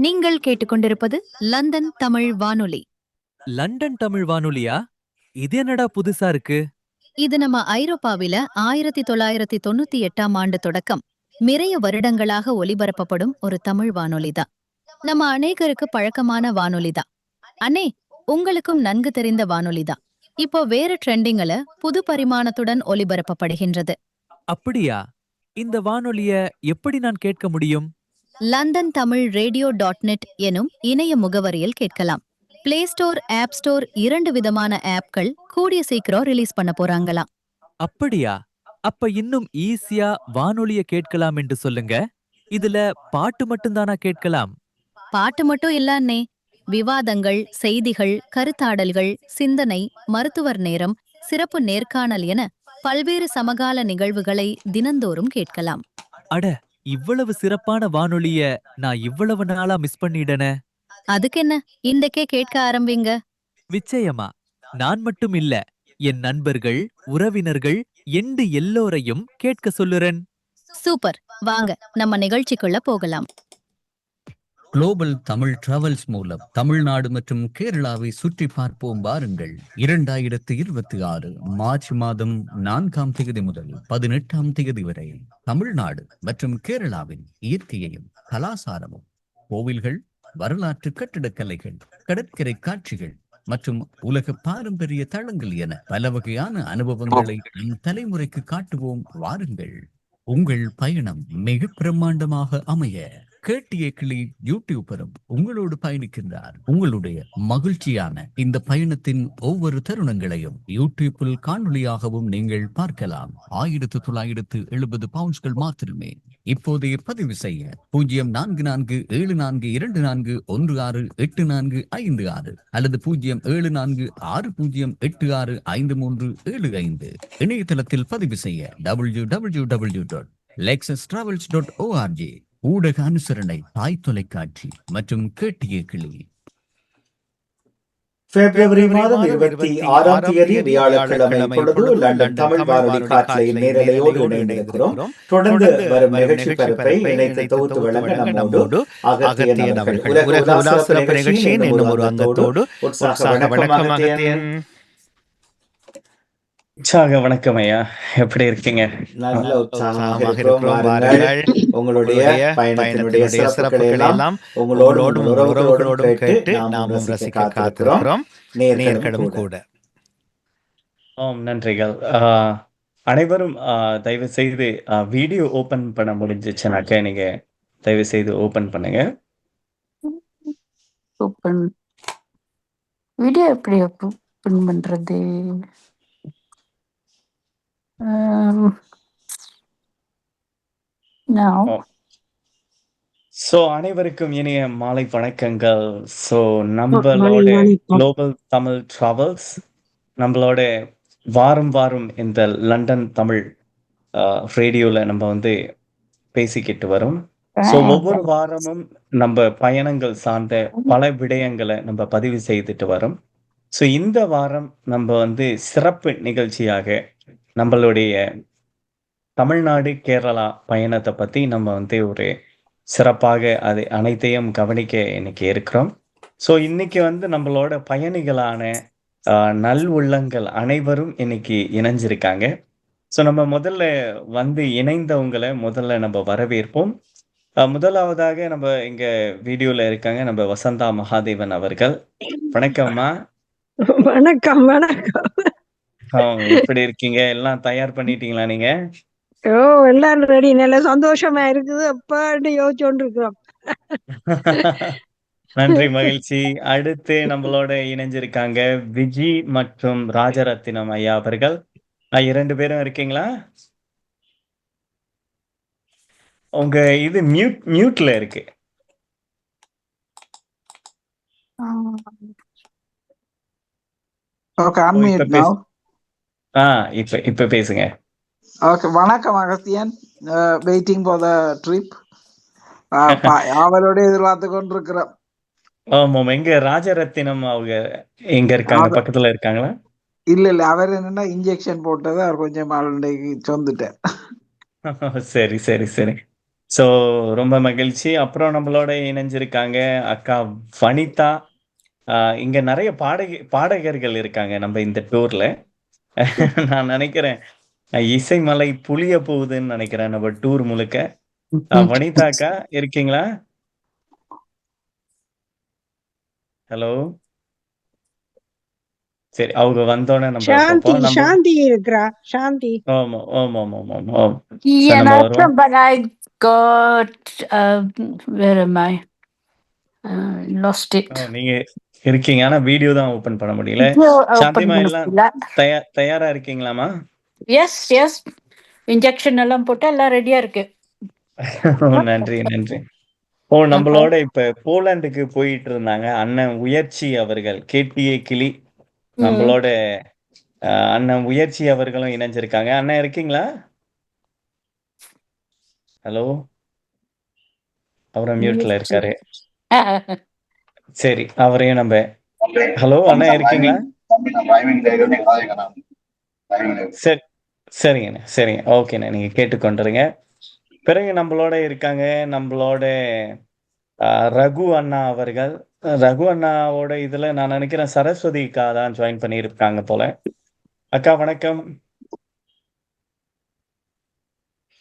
நீங்கள் கேட்டுக்கொண்டிருப்பது லண்டன் தமிழ் வானொலி. லண்டன் தமிழ் வானொலியா? இது என்னடா புதுசா இருக்கு? இது நம்ம ஐரோப்பாவில 1998ஆம் ஆண்டு தொடக்கம் நிறைய வருடங்களாக ஒலிபரப்பப்படும் ஒரு தமிழ் வானொலிதான். நம்ம அநேகருக்கு பழக்கமான வானொலிதான். அண்ணே, உங்களுக்கும் நன்கு தெரிந்த வானொலிதான். இப்போ வேற ட்ரெண்டிங்ல புது பரிமாணத்துடன் ஒலிபரப்பப்படுகின்றது. அப்படியா? இந்த வானொலிய எப்படி நான் கேட்க முடியும்? லண்டன் தமிழ் ரேடியோ.net எனும் இணைய முகவரியில் கேட்கலாம். பிளே ஸ்டோர், ஆப் ஸ்டோர் 2 விதமான ஆப்கள் கூடிய சீக்கிரம் ரிலீஸ் பண்ண போறாங்களாம். அப்படியா? அப்ப இன்னும் ஈஸியா வானொலிய கேட்கலாம் என்று சொல்லுங்க. இதுல பாட்டு மட்டும்தானா கேட்கலாம்? பாட்டு மட்டும் இல்ல அண்ணே. விவாதங்கள், செய்திகள், கருத்தாடல்கள், சிந்தனை, மருத்துவர் நேரம், சிறப்பு நேர்காணல் என பல்வேறு சமகால நிகழ்வுகளை தினந்தோறும் கேட்கலாம். அட, இவ்வளவு சிறப்பான வானொலிய நான் இவ்வளவு நாளா மிஸ் பண்ணிடனே. அதுக்கென்ன, இன்றைக்கே கேட்க ஆரம்பிங்க. நிச்சயமா. நான் மட்டும் இல்ல, என் நண்பர்கள், உறவினர்கள் எண்டு எல்லோரையும் கேட்க சொல்லுறேன். சூப்பர். வாங்க நம்ம நிகழ்ச்சிக்குள்ள போகலாம். குளோபல் தமிழ் டிராவல்ஸ் மூலம் தமிழ்நாடு மற்றும் கேரளாவை சுற்றி பார்ப்போம் வாருங்கள். 2026 மார்ச் மாதம் 4ஆம் தேதி முதல் 18ஆம் தேதி வரை தமிழ்நாடு மற்றும் கேரளாவின் இயற்கையையும் கலாசாரமும், கோவில்கள், வரலாற்று கட்டிடக்கலைகள், கடற்கரை காட்சிகள் மற்றும் உலக பாரம்பரிய தளங்கள் என பல வகையான அனுபவங்களை நம் தலைமுறைக்கு காட்டுவோம் வாருங்கள். உங்கள் பயணம் மிக பிரம்மாண்டமாக அமைய கேட்டிய கிளி யூடியூபரும் உங்களோடு பயணிக்கின்றார். உங்களுடைய மகிழ்ச்சியான இந்த பயணத்தின் ஒவ்வொரு தருணங்களையும் யூடியூப்பில் காணொலியாகவும் நீங்கள் பார்க்கலாம். 1970 பவுண்ட்ஸ்கள் மாத்திரமே. இப்போதைய பதிவு செய்ய 0442416845 அல்லது 0746086535 இணையதளத்தில் பதிவு செய்ய www.lexustravels.org. ஊடக அனுசரணை தாய் தொலைக்காட்சி மற்றும் கேட்டிய கிளி. பிப்ரவரி மாதம் 26ஆம் தேதி வியாழக்கிழமை பொழுது லண்டன் தமிழ் வானொலி காற்றலையில் நேரலையோடு இணைந்திருக்கிறோம். தொடர்ந்து வரும் நிகழ்ச்சி பரப்பை இணைத்து தொகுத்து வழங்க நம்மோடு அகத்தியன் அவர்கள். உலக சிறப்பு நிகழ்ச்சியின் இன்னும் ஒரு அங்கத்தோடு உற்சாக வணக்கம் அகத்தியன். உற்சாக வணக்கம் ஐயா, எப்படி இருக்கீங்க? நல்ல உற்சாகமாக இருக்கிறோம். உங்களுடைய பயணத்தினுடைய சிறப்புகளை எல்லாம் உங்களோடும் உறவுகளோடும் கேட்டு நாம் ரசிக்க காத்திருக்கிறோம். நேர்களும் கூட. நன்றிகள். அனைவரும் தயவு செய்து வீடியோ ஓபன் பண்ண முடிஞ்சிச்சுனாக்க நீங்க தயவு செய்து ஓபன் பண்ணுங்க. ஓபன் வீடியோ எப்படி ஓபன் பண்றது? அனைவருக்கும் இனிய மாலை வணக்கங்கள். நம்மளோட குளோபல் தமிழ் டிராவல்ஸ் நம்மளோட வாரம் வாரம் இந்த லண்டன் தமிழ் ரேடியோல நம்ம வந்து பேசிக்கிட்டு வரோம். ஒவ்வொரு வாரமும் நம்ம பயணங்கள் சார்ந்த பல விடயங்களை நம்ம பதிவு செய்துட்டு வரோம். இந்த வாரம் நம்ம வந்து சிறப்பு நிகழ்ச்சியாக நம்மளுடைய தமிழ்நாடு கேரளா பயணத்தை பத்தி நம்ம வந்து ஒரு சிறப்பாக அது அனைத்தையும் கவனிக்க இன்னைக்கு இருக்கிறோம். இன்னைக்கு வந்து நம்மளோட பயணிகளான நல் உள்ளங்கள் அனைவரும் இன்னைக்கு இணைஞ்சிருக்காங்க. நம்ம முதல்ல வந்து இணைந்தவங்களை முதல்ல நம்ம வரவேற்போம். முதலாவதாக நம்ம இங்க வீடியோல இருக்காங்க நம்ம வசந்தா மகாதேவன் அவர்கள். வணக்கம்மா. வணக்கம். வணக்கம். எப்படி இருக்கீங்க? எல்லாம் தயார் பண்ணிட்டீங்களா நீங்க? எல்லாரும் ரெடி. நல்ல சந்தோஷமா இருக்குது. அப்படி யோசிச்சோண்டு இருக்கிறோம். நன்றி, மகிழ்ச்சி. அடுத்து நம்மளோட இணைஞ்சிருக்காங்க விஜி மற்றும் ராஜரத்தினம் ஐயா அவர்கள். 2 பேரும் இருக்கீங்களா? உங்க இது மியூட்ல இருக்கு. இப்ப பேசுங்க. ஓகே, வணக்கம் Agasthiyan. Waiting for the trip. அவளோட எதிர்பார்த்து கொண்டிருக்கிறோம். ஆமாம். எங்க ராஜரத்தினம் அவங்க எங்க இருக்காங்க? பக்கத்துல இருக்காங்களா? இல்ல அவர் என்னன்னா இன்ஜெக்ஷன் போட்டது அவர் கொஞ்சம் சொந்துட்டார். சரி சரி சரி. ஸோ ரொம்ப மகிழ்ச்சி. அப்புறம் நம்மளோட இணைஞ்சிருக்காங்க அக்கா வனிதா. இங்க நிறைய பாடகர்கள் இருக்காங்க நம்ம இந்த டூர்ல. நான் நினைக்கிறேன் இசைமலை புளிய போகுதுன்னு நினைக்கிறேன் நம்ம டூர் முழுக்க. வனிதா அக்கா இருக்கீங்களா? ஹலோ. சரி, அவங்க வந்தோடனே நம்ம சாந்தி பார்ப்போம். நம்ம சாந்தி இருக்கிறா சாந்தி. ஆமா ஆமா ஆமா ஆமா ஆமா. Yeah, நம்ம that's வருவோம். but I got where am I? Lost it. நீங்க இருக்கீங்க, ஆனா வீடியோ தான் ஓபன் பண்ண முடியல. Video open சாந்திமா பண்ண எல்லாம் முடியல. தயாரா இருக்கீங்களாமா? எஸ் எஸ், இன்ஜெக்ஷன் எல்லாம் போட்டு எல்லாம் ரெடியா இருக்கு. நன்றி நன்றி. நம்மளோட இப்ப போலாந்துக்கு போயிட்டு இருந்தாங்க அண்ணன் உயர்ச்சி அவர்கள், கேடிஏ கிளி. நம்மளோட அண்ணன் உயர்ச்சி அவர்களும் இணைஞ்சிருக்காங்க. அண்ணன் இருக்கீங்களா? ஹலோ. அவரை மியூட்ல இருக்காரு. சரி, அவரையும் நம்ம ஹலோ அண்ணா இருக்கீங்களா? சரி சரிங்கண்ணே, சரிங்க, ஓகேண்ணே, நீங்க கேட்டுக்கொண்டுருங்க. பிறகு நம்மளோட இருக்காங்க நம்மளோட ரகு அண்ணா அவர்கள். ரகு அண்ணாவோட இதுல நான் நினைக்கிறேன் சரஸ்வதி அக்கா தான் ஜாயின் பண்ணியிருக்காங்க போல. அக்கா வணக்கம்.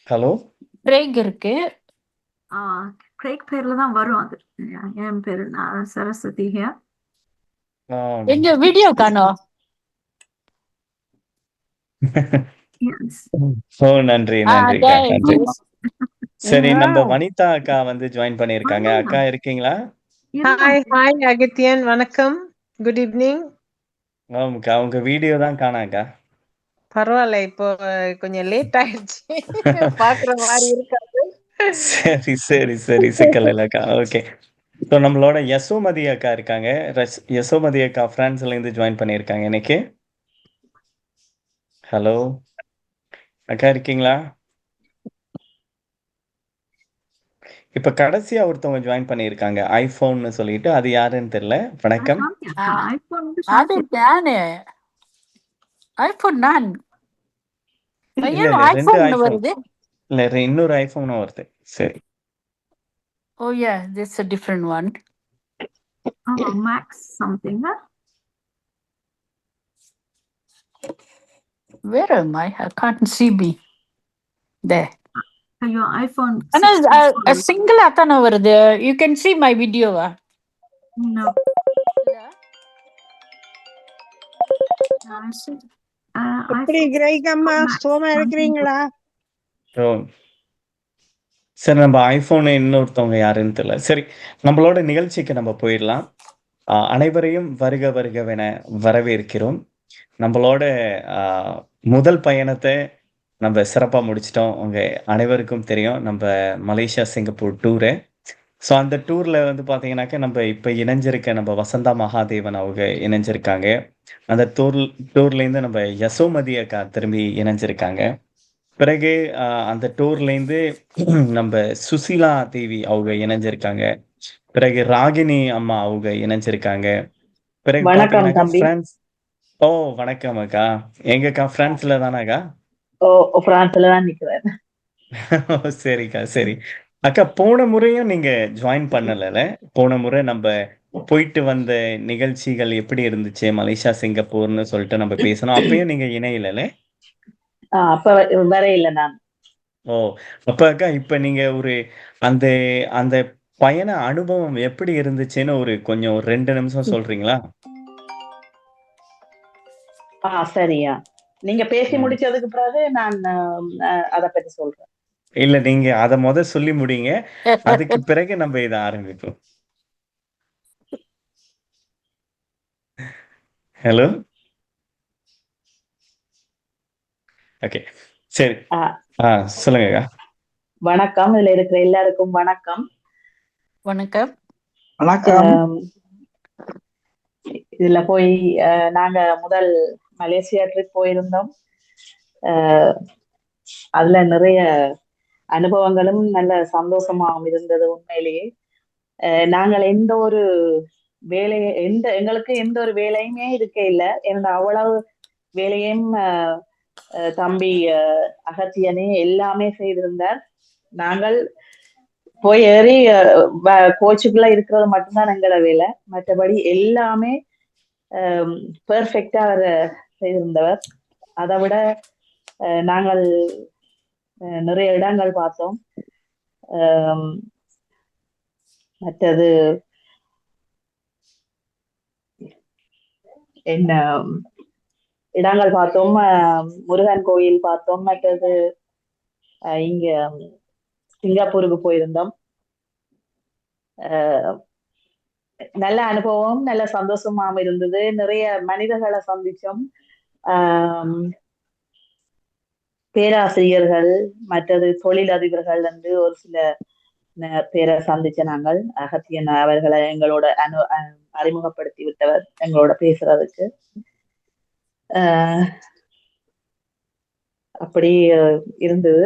ஹலோ. பிரேக் இருக்கு. கிரேக் பேர்ல தான் வரும் அது. என் பேரு நான் சரஸ்வதி here. எங்க வீடியோ காணோம். Yes. நன்றி நன்றி அக்கா, நன்றி. சரி, நம்ம Wow. வனிதா அக்கா வந்து ஜாயின் பண்ணியிருக்காங்க. அக்கா இருக்கீங்களா? ஹாய் ஹாய் அகத்தியன், வணக்கம், குட் ஈவினிங். ஆமாக்கா, உங்க வீடியோ தான் காணாக்கா. பரவாயில்ல, இப்போ கொஞ்சம் லேட் ஆயிடுச்சு, பாக்குற மாதிரி இருக்காது. சரி சரி சரி, சிக்கல் இல்லக்கா. ஓகே. ஸோ நம்மளோட யசோமதி அக்கா இருக்காங்க. யசோமதி அக்கா பிரான்ஸ்ல இருந்து ஜாயின் பண்ணியிருக்காங்க இன்னைக்கு. ஹலோ அக்கா இருக்கீங்களா? இப்ப கடைசியா ஒருத்தவங்க ஜாயின் பண்ணியிருக்காங்க ஐபோன்னு சொல்லிட்டு, அது யாருன்னு தெரியல. வணக்கம். அது நானு ஐபோன் நான். இல்ல ஐயோ, இல்ல, 2 ஐபோன் ஐபோன் வருது. இல்ல, இன்னொரு ஐபோனும் வருது. சரி. ஓ யா, this a different one. Max something. Where am I? I can't see me. There. Your iPhone. ஆனா சிங்கிளா தானே வருது. You can see my video. No. எப்படி கிரேக்கம்மா, சோமா இருக்கிறீங்களா? ஸோ சரி, நம்ம ஐபோனு இன்னொருத்தவங்க யாருன்னு தெரியல. சரி, நம்மளோட நிகழ்ச்சிக்கு நம்ம போயிடலாம். அனைவரையும் வருக வருகவென வரவேற்கிறோம். நம்மளோட முதல் பயணத்தை நம்ம சிறப்பாக முடிச்சிட்டோம். உங்க அனைவருக்கும் தெரியும் நம்ம மலேசியா சிங்கப்பூர் டூரு. ஸோ அந்த டூர்ல வந்து பார்த்தீங்கன்னாக்கா நம்ம இப்போ இணைஞ்சிருக்க நம்ம வசந்தா மகாதேவன் அவங்க இணைஞ்சிருக்காங்க. அந்த டூர்லேருந்து நம்ம யசோமதி அக்கா திரும்பி இணைஞ்சிருக்காங்க. பிறகு அந்த டூர்லேருந்து நம்ம சுசீலா தேவி அவங்க இணைஞ்சிருக்காங்க. பிறகு ராகினி அம்மா அவங்க இணைஞ்சிருக்காங்க. பிறகு பாத்தீங்கன்னாக்கா பிரான்ஸ். ஓ வணக்கம் அக்கா. எங்கக்கா? பிரான்ஸ்ல தானாக்கா? பிரான்ஸ்ல தான் நிக்கிறேன். சரிக்கா, சரி. அக்கா, போன முறையும் நீங்க ஜாயின் பண்ணல. போன முறை நம்ம போயிட்டு வந்த நிகழ்ச்சிகள் எப்படி இருந்துச்சு, மலேசியா சிங்கப்பூர்னு சொல்லிட்டு நம்ம பேசணும். அப்பயும் நீங்க இணையில. அப்ப வரையில நான். ஓ, அப்ப அக்கா, இப்ப நீங்க ஒரு அந்த அந்த பயண அனுபவம் எப்படி இருந்துச்சுன்னு கொஞ்சம் 2 நிமிஷம் சொல்றீங்களா? சரியா, நீங்க பேசி முடிச்சதுக்கு பிறகு நான் அத பத்தி சொல்றேன். இல்ல, நீங்க அத சொல்லி முடிங்க. அதுக்கு பிறகு நம்ம இத ஆரம்பிப்போம். ஹலோ. ஓகே, சரி. சொல்லுங்கக்கா. வணக்கம், இதுல இருக்கிற எல்லாருக்கும் வணக்கம். வணக்கம். வணக்கம். இதுல போய் நாங்க முதல் மலேசியா ட்ரிப் போயிருந்தோம். அதுல நிறைய அனுபவங்களும் நல்ல சந்தோஷமாகவும் இருந்தது. உண்மையிலேயே நாங்கள் எந்த ஒரு எங்களுக்கு எந்த ஒரு வேலையுமே இருக்க இல்லை. என்னோட அவ்வளவு வேலையும் தம்பி அகத்தியனே எல்லாமே செய்திருந்தார். நாங்கள் போய் ஏறி கோச்சுக்குள்ள இருக்கிறது மட்டும்தான் எங்களோட வேலை. மற்றபடி எல்லாமே பெர்ஃபெக்டா அவர் செய்திருந்தவர். அதை விட நாங்கள் நிறைய இடங்கள் பார்த்தோம். மற்றது என்ன இடங்கள் பார்த்தோம், முருகன் கோயில் பார்த்தோம். மற்றது இங்க சிங்கப்பூருக்கு போயிருந்தோம். நல்ல அனுபவம், நல்ல சந்தோஷமாவும் இருந்தது. நிறைய மனிதர்களை சந்திச்சோம். பேராசிரியர்கள், மற்றது தொழிலதிபர்கள் என்று ஒரு சில பேரை சந்திச்ச நாங்கள். அகத்தியன் அவர்களை எங்களோட அறிமுகப்படுத்தி விட்டவர் எங்களோட பேசுறதுக்கு. அப்படி இருந்தது.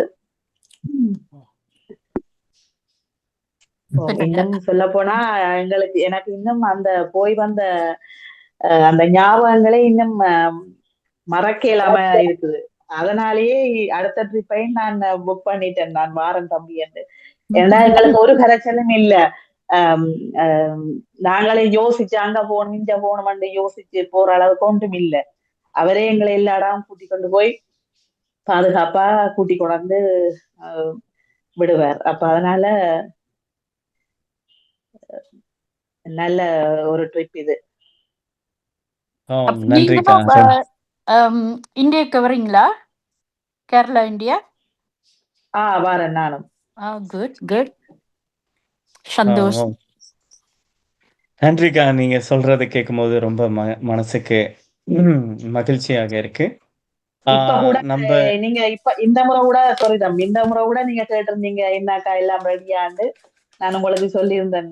இன்னும் சொல்ல போனா எனக்கு இன்னும் அந்த போய் வந்த அந்த ஞாபகங்களே இன்னும் மறக்க இல்லாம இருக்குது. அதனாலேயே அடுத்த ட்ரிப்பையும் நான் புக் பண்ணிட்டேன், நான் வாரன் தம்பி என்று. ஏன்னா எங்களுக்கு ஒரு கரைச்சலும் இல்ல. நாங்களே யோசிச்சு அங்க போகணும் இங்க போகணும் யோசிச்சு போற அளவுக்கு ஒன்றும் இல்லை. அவரே எங்களை எல்லா இடம் கூட்டி கொண்டு போய் பாதுகாப்பா கூட்டி கொண்டு விடுவார். அப்ப அதனால நல்ல ஒரு ட்ரிப் இது. இந்தியாவுக்கு வரீங்களா? கேரளா, இந்தியா? வரேன் நானும். குட் குட், சந்தோஷம். நன்றிக்கா, நீங்க சொல்றதை கேட்கும் போது ரொம்ப மனசுக்கு மகிழ்ச்சியாக இருக்கு. இப்ப கூட நீங்க இந்த முறை கூட இந்த முறை கூட நீங்க கேட்டிருந்தீங்க என்னக்கா எல்லாம் ரெடியாண்டு. நான் உங்களுக்கு சொல்லியிருந்தேன்,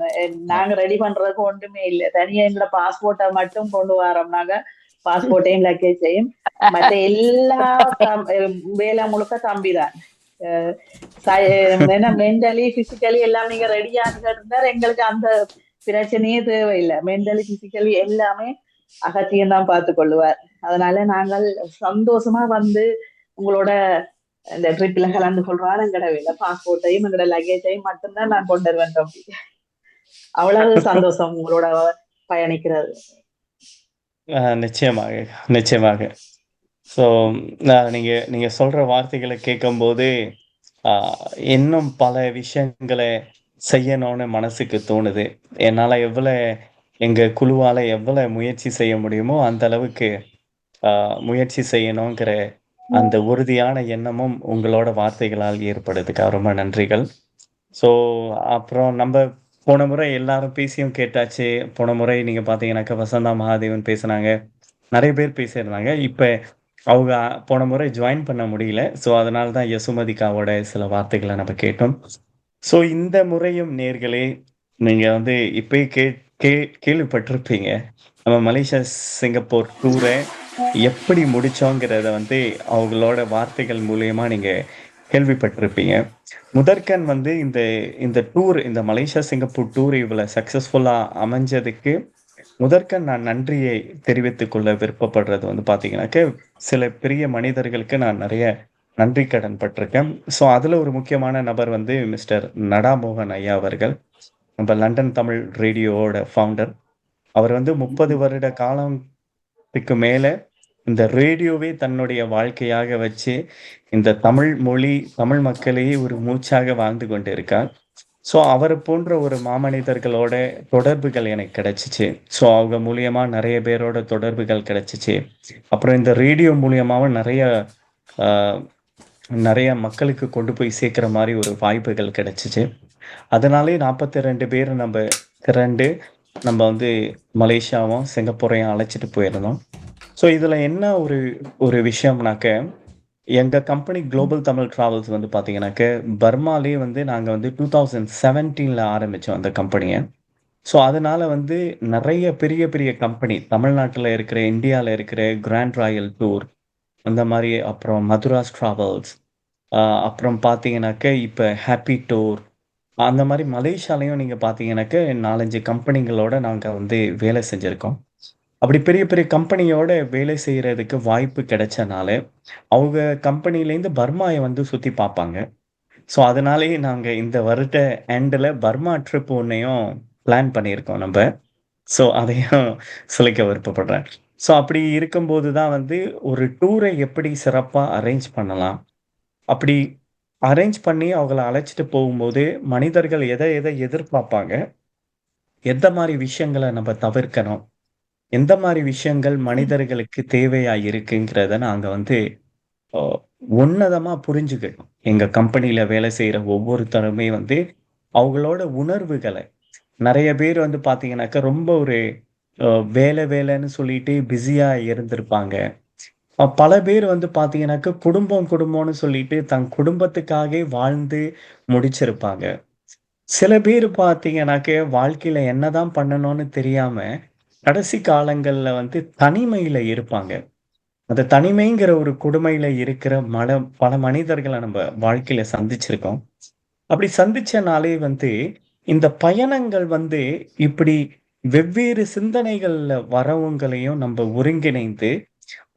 நாங்க ரெடி பண்றதுக்கு ஒன்றுமே இல்லை. தனியா எங்களோட பாஸ்போர்ட்டை மட்டும் கொண்டு வரோம். நாங்க பாஸ்போர்ட்டையும் லக்கேஜையும் மற்ற எல்லா வேலை முழுக்க தம்பிதான். மென்டலி பிசிக்கலி எல்லாம் நீங்க ரெடியான்னு கேட்டிருந்தாரு. எங்களுக்கு அந்த பிரச்சனையே தேவையில்லை. மென்டலி பிசிக்கலி எல்லாமே அகத்தியம் தான் பார்த்து கொள்ளுவார். அதனால நாங்கள் சந்தோஷமா வந்து உங்களோட இந்த ட்ரிப்ல கலந்து கொள்றாரு. எங்கட வேலை பாஸ்போர்ட்டையும் எங்களோட லக்கேஜையும் மட்டும்தான் நான் கொண்டு வருவேன் தம்பி. அவ்வளவு சந்தோஷம் உங்களோட பயணிக்கிறது. நிச்சயமாக நிச்சயமாக. ஸோ நீங்க சொல்ற வார்த்தைகளை கேட்கும் போது இன்னும் பல விஷயங்களை செய்யணும்னு மனசுக்கு தோணுது. என்னால எவ்வளவு எங்க குழுவால எவ்வளவு முயற்சி செய்ய முடியுமோ அந்த அளவுக்கு முயற்சி செய்யணுங்கிற அந்த உறுதியான எண்ணமும் உங்களோட வார்த்தைகளால் ஏற்படுதுக்கா. ரொம்ப நன்றிகள். ஸோ அப்புறம் நம்ம போன முறை எல்லாரும் பேசியும் கேட்டாச்சு. போன முறை நீங்க பாத்தீங்கன்னாக்கா வசந்தா மகாதேவன் பேசினாங்க, நிறைய பேர் பேசியிருந்தாங்க. இப்ப அவங்க போன முறை ஜாயின் பண்ண முடியல. ஸோ அதனால தான் யசுமதிக்காவோட சில வார்த்தைகளை நம்ம கேட்டோம். ஸோ இந்த முறையும் நேர்களே நீங்க வந்து இப்பயே கேள்விப்பட்டிருப்பீங்க, நம்ம மலேசியா சிங்கப்பூர் டூரை எப்படி முடிச்சோங்கிறத வந்து அவங்களோட வார்த்தைகள் மூலியமா நீங்க கேள்விப்பட்டிருப்பீங்க. முதற்கண் வந்து இந்த டூர், இந்த மலேசியா சிங்கப்பூர் டூர் இவ்வளவு சக்சஸ்ஃபுல்லா அமைஞ்சதுக்கு முதற்கண் நான் நன்றியை தெரிவித்துக் கொள்ள விருப்பப்படுறது வந்து பாத்தீங்கன்னாக்க, சில பெரிய மனிதர்களுக்கு நான் நிறைய நன்றி கடன் பட்டிருக்கேன். ஸோ அதுல ஒரு முக்கியமான நபர் வந்து மிஸ்டர் நடாமோகன் ஐயா அவர்கள், நம்ம லண்டன் தமிழ் ரேடியோவோட ஃபவுண்டர். அவர் வந்து 30 வருட காலத்துக்கு மேல இந்த ரேடியோவே தன்னுடைய வாழ்க்கையாக வச்சு இந்த தமிழ் மொழி, தமிழ் மக்களையே ஒரு மூச்சாக வாழ்ந்து கொண்டு இருக்கார். ஸோ அவர் போன்ற ஒரு மாமனிதர்களோட தொடர்புகள் எனக்கு கிடைச்சிச்சு. ஸோ அவங்க மூலியமா நிறைய பேரோட தொடர்புகள் கிடைச்சிச்சு. அப்புறம் இந்த ரேடியோ மூலியமாவும் நிறைய மக்களுக்கு கொண்டு போய் சேர்க்கிற மாதிரி ஒரு வாய்ப்புகள் கிடைச்சிச்சு. அதனாலே 42 பேர் நம்ம திரண்டு நம்ம வந்து மலேசியாவும் சிங்கப்பூரையும் அழைச்சிட்டு போயிருந்தோம். ஸோ இதுல என்ன ஒரு விஷயம்னாக்க, எங்க கம்பெனி குளோபல் தமிழ் டிராவல்ஸ் வந்து பாத்தீங்கன்னாக்க பர்மாலே வந்து நாங்க வந்து 2017 ஆரம்பிச்சோம் அந்த கம்பெனியை. ஸோ அதனால வந்து நிறைய பெரிய பெரிய கம்பெனி தமிழ்நாட்டில் இருக்கிற, இந்தியாவில் இருக்கிற கிராண்ட் ராயல் டூர் அந்த மாதிரி, அப்புறம் மதுராஸ் டிராவல்ஸ், அப்புறம் பார்த்தீங்கன்னாக்க இப்போ ஹாப்பி டூர், அந்த மாதிரி மலேசியாலையும் நீங்கள் பார்த்தீங்கன்னாக்க 4-5 கம்பெனிகளோட நாங்கள் வந்து வேலை செஞ்சுருக்கோம். அப்படி பெரிய பெரிய கம்பெனியோட வேலை செய்கிறதுக்கு வாய்ப்பு கிடைச்சனால அவங்க கம்பெனிலேருந்து பர்மாயை வந்து சுற்றி பார்ப்பாங்க. ஸோ அதனாலேயே நாங்க இந்த வருட எண்டில் பர்மா ட்ரிப் ஒன்றையும் பிளான் பண்ணியிருக்கோம் நம்ம. ஸோ அதையும் சொல்லிக்க விருப்பப்படுறேன். ஸோ அப்படி இருக்கும்போது தான் வந்து ஒரு டூரை எப்படி சிறப்பாக அரேஞ்ச் பண்ணலாம், அப்படி அரேஞ்ச் பண்ணி அவங்கள அழைச்சிட்டு போகும்போது மனிதர்கள் எதை எதை எதிர்பார்ப்பாங்க, எந்த மாதிரி விஷயங்களை நம்ம தவிர்க்கணும், எந்த மாதிரி விஷயங்கள் மனிதர்களுக்கு தேவையா இருக்குங்கிறத நாங்க வந்து உன்னதமா புரிஞ்சுக்கிட்டோம். எங்க கம்பெனில வேலை செய்யற ஒவ்வொருத்தருமே வந்து அவங்களோட உணர்வுகளை, நிறைய பேர் வந்து பாத்தீங்கன்னாக்கா ரொம்ப ஒரு வேலை வேலைன்னு சொல்லிட்டு பிஸியா இருந்திருப்பாங்க. பல பேர் வந்து பாத்தீங்கன்னாக்கா குடும்பம் குடும்பம்னு சொல்லிட்டு தன் குடும்பத்துக்காக வாழ்ந்து முடிச்சிருப்பாங்க. சில பேர் பாத்தீங்கன்னாக்க வாழ்க்கையில என்னதான் பண்ணணும்னு தெரியாம கடைசி காலங்கள்ல வந்து தனிமையில இருப்பாங்க. அந்த தனிமைங்கிற ஒரு கொடுமையில இருக்கிற பல மனிதர்களை நம்ம வாழ்க்கையில சந்திச்சிருக்கோம். அப்படி சந்திச்சனாலே வந்து இந்த பயணங்கள் வந்து இப்படி வெவ்வேறு சிந்தனைகள்ல வரவங்களையும் நம்ம ஒருங்கிணைந்து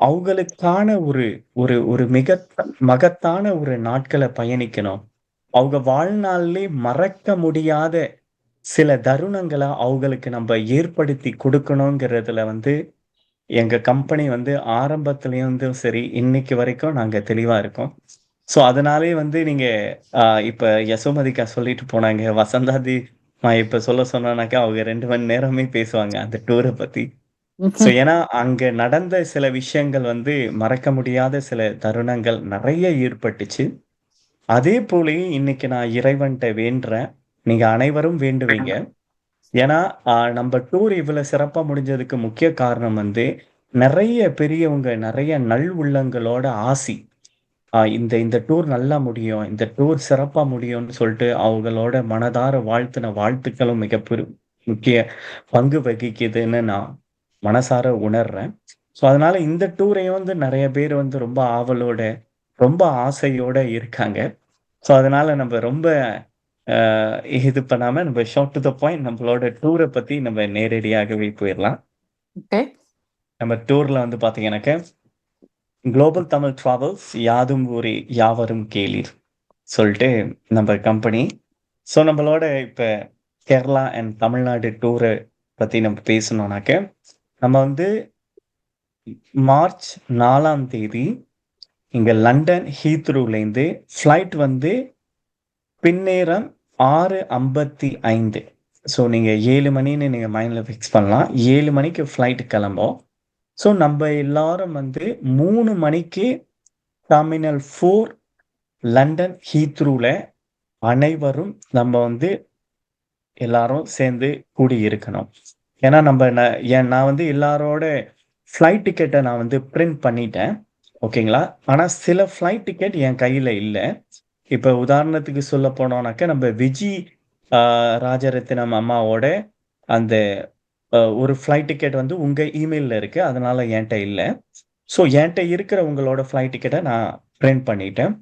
அவங்களுக்கான ஒரு ஒரு ஒரு மகத்தான ஒரு நாட்களை பயணிக்கணும். அவங்க வாழ்நாளிலே மறக்க முடியாத சில தருணங்களை அவங்களுக்கு நம்ம ஏற்படுத்தி கொடுக்கணுங்கிறதுல வந்து எங்க கம்பெனி வந்து ஆரம்பத்திலேருந்தும் சரி, இன்னைக்கு வரைக்கும் நாங்க தெளிவா இருக்கோம். ஸோ அதனாலே வந்து நீங்க இப்ப யசோமதிக்கா சொல்லிட்டு போனாங்க. வசந்தாதி நான் இப்ப சொல்ல சொன்னாக்கா அவங்க 2 மணி நேரமே பேசுவாங்க அந்த டூரை பத்தி. ஸோ ஏன்னா அங்க நடந்த சில விஷயங்கள் வந்து மறக்க முடியாத சில தருணங்கள் நிறைய ஏற்பட்டுச்சு. அதே போலயே இன்னைக்கு நான் இறைவன்ட்ட வேண்டுறேன். நீங்க அனைவரும் வேண்டுவீங்க. ஏன்னா நம்ம டூர் இவ்வளவு சிறப்பா முடிஞ்சதுக்கு முக்கிய காரணம் வந்து நிறைய பெரியவங்க, நிறைய நல் உள்ளங்களோட ஆசி. இந்த இந்த டூர் நல்லா முடியும், இந்த டூர் சிறப்பா முடியும்னு சொல்லிட்டு அவங்களோட மனதார வாழ்த்தின வாழ்த்துக்களும் முக்கிய பங்கு வகிக்குதுன்னு நான் மனசார உணர்றேன். ஸோ அதனால இந்த டூரையும் வந்து நிறைய பேர் வந்து ரொம்ப ஆவலோட, ரொம்ப ஆசையோட இருக்காங்க. ஸோ அதனால நம்ம ரொம்ப இது பண்ணாம நம்ம ஷார்ட் டு த பாயிண்ட் நம்மளோட டூரை பத்தி நம்ம நேரடியாகவே போயிடலாம். நம்ம டூர்ல வந்து பாத்தீங்கன்னாக்க குளோபல் தமிழ் டிராவல்ஸ் யாதும் ஊரே யாவரும் கேளீர் சொல்லிட்டு நம்ம கம்பெனி. ஸோ நம்மளோட இப்ப கேரளா அண்ட் தமிழ்நாடு டூரை பத்தி நம்ம பேசணும்னாக்க நம்ம வந்து மார்ச் 4ஆம் தேதி இங்க லண்டன் ஹீத்ரூலேருந்து ஃப்ளைட் வந்து பின்னேரம் 6:55. ஸோ நீங்கள் 7 மணின்னு நீங்கள் மைண்டில் ஃபிக்ஸ் பண்ணலாம். 7 மணிக்கு ஃப்ளைட் கிளம்போம். ஸோ நம்ம எல்லாரும் வந்து 3 மணிக்கு டெர்மினல் 4 லண்டன் ஹீத்ரூவில் அனைவரும் நம்ம வந்து எல்லாரும் சேர்ந்து கூடி இருக்கணும். ஏன்னா நான் வந்து எல்லாரோட ஃப்ளைட் டிக்கெட்டை நான் வந்து பிரிண்ட் பண்ணிட்டேன். ஓகேங்களா? ஆனால் சில ஃப்ளைட் டிக்கெட் என் கையில் இல்லை. இப்போ உதாரணத்துக்கு சொல்ல போனோம்னாக்க நம்ம விஜி ராஜரத்தினம் அம்மாவோட அந்த ஒரு ஃப்ளைட் டிக்கெட் வந்து உங்கள் இமெயிலில் இருக்குது, அதனால என்கிட்ட இல்லை. ஸோ என்கிட்ட இருக்கிற உங்களோட ஃப்ளைட் டிக்கெட்டை நான் பிரிண்ட் பண்ணிட்டேன்.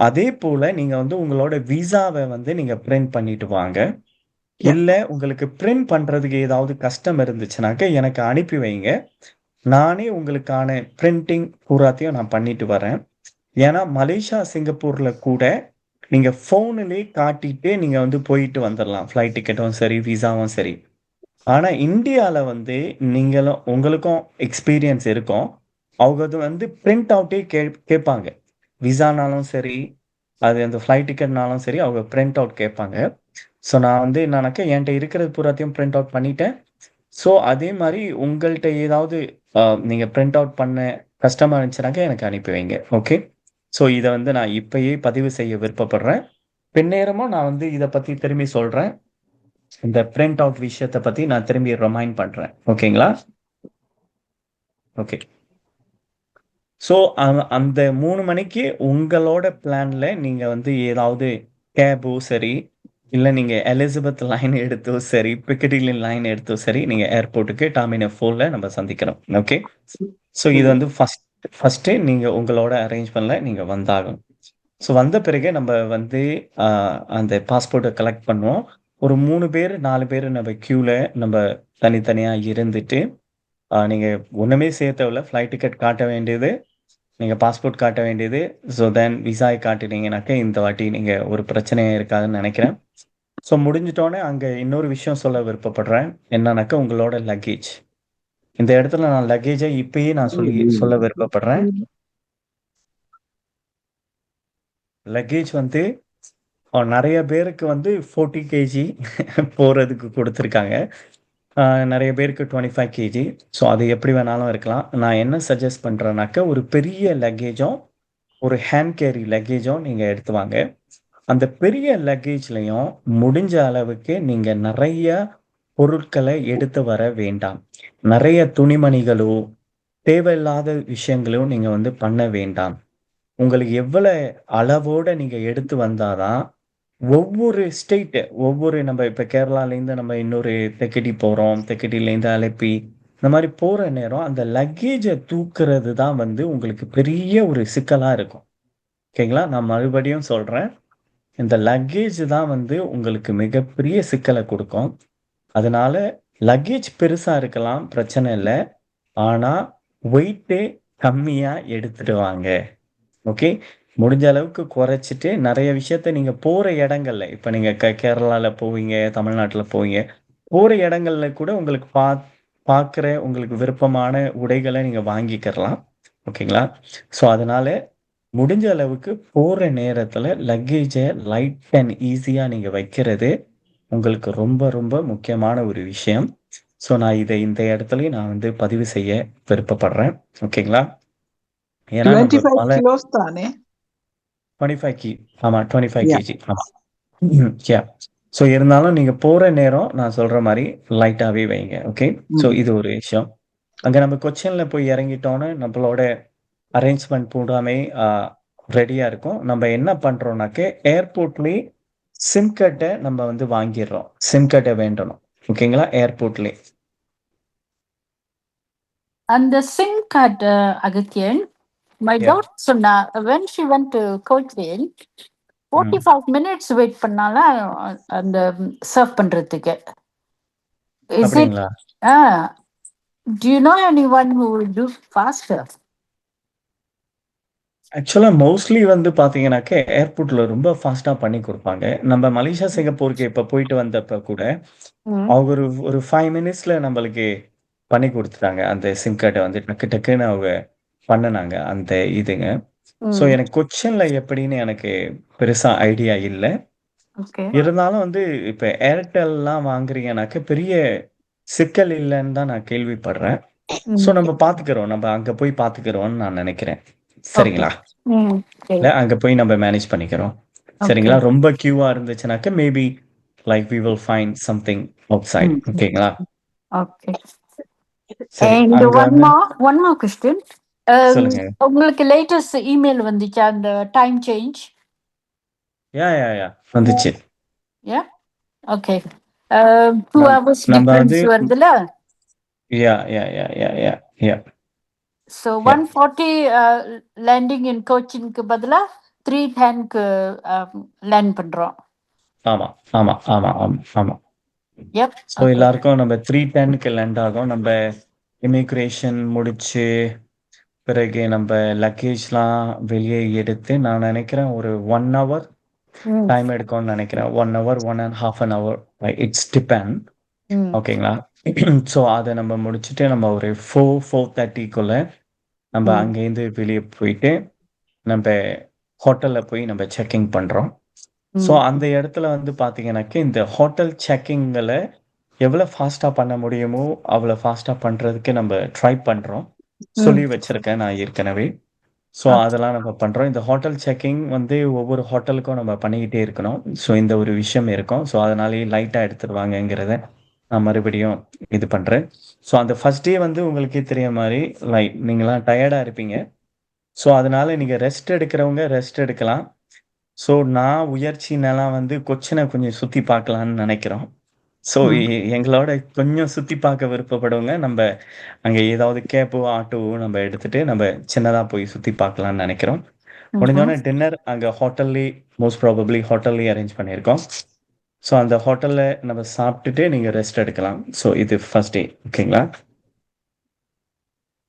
அதே போல் நீங்கள் வந்து உங்களோட விசாவை வந்து நீங்கள் பிரிண்ட் பண்ணிட்டு வாங்க. இல்லை உங்களுக்கு பிரிண்ட் பண்ணுறதுக்கு ஏதாவது கஷ்டம் இருந்துச்சுனாக்க எனக்கு அனுப்பி வைங்க. நானே உங்களுக்கான பிரிண்டிங் பூராத்தையும் நான் பண்ணிட்டு வரேன். ஏன்னா மலேசியா சிங்கப்பூர்ல கூட நீங்க போன்லயே காட்டிட்டு நீங்க வந்து போயிட்டு வந்துடலாம், ஃப்ளைட் டிக்கெட்டும் சரி விசாவும் சரி. ஆனா இந்தியால வந்து உங்களுக்கும் எக்ஸ்பீரியன்ஸ் இருக்கும், அவங்க வந்து பிரிண்ட் அவுட்டே கேட்பாங்க. விசானாலும் சரி, அது அந்த ஃப்ளைட் டிக்கெட்னாலும் சரி, அவங்க பிரிண்ட் அவுட் கேட்பாங்க. ஸோ நான் வந்து என்னன்னாக்கா என்கிட்ட இருக்கிறது பூராத்தையும் பிரிண்ட் அவுட் பண்ணிட்டேன். ஸோ அதே மாதிரி உங்கள்கிட்ட ஏதாவது நீங்கள் பிரிண்ட் அவுட் பண்ண கஷ்டமாக இருந்துச்சுனாக்கா எனக்கு அனுப்பி வைங்க. ஓகே. ஸோ இதை வந்து நான் இப்பயே பதிவு செய்ய விருப்பப்படுறேன். பின்னேரமும் நான் வந்து இதை பற்றி திரும்பி சொல்கிறேன். இந்த பிரிண்ட் அவுட் விஷயத்தை பற்றி நான் திரும்பி ரிமைண்ட் பண்ணுறேன். ஓகேங்களா? ஓகே. ஸோ அந்த 3 மணிக்கு உங்களோட பிளானில் நீங்கள் வந்து ஏதாவது கேபோ சரி, இல்லை நீங்கள் எலிசபெத் லைன் எடுத்தோ சரி, பிக்கடிலி லைன் எடுத்தோ சரி, நீங்கள் ஏர்போர்ட்டுக்கு டெர்மினல் 4ல நம்ம சந்திக்கிறோம். ஓகே. ஸோ இது வந்து ஃபஸ்ட்டு நீங்கள் உங்களோட அரேஞ்ச்மெண்ட்டில் நீங்கள் வந்தாகணும். ஸோ வந்த பிறகு நம்ம வந்து அந்த பாஸ்போர்ட்டை கலெக்ட் பண்ணுவோம். ஒரு 3 பேர் 4 பேர் நம்ம க்யூவில் நம்ம தனித்தனியாக இருந்துட்டு நீங்கள் ஒன்றுமே சேர்த்தவில்லை, ஃப்ளைட் டிக்கெட் காட்ட வேண்டியது, நீங்க பாஸ்போர்ட் காட்ட வேண்டியது. ஸோ தென் விசாயை காட்டினீங்கனாக்க இந்த வாட்டி நீங்க ஒரு பிரச்சனையே இருக்காதுன்னு நினைக்கிறேன். ஸோ முடிஞ்சிட்டோனே அங்க இன்னொரு விஷயம் சொல்ல விருப்பப்படுறேன். என்னன்னாக்கா உங்களோட லக்கேஜ். இந்த இடத்துல நான் லக்கேஜை இப்பயே நான் சொல்ல விருப்பப்படுறேன். லக்கேஜ் வந்து நெறைய பேருக்கு வந்து 40 கேஜி போறதுக்கு குடுத்துருக்காங்க. நெறைய பேருக்கு 25 கேஜி. ஸோ அது எப்படி வேணாலும் இருக்கலாம். நான் என்ன சஜெஸ்ட் பண்றேன்னாக்கா, ஒரு பெரிய லக்கேஜும், ஒரு ஹேண்ட் கேரி லக்கேஜும் நீங்க எடுத்து வாங்க. அந்த பெரிய லக்கேஜ்லயும் முடிஞ்ச அளவுக்கு நீங்க நெறைய பொருட்கள எடுத்து வர வேண்டாம். நெறைய துணிமணிகளோ, தேவையில்லாத விஷயங்களும் நீங்க வந்து பண்ண வேண்டாம். உங்களுக்கு எவ்வள அளவோட நீங்க எடுத்து வந்தா தான், ஒவ்வொரு ஸ்டேட் நம்ம இப்ப கேரளாலேருந்து நம்ம இன்னொரு தெக்கடி போறோம். தெக்கடிலேருந்து அலப்பி, இந்த மாரி போற நேரம் அந்த லக்கேஜ தூக்குறது தான் வந்து உங்களுக்கு பெரிய ஒரு சிக்கலா இருக்கும். ஓகேங்களா? நான் மறுபடியும் சொல்றேன். இந்த லக்கேஜ் தான் வந்து உங்களுக்கு மிகப்பெரிய சிக்கல குடுக்கும். அதனால லக்கேஜ் பெருசா இருக்கலாம், பிரச்சனை இல்ல. ஆனா வெயிட்டே கம்மியா எடுத்துட்டு வாங்க. ஓகே. முடிஞ்ச அளவுக்கு குறைச்சிட்டு நெறைய விஷயத்த நீங்க போற இடங்கள்ல, இப்ப நீங்க கேரளால போவீங்க, தமிழ்நாட்டுல போவீங்க. போற இடங்கள்ல கூட உங்களுக்கு பார்க்குற உங்களுக்கு விருப்பமான உடைகள நீங்க வாங்கிக்கிறலாம். ஓகேங்களா? ஸோ அதனால முடிஞ்ச அளவுக்கு போற நேரத்துல லக்கேஜ லைட் அண்ட் ஈஸியா நீங்க வைக்கிறது உங்களுக்கு ரொம்ப ரொம்ப முக்கியமான ஒரு விஷயம். ஸோ நான் இத இந்த இடத்துலயும் நான் வந்து பதிவு செய்ய விருப்பப்படுறேன். ஓகேங்களா? ஏன்னா நம்ம 25 பல கிலோஸ் தானே? 25 ஆமா 25 யா. கேஜி. ஆமா. யாஹ்! ஸோ இருந்தாலும் நீங்க போற நேரம் நான் சொல்ற மாரி லைட்டாவே வைங்க. ஓகே. ஸோ இது ஒரு விஷயம். அங்க நம்ம கொச்சின்ல போய் இறங்கிட்டோனே நம்மளோட அரேஞ்ச்மென்ட் பூராமே ரெடியா இருக்கும். நம்ம என்ன பண்றோம்னாக்க, ஏர்போர்ட்லயே சிம் கார்ட நம்ம வந்து வாங்கிர்றோம். சிம் கார்ட வேண்டணும். ஓகேங்களா? ஏர்போர்ட்லயே. அந்த sim card Agathiyan, my yeah! Daughter சொன்னா, when she went to Cochin, ம். 45 minutes வெயிட் பண்ணாலாம் அந்த சர்வ் பண்றதுக்கு. Is it? அப்படிங்களா? Do you know anyone who will do faster? ஆக்சுவலா மோஸ்ட்லி வந்து பார்த்தீங்கன்னாக்க, ஏர்போர்ட்ல ரொம்ப ஃபாஸ்ட்டா பண்ணி குடுப்பாங்க. நம்ம மலேசியா, சிங்கப்பூருக்கு இப்ப போயிட்டு வந்தப்ப கூட, ம். அவங்க ஒரு 5 மினிட்ஸ்ல நம்மளுக்கு பண்ணி குடுத்துட்டாங்க. அந்த சிம் கார்ட வந்து டக்கு டக்குன்னு அவங்க பண்ணுனாங்க. அந்த இதுங்க. ஸோ ம். எனக்கு கொச்சின்ல எப்படின்னு எனக்கு பெருசா ஐடியா இல்ல. ஓகே. இருந்தாலும் வந்து இப்ப ஏர்டெல்லாம் வாங்குறீங்கனாக்க, பெரிய சிக்கல் இல்லன்னு தான் நான் கேள்விப்படுறேன். ஸோ ம். நம்ம பார்த்துக்கிறோம். நம்ம அங்க போய் பார்த்துக்கிறோம்னு நான் நெனைக்கிறேன். ஓகே. சரிங்களா? ம். சரி. இல்ல அங்க போய் நம்ம மேனேஜ் பண்ணிக்கிறோம். ஓகே. சரிங்களா? ரொம்ப கியூவா இருந்துச்சுனாக்க, maybe like we will find something outside. ம். ஓகேங்களா? ஓகே. சரி. And அங்க வந்து one more question. சொல்லுங்க. உங்களுக்கு லேட்டஸ்ட் இமெயில் வந்துச்சா அந்த டைம் சேஞ்ச்? யா. வந்துச்சு. யா? ஓகே. 2 நம் hours நம்ம வந்து டிஃபரன்ஸ் வருதுல்ல? யா. So யா. 140 லேண்டிங் இன் கோச்சின்க்கு பதிலா 310க்கு லேண்ட் பண்றோம். ஆமா. யப். So okay. எல்லாருக்கும் நம்ம 310க்கு லேண்ட் ஆகும். நம்ம இமிகிரேஷன் முடிச்சு, பிறகு நம்ம லக்கேஜ்லாம் வெளியே எடுத்து, நான் நினைக்கிறேன் ஒரு 1 ஹவர் ம். டைம் எடுக்கும்னு நினைக்கிறேன். 1 hour, 1 1/2 an hour. It's depend. ம். ஓகேங்களா? ஸோ அத நம்ம முடிச்சுட்டு நம்ம ஒரு 4:30க்குள்ள நம்ம ம். அங்கேருந்து வெளியே போயிட்டு, நம்ப ஹோட்டல்ல போய் நம்ம செக்கிங் பண்றோம். ஸோ ம். அந்த இடத்துல வந்து பார்த்தீங்கன்னாக்க, இந்த ஹோட்டல் செக்கிங்கள எவ்வளோ ஃபாஸ்ட்டா பண்ண முடியுமோ, அவ்வளோ ஃபாஸ்ட்டா பண்றதுக்கு நம்ம ட்ரை பண்றோம். ம். சொல்லி வச்சிருக்கேன் நான் ஏற்கனவே. So okay. அதெல்லாம் நம்ம பண்றோம். இந்த ஹோட்டல் செக்கிங் வந்து ஒவ்வொரு ஹோட்டலுக்கும் நம்ம பண்ணிக்கிட்டே இருக்கணும். ஸோ இந்த ஒரு விஷயம் இருக்கும். ஸோ அதனாலேயே லைட்டா எடுத்துட்டு வாங்கங்கிறத நான் மறுபடியும் இது பண்றேன். ஸோ அந்த ஃபர்ஸ்ட் டே வந்து உங்களுக்கே தெரியிற மாரி நீங்கலாம் டயர்டா இருப்பீங்க. ஸோ அதனால நீங்க ரெஸ்ட் எடுக்கிறவங்க ரெஸ்ட் எடுக்கலாம். ஸோ நான் உயர்ச்சினலாம் வந்து கொச்சின கொஞ்சம் சுத்தி பார்க்கலான்னு நினைக்கிறோம். ஸோ ம். எங்களோட கொஞ்சம் சுத்தி பார்க்க விருப்பப்படுவங்க, நம்ப அங்க ஏதாவது கேபோ, ஆட்டோவோ நம்ம எடுத்துட்டு நம்ம சின்னதா போய் சுத்தி பார்க்கலான்னு நினைக்கிறோம். ம்ஹ்ம். முடிஞ்சோனே டின்னர் அங்க ஹோட்டல்லயே மோஸ்ட் ப்ராபப்ளி ஹோட்டல்லயே அரேஞ்ச் பண்ணியிருக்கோம். ஸோ அந்த ஹோட்டல்ல நம்ம சாப்பிட்டுட்டு நீங்க ரெஸ்ட் எடுக்கலாம். ஸோ இது ஃபர்ஸ்ட் டே. ஓகேங்களா?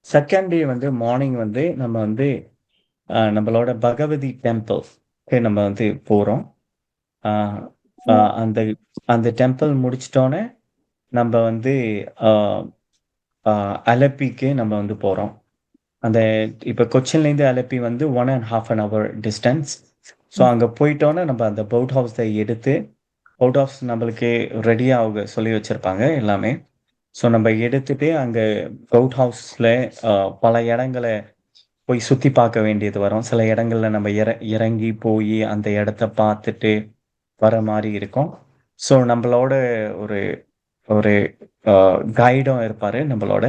செகண்ட் டே வந்து மார்னிங் வந்து நம்ம வந்து நம்மளோட பகவதி டெம்பிள்க்கு நம்ம வந்து போறோம். அந்த அந்த டெம்பிள் முடிச்சிட்டோன்னே நம்ம வந்து அலப்பிக்கு நம்ம வந்து போறோம். அந்த இப்ப கொச்சின்லேருந்து அலப்பி வந்து 1.5 hour டிஸ்டன்ஸ். ஸோ அங்க போயிட்டோன்னே நம்ம அந்த போட் ஹவுஸ எடுத்து போட் ஹவுஸ் நம்மளுக்கு ரெடியா அவங்க சொல்லி வச்சிருப்பாங்க எல்லாமே. ஸோ நம்ம எடுத்துட்டு அங்க போட் ஹவுஸ்ல பல இடங்கள போய் சுத்தி பார்க்க வேண்டியது வரும். சில இடங்கள்ல நம்ம இறங்கி போய் அந்த இடத்த பார்த்துட்டு வர மாரி இருக்கும். ஸோ நம்மளோட ஒரு ஒரு கைடும் இருப்பாரு நம்மளோட.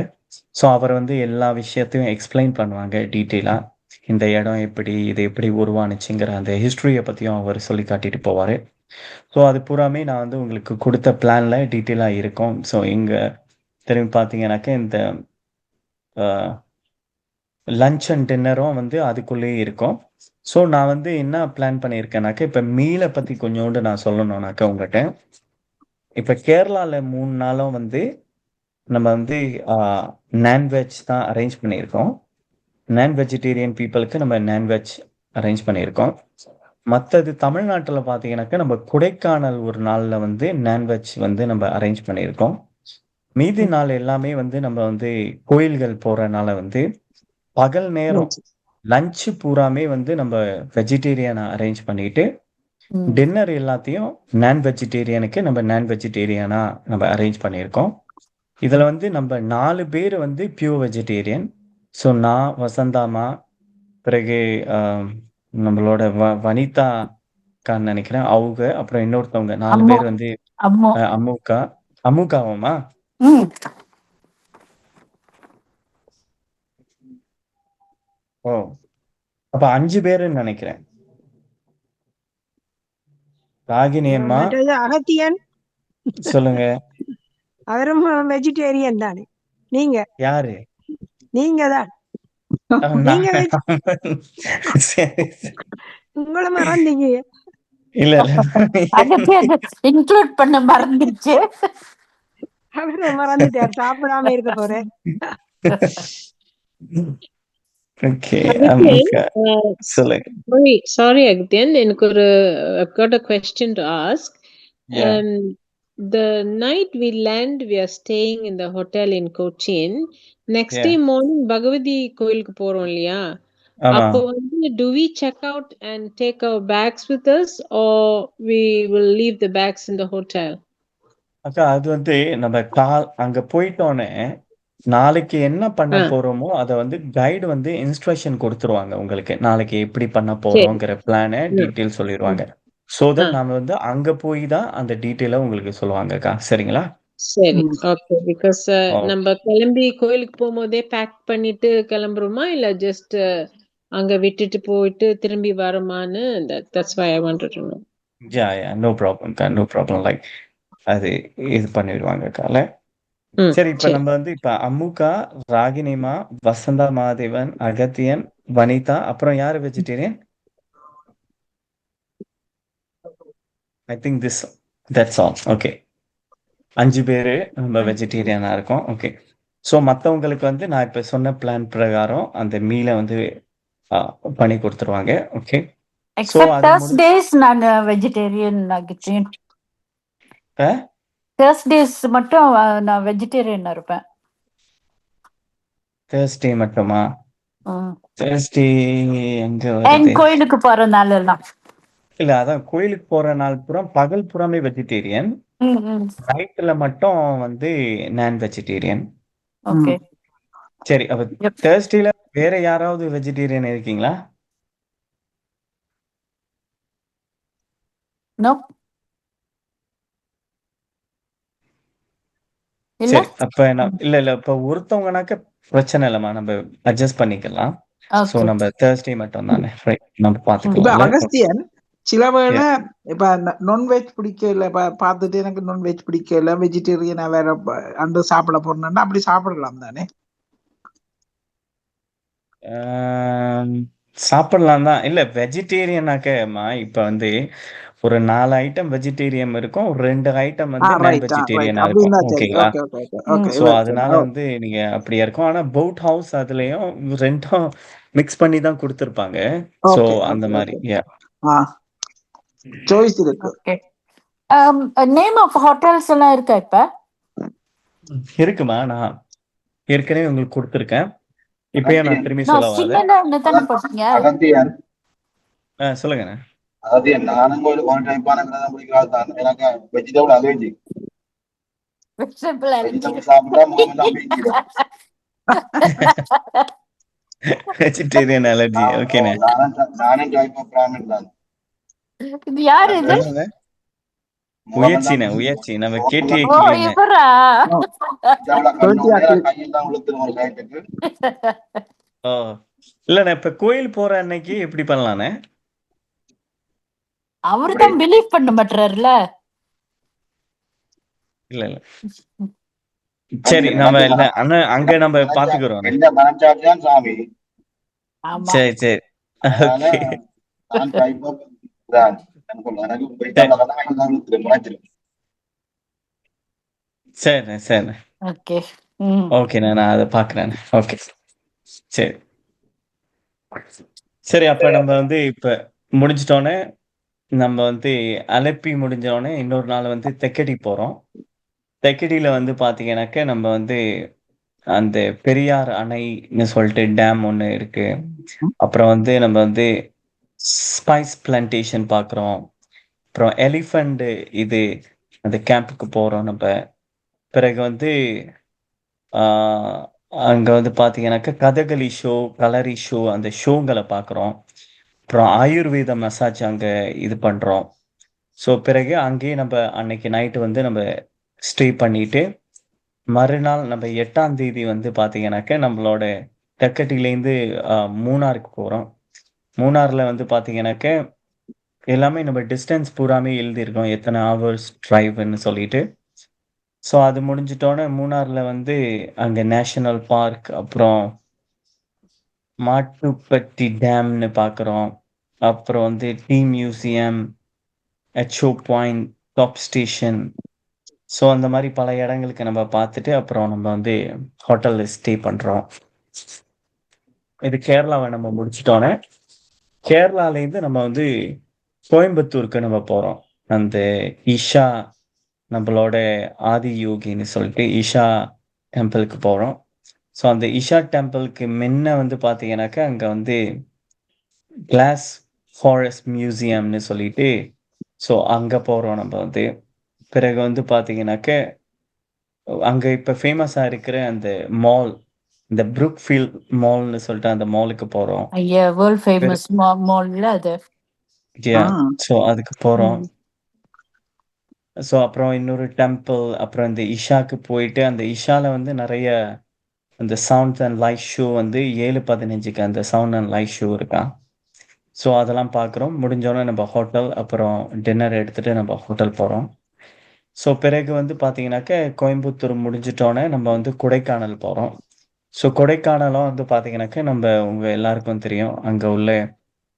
ஸோ அவர் வந்து எல்லா விஷயத்தையும் எக்ஸ்பிளைன் பண்ணுவாங்க டீட்டெயிலா. இந்த இடம் எப்படி, இது எப்படி உருவானுச்சுங்கிற அந்த ஹிஸ்டரிய பத்தியும் அவர் சொல்லி காட்டிட்டு போவாரு. ஸோ அது பூராமே நான் வந்து உங்களுக்கு கொடுத்த பிளான்ல டீட்டெயிலா இருக்கும். ஸோ இங்க திரும்பி பார்த்தீங்கன்னாக்க இந்த லஞ்ச் அண்ட் டின்னரும் வந்து அதுக்குள்ளேயே இருக்கும். ஸோ நான் வந்து என்ன பிளான் பண்ணியிருக்கேனாக்க, இப்ப மீலை பத்தி கொஞ்சோண்டு நான் சொல்லணும்னாக்க உங்கள்கிட்ட, இப்ப கேரளால 3 நாளும் வந்து நம்ம வந்து நான்வெஜ் தான் அரேஞ்ச் பண்ணியிருக்கோம். நான் வெஜிடேரியன் பீப்புளுக்கு நம்ம நான்வெஜ் அரேஞ்ச் பண்ணியிருக்கோம். மற்றது தமிழ்நாட்டில் பார்த்தீங்கன்னாக்கா நம்ம கொடைக்கானல் ஒரு நாளில் வந்து நான்வெஜ் வந்து நம்ம அரேஞ்ச் பண்ணியிருக்கோம். மீதி நாள் எல்லாமே வந்து நம்ம வந்து கோயில்கள் போகிறனால வந்து பகல் நேரம் லஞ்சு பூராமே வந்து நம்ம வெஜிடேரியனை அரேஞ்ச் பண்ணிட்டு டின்னர் எல்லாத்தையும் நான் வெஜிடேரியனுக்கு நம்ம நான் வெஜிடேரியனா நம்ம அரேஞ்ச் பண்ணியிருக்கோம். இதில் வந்து நம்ம 4 பேர் வந்து பியூர் வெஜிடேரியன். ஸோ நான் வசந்தாமா, பிறகு நம்மளோட வனிதா அக்கான்னு நினைக்கிறேன் அவங்க, அப்புறம் இன்னொருத்தவங்க 4 பேர் வந்து அம்முக்கா. அம்முக்காவாமா? ஓ, அப்ப 5 பேருன்னு நினைக்கிறேன். ராகினி அம்மா அகத்தியன் சொல்லுங்க. அவரும் வெஜிடேரியன் தானே? நீங்க யாரு? நீங்க தான். உங்களை மறந்தீங்க. இல்ல இன்க்ளூட் பண்ண மறந்துச்சு. அவரை மறந்துட்டார். சாப்பிடாம இருக்க போறேன். ஓகே, சொல்லுங்க. Sorry Agtyan, எனக்கு ஒரு I've got a question to ask. The night we land, we are staying in the hotel in Cochin. Next day morning Bhagavathi கோயிலுக்கு போறோம் இல்லையா? அப்போ வந்து do we check out and take our bags with us or we will leave the bags in the hotel? அக்கா, அது வந்து நம்ம அங்க போயிட்டோன்னே நாளைக்கு என்ன பண்ண போறோமோ அதை வந்து கைடு வந்து இன்ஸ்ட்ரக்ஷன் கொடுத்துருவாங்க உங்களுக்கு. நாளைக்கு எப்படி பண்ண போறோங்கிற பிளானை டீட்டெயில் சொல்லிடுவாங்க. ஸோ தட் நாம வந்து அங்க போய் தான் அந்த டீட்டெயிலை உங்களுக்கு சொல்லுவாங்கக்கா. சரிங்களா? சரி, ஓகே. பிகாஸ் நம்ம கிளம்பி கோயிலுக்கு போகும்போதே பேக் பண்ணிட்டு கிளம்புறோமா இல்ல ஜஸ்ட் அங்க விட்டுட்டு போயிட்டு திரும்பி வரோமான்னு, that's why I wanted to know. Yeah no ப்ராப்ளம்க்கா, நோ ப்ராப்ளம். லைக் அது இது பண்ணிடுவாங்கக்கால. சரி, இப்ப நம்ம வந்து இப்ப அம்முக்கா, ராகினிமா, வசந்தா மாதேவன், அகத்தியன், வனிதா, அப்புறம் யாரு vegetarian? I think that's all. Okay, 5 பேரு நம்ம வெஜிடேரியனா இருக்கோம். ஓகே, ஸோ மற்றவங்களுக்கு வந்து நான் இப்ப சொன்ன பிளான் பிரகாரம் அந்த மீலை வந்து பண்ணி கொடுத்துருவாங்க. ஓகே, ஸோ Thursdays நான் வெஜிடேரியன் ஆகிட்டேன். Thursdays மட்டும் நான் வெஜிடேரியன் இருப்பேன். Thursday மட்டுமா? Thursday எங்க வருது? கோயிலுக்கு போற நாள் எல்லாம் இல்ல, அதான் கோயிலுக்கு போற நாள் பூரா பகல் பூராமே வெஜிடேரியன், நைட்ல மட்டும் வந்து நான் வெஜிடேரியன். ஓகே, சரி. அப்ப Thursdayல வேற யாராவது வெஜிடேரியன் இருக்கீங்களா? நோ. சரி, அப்ப இல்ல இப்ப ஒருத்தவங்கனாக்க பிரச்சனை இல்லம்மா, நம்ம அட்ஜஸ்ட் பண்ணிக்கலாம். சோ நம்ம Thursday மட்டும் தானே, நம்ம பாத்துக்கலாம். அகஸ்தியன் சில வேளை இப்ப நான்வெஜ் பிடிக்கல, பார்த்துட்டு எனக்கு நான்வெஜ் பிடிக்கல, வெஜிடேரியனா வேற அந்த சாப்பிட போறேன்னா அப்படி சாப்பிடலாம் தானே? சாப்பிடலாம் தான். இல்ல வெஜிடேரியனாக்கமா இப்ப வந்து ஒரு 4 ஐட்டம் வெஜிடேரியன் இருக்கும், ஒரு 2 ஐட்டம் வந்து நான் வெஜிடேரியனா இருக்கும். ஓகேங்களா? சோ அதனால வந்து நீங்க அப்படியா இருக்கும். ஆனா போட் ஹவுஸ் அதுலயும் 2ம் மிக்ஸ் பண்ணி தான் குடுத்திருப்பாங்க. ஸோ ஓகே அந்த ஓகே மாரி. ஓகே. யா. சாய்ஸ் இருக்கு. ஓகே. நேம் ஆஃப் ஹோட்டல்ஸ் எல்லாம் இருக்கா இப்ப? இருக்குமா? நான் ஏற்கனவே உங்களுக்கு குடுத்துருக்கேன். இப்பயே நான் திரும்பி நான் சொல்லவா அத? சின்னதா என்ன தானே போட்டீங்க? அகத்தியன் சொல்லுங்கண்ணே. அகத்தியன் நானும் ஒரு டைப்பான தான் பிடிக்கிறாள் தான். எனக்கு vegetable allergy. Vegetable allergy. Vegetable சாப்பிட்டா முகமெல்லாம் பீச்சிடும். Vegetarian allergy. ஓகேண்ணே. நானும் டைப் ஆஃப் பிராமின் தான். இது யாரு இது? என்னண்ணே? உயர்ச்சிண்ணே, உயர்ச்சி. நம்ம கேட்டியே ஓ கிளின்னு. இவரா? கையில் தான் உளுத்துரும் ஒரு கைட்டுக்கு. ஓ இல்லண்ணே, இப்ப கோயில் போற அன்னைக்கு எப்படி பண்ணலாண்ணே? அவருதான் பிலீவ் பண்ண மாட்டாருல. இல்ல இல்ல சரி, நம்ம இல்ல அண்ணன் அங்க நம்ம பாத்துக்கிறோம். எந்த மனச்சாட்சியான் சாமி. ஆமா. சரி சரி. அதனால ஓகே. நான் டைப் ஆஃப் தான். எனக்கு வெஜிடபிள் கையில் தான் உளுத்துரும் முளைச்சிடும். சரிண்ணே சரிண்ணே. ஓகே. ஓகேண்ணே, நான் அதை பாக்குறேன். ஓகே சரி சரி. அப்ப நம்ம வந்து இப்ப முடிஞ்சிட்டோன்னே நம்ம வந்து அலப்பி முடிஞ்சோடனே இன்னொரு நாள் வந்து தெக்கடி போறோம். தெக்கடியில வந்து பாத்தீங்கன்னாக்க நம்ம வந்து அந்த பெரியார் அணைன்னு சொல்லிட்டு டேம் ஒண்ணு இருக்கு. அப்புறம் வந்து நம்ம வந்து ஸ்பைஸ் பிளான்டேஷன் பாக்குறோம். அப்புறம் எலிஃபண்ட் இது அந்த கேம்புக்கு போறோம் நம்ம. பிறகு வந்து ஆஹ் அங்க வந்து பாத்தீங்கன்னாக்க கதகளி ஷோ, கலரி ஷோ, அந்த ஷோங்களை பாக்குறோம். அப்புறம் ஆயுர்வேத மசாஜ் அங்க இது பண்றோம். ஸோ பிறகு அங்கேயே நம்ம அன்னைக்கு நைட்டு வந்து நம்ம ஸ்டே பண்ணிட்டு மறுநாள் நம்ம 8ஆம் தேதி வந்து பாத்தீங்கன்னாக்க நம்மளோட தெக்கட்டிலேருந்து மூணாருக்கு போறோம். மூணார்ல வந்து பாத்தீங்கன்னாக்க எல்லாமே நம்ம டிஸ்டன்ஸ் பூராமே எழுதியிருக்கோம், எத்தனை ஹவர்ஸ் டிரைவ்னு சொல்லிட்டு. ஸோ அது முடிஞ்சிட்டோன்னே மூணார்ல வந்து அங்க நேஷனல் பார்க், அப்புறம் மாட்டுப்பட்டி டேம்னு பார்க்குறோம். அப்புறம் வந்து tea museum, echo point, top station. So அந்த மாதிரி பல இடங்களுக்கு நம்ம பார்த்துட்டு அப்புறம் நம்ம வந்து ஹோட்டலில் ஸ்டே பண்ணுறோம். இது கேரளாவை நம்ம முடிச்சிட்டோன்னே கேரளாலேருந்து நம்ம வந்து கோயம்புத்தூருக்கு நம்ம போகிறோம். அந்த ஈஷா, நம்மளோட ஆதி யோகின்னு சொல்லிட்டு ஈஷா டெம்பிளுக்கு போகிறோம். ஸோ அந்த ஈஷா டெம்பிளுக்கு முன்ன வந்து பார்த்தீங்கன்னாக்கா அங்கே வந்து கிளாஸ் ஃபாரஸ்ட் மியூசியம்னு சொல்லிட்டு ஸோ அங்கே போகிறோம் நம்ம வந்து. பிறகு வந்து பார்த்தீங்கன்னாக்க அங்கே இப்போ ஃபேமஸாக இருக்கிற அந்த மால், இந்த ப்ரூக்ஃபீல்ட் மால்னு சொல்லிட்டு அந்த மாலுக்கு போகிறோம். ஐயா வேர்ல்ட் ஃபேமஸ் மால்ல அது. ஸோ அதுக்கு போகிறோம். ஸோ அப்புறம் இன்னொரு டெம்பிள், அப்புறம் இந்த இஷாக்கு போயிட்டு அந்த இஷால வந்து நிறைய அந்த சவுண்ட் அண்ட் லைட் ஷோ வந்து 7:15க்கு அந்த சவுண்ட் அண்ட் லைட் ஷோ இருக்கான். ஸோ அதெல்லாம் பார்க்குறோம். முடிஞ்சோடனே நம்ம ஹோட்டல், அப்புறம் டின்னர் எடுத்துகிட்டு நம்ம ஹோட்டல் போகிறோம். ஸோ பிறகு வந்து பார்த்தீங்கன்னாக்க கோயம்புத்தூர் முடிஞ்சிட்டோன்னே நம்ம வந்து கொடைக்கானல் போகிறோம். ஸோ கொடைக்கானலும் வந்து பார்த்தீங்கன்னாக்க நம்ம உங்கள் எல்லாருக்கும் தெரியும், அங்கே உள்ள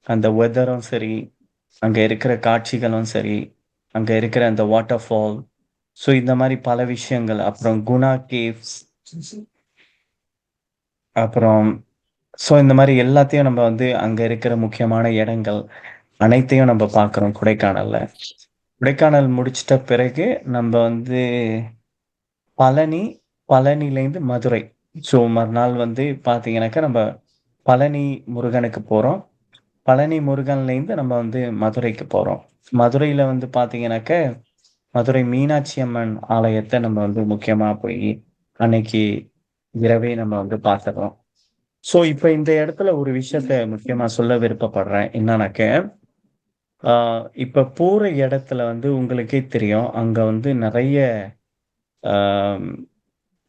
அந்த வெதரும் சரி, அங்கே இருக்கிற காட்சிகளும் சரி, அங்கே இருக்கிற அந்த வாட்டர் ஃபால், ஸோ இந்த மாதிரி பல விஷயங்கள், அப்புறம் குணா கேவ்ஸ், அப்புறம் ஸோ இந்த மாதிரி எல்லாத்தையும் நம்ம வந்து அங்கே இருக்கிற முக்கியமான இடங்கள் அனைத்தையும் நம்ம பார்க்குறோம் கொடைக்கானலில். கொடைக்கானல் முடிச்சிட்ட பிறகு நம்ம வந்து பழனி, பழனிலேருந்து மதுரை. ஸோ மறுநாள் வந்து பார்த்தீங்கன்னாக்கா நம்ம பழனி முருகனுக்கு போகிறோம். பழனி முருகன்லேருந்து நம்ம வந்து மதுரைக்கு போகிறோம். மதுரையில் வந்து பார்த்தீங்கன்னாக்க மதுரை மீனாட்சி அம்மன் ஆலயத்தை நம்ம வந்து முக்கியமாக போய் அன்னைக்கு இரவே நம்ம வந்து பார்த்துடுறோம். ஸோ இப்போ இந்த இடத்துல ஒரு விஷயத்த முக்கியமாக சொல்ல விருப்பப்படுறேன். என்னன்னாக்க இப்போ போகிற இடத்துல வந்து உங்களுக்கே தெரியும், அங்கே வந்து நிறைய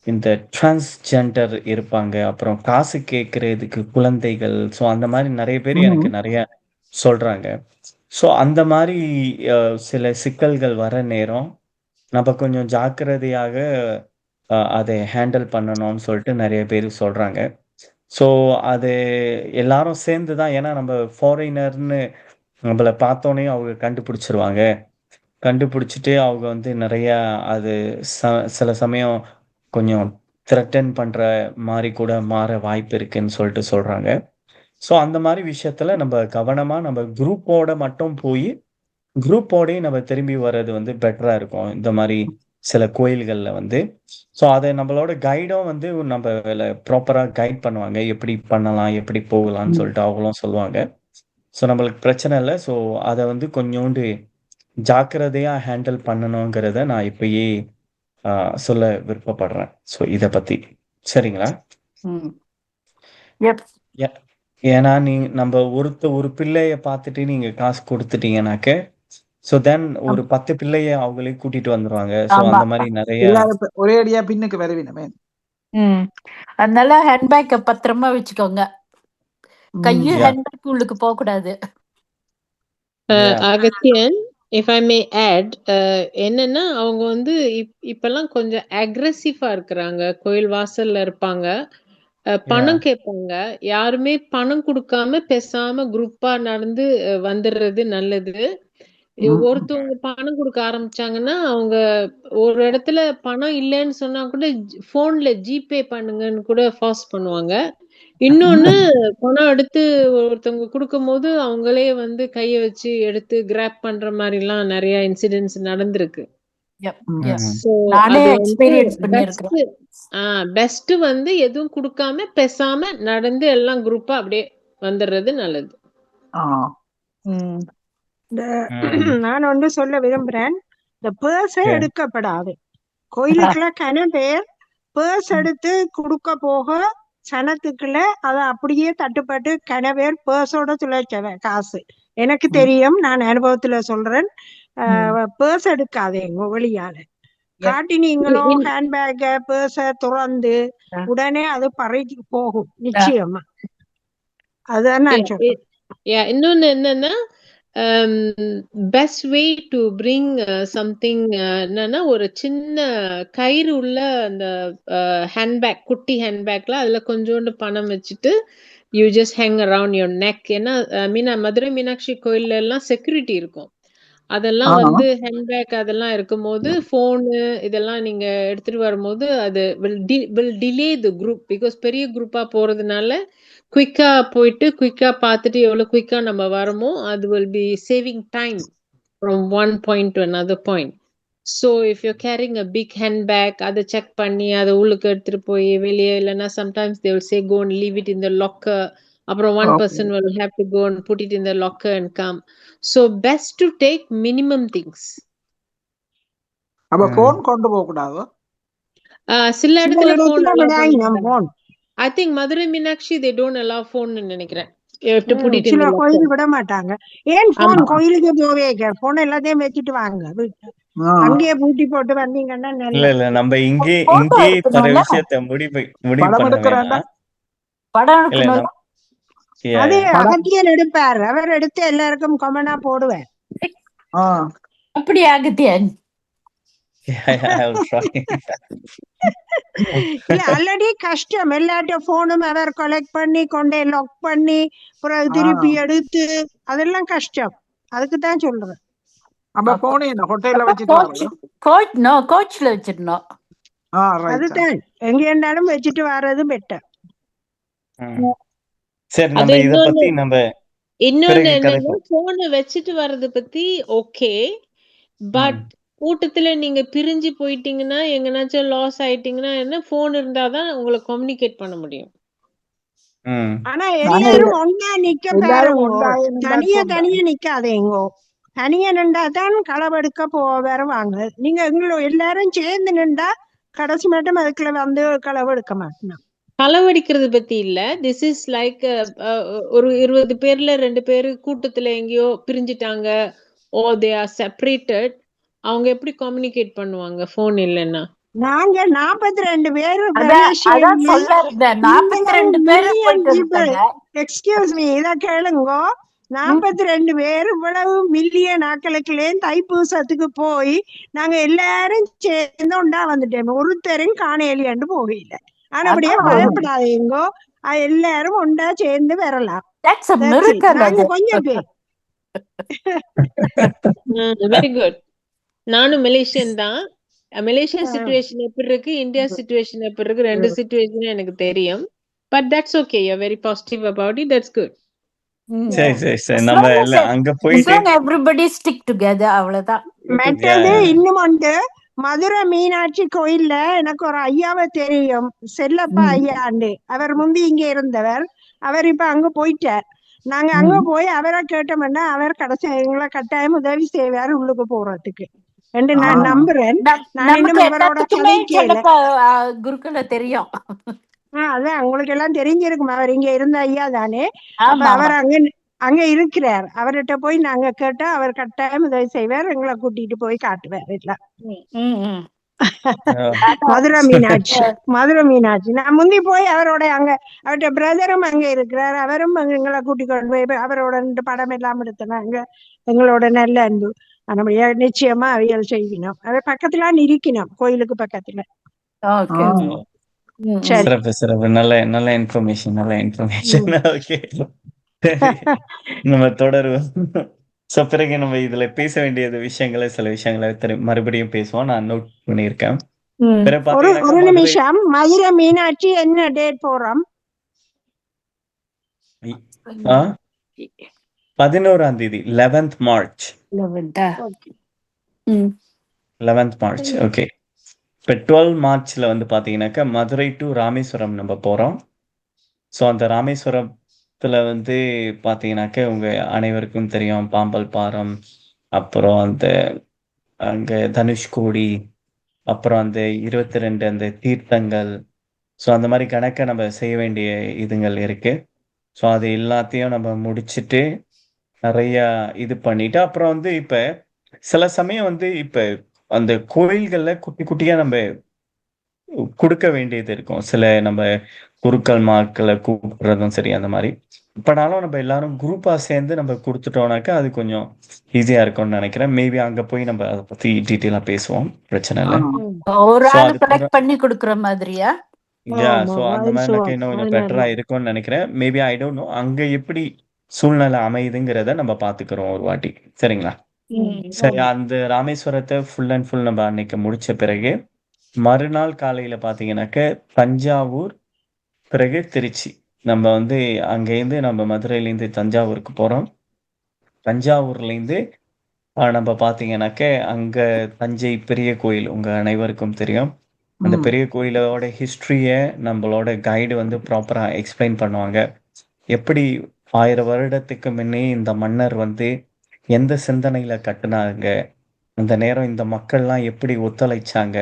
இந்த டிரான்ஸ்ஜெண்டர் இருப்பாங்க, அப்புறம் காசு கேட்கறதுக்கு குழந்தைகள், ஸோ அந்த மாதிரி நிறைய பேர் எனக்கு நிறைய சொல்றாங்க. ஸோ அந்த மாதிரி சில சிக்கல்கள் வர நேரம் நம்ம கொஞ்சம் ஜாக்கிரதையாக அதை ஹேண்டில் பண்ணணும்னு சொல்லிட்டு நிறைய பேர் சொல்றாங்க. ஸோ அது எல்லாரும் சேர்ந்து தான், ஏன்னா நம்ம ஃபாரினர்னு நம்மளை பார்த்தோன்னே அவங்க கண்டுபிடிச்சிருவாங்க. கண்டுபிடிச்சிட்டு அவங்க வந்து நிறையா அது சில சமயம் கொஞ்சம் த்ரெட்டன் பண்ணுற மாதிரி கூட மாற வாய்ப்பு இருக்குன்னு சொல்லிட்டு சொல்கிறாங்க. ஸோ அந்த மாதிரி விஷயத்துல நம்ம கவனமா நம்ம குரூப்போட மட்டும் போய் குரூப்போடயே நம்ம திரும்பி வர்றது வந்து பெட்டரா இருக்கும் இந்த மாதிரி சில கோயில்கள்ல வந்து. ஸோ அதை நம்மளோட கைடும் வந்து நம்ம ப்ராப்பரா கைட் பண்ணுவாங்க, எப்படி பண்ணலாம் எப்படி போகலாம்னு சொல்லிட்டு அவங்களும் சொல்லுவாங்க. ஸோ நம்மளுக்கு பிரச்சனை இல்லை. ஸோ அதை வந்து கொஞ்சோண்டு ஜாக்கிரதையா ஹேண்டில் பண்ணணுங்கிறத நான் இப்பயே சொல்ல விருப்பப்படுறேன். ஸோ இதை பத்தி சரிங்களா? ஏன்னா நம்ம ஒரு பிள்ளைய பார்த்துட்டு நீங்க காசு கொடுத்துட்டீங்கன்னாக்க ஸோ தென் ஒரு 10 பிள்ளைய அவங்களே கூட்டிட்டு வந்துருவாங்க. ஸோ அந்த மாதிரி நிறைய ஒரே அடியா பின்னுக்கு வரவினமே. அதனால ஹேண்ட்பேக் பத்திரமா வச்சுக்கோங்க. கையும் ஹேண்ட்பேக் உள்ளுக்கு போக கூடாது. Agathiyan, if I may add, என்னன்னா அவங்க வந்து இப்பெல்லாம் கொஞ்சம் அக்ரெசிவா இருக்கிறாங்க. கோயில் வாசல்ல இருப்பாங்க, பணம் கேட்பாங்க. யாருமே பணம் கொடுக்காம பேசாம குரூப்பா நடந்து வந்துடுறது நல்லது. ஒருத்தவங்க பணம் கொடுக்க ஆரம்பிச்சாங்கன்னா அவங்க ஒரு இடத்துல பணம் இல்லைன்னு சொன்னா கூட போன்ல ஜிபே பண்ணுங்கன்னு கூட ஃபாஸ்ட் பண்ணுவாங்க. இன்னொன்னு, பணம் எடுத்து ஒருத்தவங்க கொடுக்கும் போது அவங்களே வந்து கைய வச்சு எடுத்து கிராப் பண்ற மாதிரி எல்லாம் நிறைய இன்சிடென்ட்ஸ் நடந்திருக்கு. பெஸ்ட் வந்து எதுவும் கொடுக்காம பேசாம நடந்து எல்லாம் குரூப்பா அப்படியே வந்துடுறது நல்லது. நான் ஒன்று சொல்ல விரும்புறேன். இந்த பேர்ஸே எடுக்கப்படாது. கோயிலுக்குள்ள கன பேர் பேர்ஸ் எடுத்து கொடுக்க போக சனத்துக்குள்ள அதை அப்படியே தட்டுப்பட்டு கன பேர் பேர்ஸோட துளைச்சவ காசு. எனக்கு தெரியும், நான் அனுபவத்துல சொல்றேன். பேர்ஸ் எடுக்காதேங்க வெளியால காட்டினீங்களோ ஹேண்ட்பேக்க பேர்ஸ துறந்து உடனே அது பறைக்கு போகும் நிச்சயமா. அதுதான் நான் சொல்றேன். இன்னொன்னு என்னன்னா, best way to bring something என்னன்னா, ஒரு சின்ன கயிறு உள்ள அந்த ஹேண்ட்பேக், குட்டி ஹேண்ட்பேக்ல அதுல கொஞ்சோண்டு பணம் வச்சுட்டு you just hang around your neck. ஏன்னா மதுரை மீனாட்சி கோயில்ல எல்லாம் செக்யூரிட்டி இருக்கும். அதெல்லாம் வந்து ஹேண்ட்பேக் அதெல்லாம் இருக்கும்போது போனு இதெல்லாம் நீங்க எடுத்துட்டு வரும்போது அது will delay the group. Because பெரிய குரூப்பா போறதுனால குயிக்கா போயிட்டு குயிக்கா பார்த்துட்டு எவ்வளவு குயிக்கா நம்ம வரமோ அது will be saving time from one point to another point. So if you carrying a big handbag, அதை செக் பண்ணி அதை உள்ளுக்கு எடுத்துட்டு போய் வெளியே இல்லைன்னா sometimes they will say go and leave it in the locker. அப்புறம் one person will have to go and put it in the locker and come. So best to take minimum things. அப்ப phone கொண்டு போக கூடாது. சில இடத்துல phone I think Madurai Meenakshi they don't allow phone ன்னு நினைக்கிறேன். You have to put it in the locker. கோயில் விட மாட்டாங்க. ஏன் போன் கோயிலுக்கு போவேங்க? போன் எல்லாத்தையும் வச்சுட்டு வாங்க, அங்கேயே பூட்டி போட்டு வந்தீங்கன்னா இல்ல நம்ம இங்கே பல விஷயத்தை முடிவு பண்ண படம் அது அகத்தியன் எடுப்பார். அவர் எடுத்து எல்லாருக்கும் கொமனா போடுவேன். அப்படி அகத்தியன் இல்ல ஆல்ரெடி கஷ்டம். எல்லாட்ட போனும் அவர் கலெக்ட் பண்ணி கொண்டே லாக் பண்ணி அப்புறம் திருப்பி எடுத்து அதெல்லாம் கஷ்டம். அதுக்குதான் சொல்றேன். அப்ப போனே ஹோட்டல்ல வச்சிட்டு கோச்ல வச்சிடணும். அதுதான் எங்க இருந்தாலும் வச்சுட்டு வர்றது பெட்டர். சரி, நம்ம இத பத்தி இன்னொன்னு என்னன்னா, போனை வச்சுட்டு வர்றது பத்தி ஓகே. பட் கூட்டத்துல நீங்க பிரிஞ்சு போயிட்டீங்கன்னா எங்கனாச்சும் லாஸ் ஆயிட்டீங்கன்னா என்ன, போன் இருந்தாதான் உங்களை கம்யூனிகேட் பண்ண முடியும். ஆனா எல்லாரும் ஒன்னா நிக்க பாருங்க, தனியா நிக்காதேங்கோ. தனியா நின்றாதான் களவெடுக்க வருவாங்க. நீங்க எல்லாரும் சேர்ந்து நின்றா கடைசி மட்டும் அதுக்குள்ள வந்து களவெடுக்க மாட்டோம். களவடிக்கிறது பத்தி இல்ல. திஸ் இஸ் லைக் ஒரு 20 பேர்ல 2 பேரு கூட்டத்துல எங்கேயோ பிரிஞ்சிட்டாங்க, ஓ தே ஆர் செப்பரேட்டட். அவங்க எப்படி கம்யூனிகேட் பண்ணுவாங்க போன் இல்லைன்னா? நாங்க 42 பேரு எக்ஸ்கியூஸ் மீ இத கேளுங்க. 42 பேர் இவ்வளவு மில்லியன் ஆக்களுக்குள்ளே தைப்பூசத்துக்கு போய் நாங்க எல்லாரும் சேர்ந்து உண்டா வந்துட்டோம். ஒருத்தரும் காணேலியாண்டு போகல. ஆனா அப்படியே பயப்படாதீங்கோ, எல்லாரும் ஒண்டா சேர்ந்து வரலாம். கொஞ்சம் பேர். Very good. நானும் மலேசியன் தான். மலேசியா சிச்சுவேஷன் எப்படி இருக்கு, இந்தியா சிச்சுவேஷன் எப்படி இருக்கு, ரெண்டு சிச்சுவேஷனும் எனக்கு தெரியும். But that's okay. You're very positive about it. That's good. சரி சரி சரி As நம்ம long as எல்லாம் அங்க போயிட்டு everybody stick together, அவ்வளவுதான். மற்றது இன்னும் ஒன்று, மதுரை மீனாட்சி கோயில்ல எனக்கு ஒரு ஐயாவை தெரியும், செல்லப்பா ஐயாண்டு. அவர் முந்தி இங்க இருந்தவர். அவர் இப்ப அங்க போயிட்டார். நாங்க அங்க போய் அவரை கேட்டோம்னா அவர் கடைசி எங்களை கட்டாயம் உதவி செய்வார் உள்ளுக்கு போறதுக்கு என்று நான் நம்புறேன். நான் இன்னும் அவரோட கதைக்கல. குருக்களை தெரியும். அதான் உங்களுக்கு எல்லாம் தெரிஞ்சிருக்கும். அவர் இங்க இருந்த ஐயா தானே. அப்ப ஆமா அவர் அங்க இருக்கிறார். அவர்கிட்ட போய் நாங்க கேட்டா அவர் கட்டாயம் உதவி செய்வார். எங்களை கூட்டிட்டு போய் காட்டுவார் எல்லாம். மதுரை மீனாட்சி, மதுரை மீனாட்சி. நான் முந்தி போய் அவரோட அங்க அவர்கிட்ட பிரதரும் அங்க இருக்கிறார். அவரும் எங்களை கூட்டிக் கொண்டு போய் அவரோட 2 படம் எல்லாம் எடுத்தனாங்க. எங்களோட நல்ல அன்பு. நம்முடைய நிச்சயமா அவியல் செய்யணும். அவர் பக்கத்துல இருக்கணும், கோயிலுக்கு பக்கத்துல. சரி, சிறப்பு சிறப்பு. நல்ல நல்ல இன்ஃபர்மேஷன், நல்ல இன்ஃபர்மேஷன். ஓகே, நம்ம தொடருவோம். சோ பிறகு நம்ம இதுல பேச வேண்டியது விஷயங்களை, சில விஷயங்களை மறுபடியும் பேசுவோம். நான் நோட் பண்ணியிருக்கேன். பிறகு ஒரு பாத்தீங்கன்னாக்கா மதுரை நிமிஷம். மதுரை மீனாட்சி என்ன டேட் போறோம்? 11ஆம் தேதி 11th March. 11th March. Okay. இப்போ 12 மார்ச்ல வந்து பாத்தீங்கன்னாக்கா மதுரை டு ராமேஸ்வரம் நம்ம போறோம். ஸோ அந்த ராமேஸ்வரத்துல வந்து பாத்தீங்கன்னாக்கா உங்க அனைவருக்கும் தெரியும் பாம்பல் பாலம், அப்புறம் அந்த அங்க தனுஷ்கோடி, அப்புறம் அந்த 22 அந்த தீர்த்தங்கள். ஸோ அந்த மாதிரி கணக்கை நம்ம செய்ய வேண்டிய இதுங்கள் இருக்கு. ஸோ அது எல்லாத்தையும் நம்ம முடிச்சுட்டு நிறைய இது பண்ணிட்டு அப்புறம் வந்து இப்ப சில சமயம் வந்து இப்ப அந்த கோயில்கள்ல குட்டி குட்டியா நம்ம கொடுக்க வேண்டியது இருக்கும். சில நம்ம குருக்கள் மாக்களை கூப்பிடுறதும் சரி, அந்த மாதிரி. இப்பனாலும் நம்ம எல்லாரும் குரூப்பா சேர்ந்து நம்ம கொடுத்துட்டோம்னாக்கா அது கொஞ்சம் ஈஸியா இருக்கும்னு நினைக்கிறேன். மேபி அங்க போய் நம்ம அதை பத்தி டீட்டெயிலா பேசுவோம், பிரச்சனை இல்லை. ஒரு ஸோ ஆள் அது கலெக்ட் பண்ணி கொடுக்குற மாதிரியா? ஸோ அந்த மாதிரினாக்கா இன்னும் கொஞ்சம் பெட்டரா இருக்கும்னு நினைக்கிறேன். மேபி ஐ டோன்ட் நோ அங்க எப்படி சூழ்நிலை அமையுதுங்கிறத நம்ம பாத்துக்கிறோம் ஒரு வாட்டி. சரிங்களா? சரி, அந்த ராமேஸ்வரத்தை ஃபுல் அண்ட் ஃபுல் நம்ம அன்னைக்கு முடிச்ச பிறகு மறுநாள் காலையில பாத்தீங்கன்னாக்க தஞ்சாவூர், பிறகு திருச்சி. நம்ம வந்து அங்கேருந்து நம்ம மதுரையிலேருந்து தஞ்சாவூருக்கு போறோம். தஞ்சாவூர்லேருந்து நம்ம பாத்தீங்கன்னாக்க அங்க தஞ்சை பெரிய கோயில் உங்க அனைவருக்கும் தெரியும். அந்த பெரிய கோயிலோட ஹிஸ்டரிய நம்மளோட கைடு வந்து ப்ராப்பரா எக்ஸ்பிளைன் பண்ணுவாங்க. எப்படி 1000 வருடத்துக்கு முன்னே இந்த மன்னர் வந்து எந்த சிந்தனையில கட்டுனாங்க, அந்த நேரம் இந்த மக்கள்லாம் எப்படி ஒத்துழைச்சாங்க,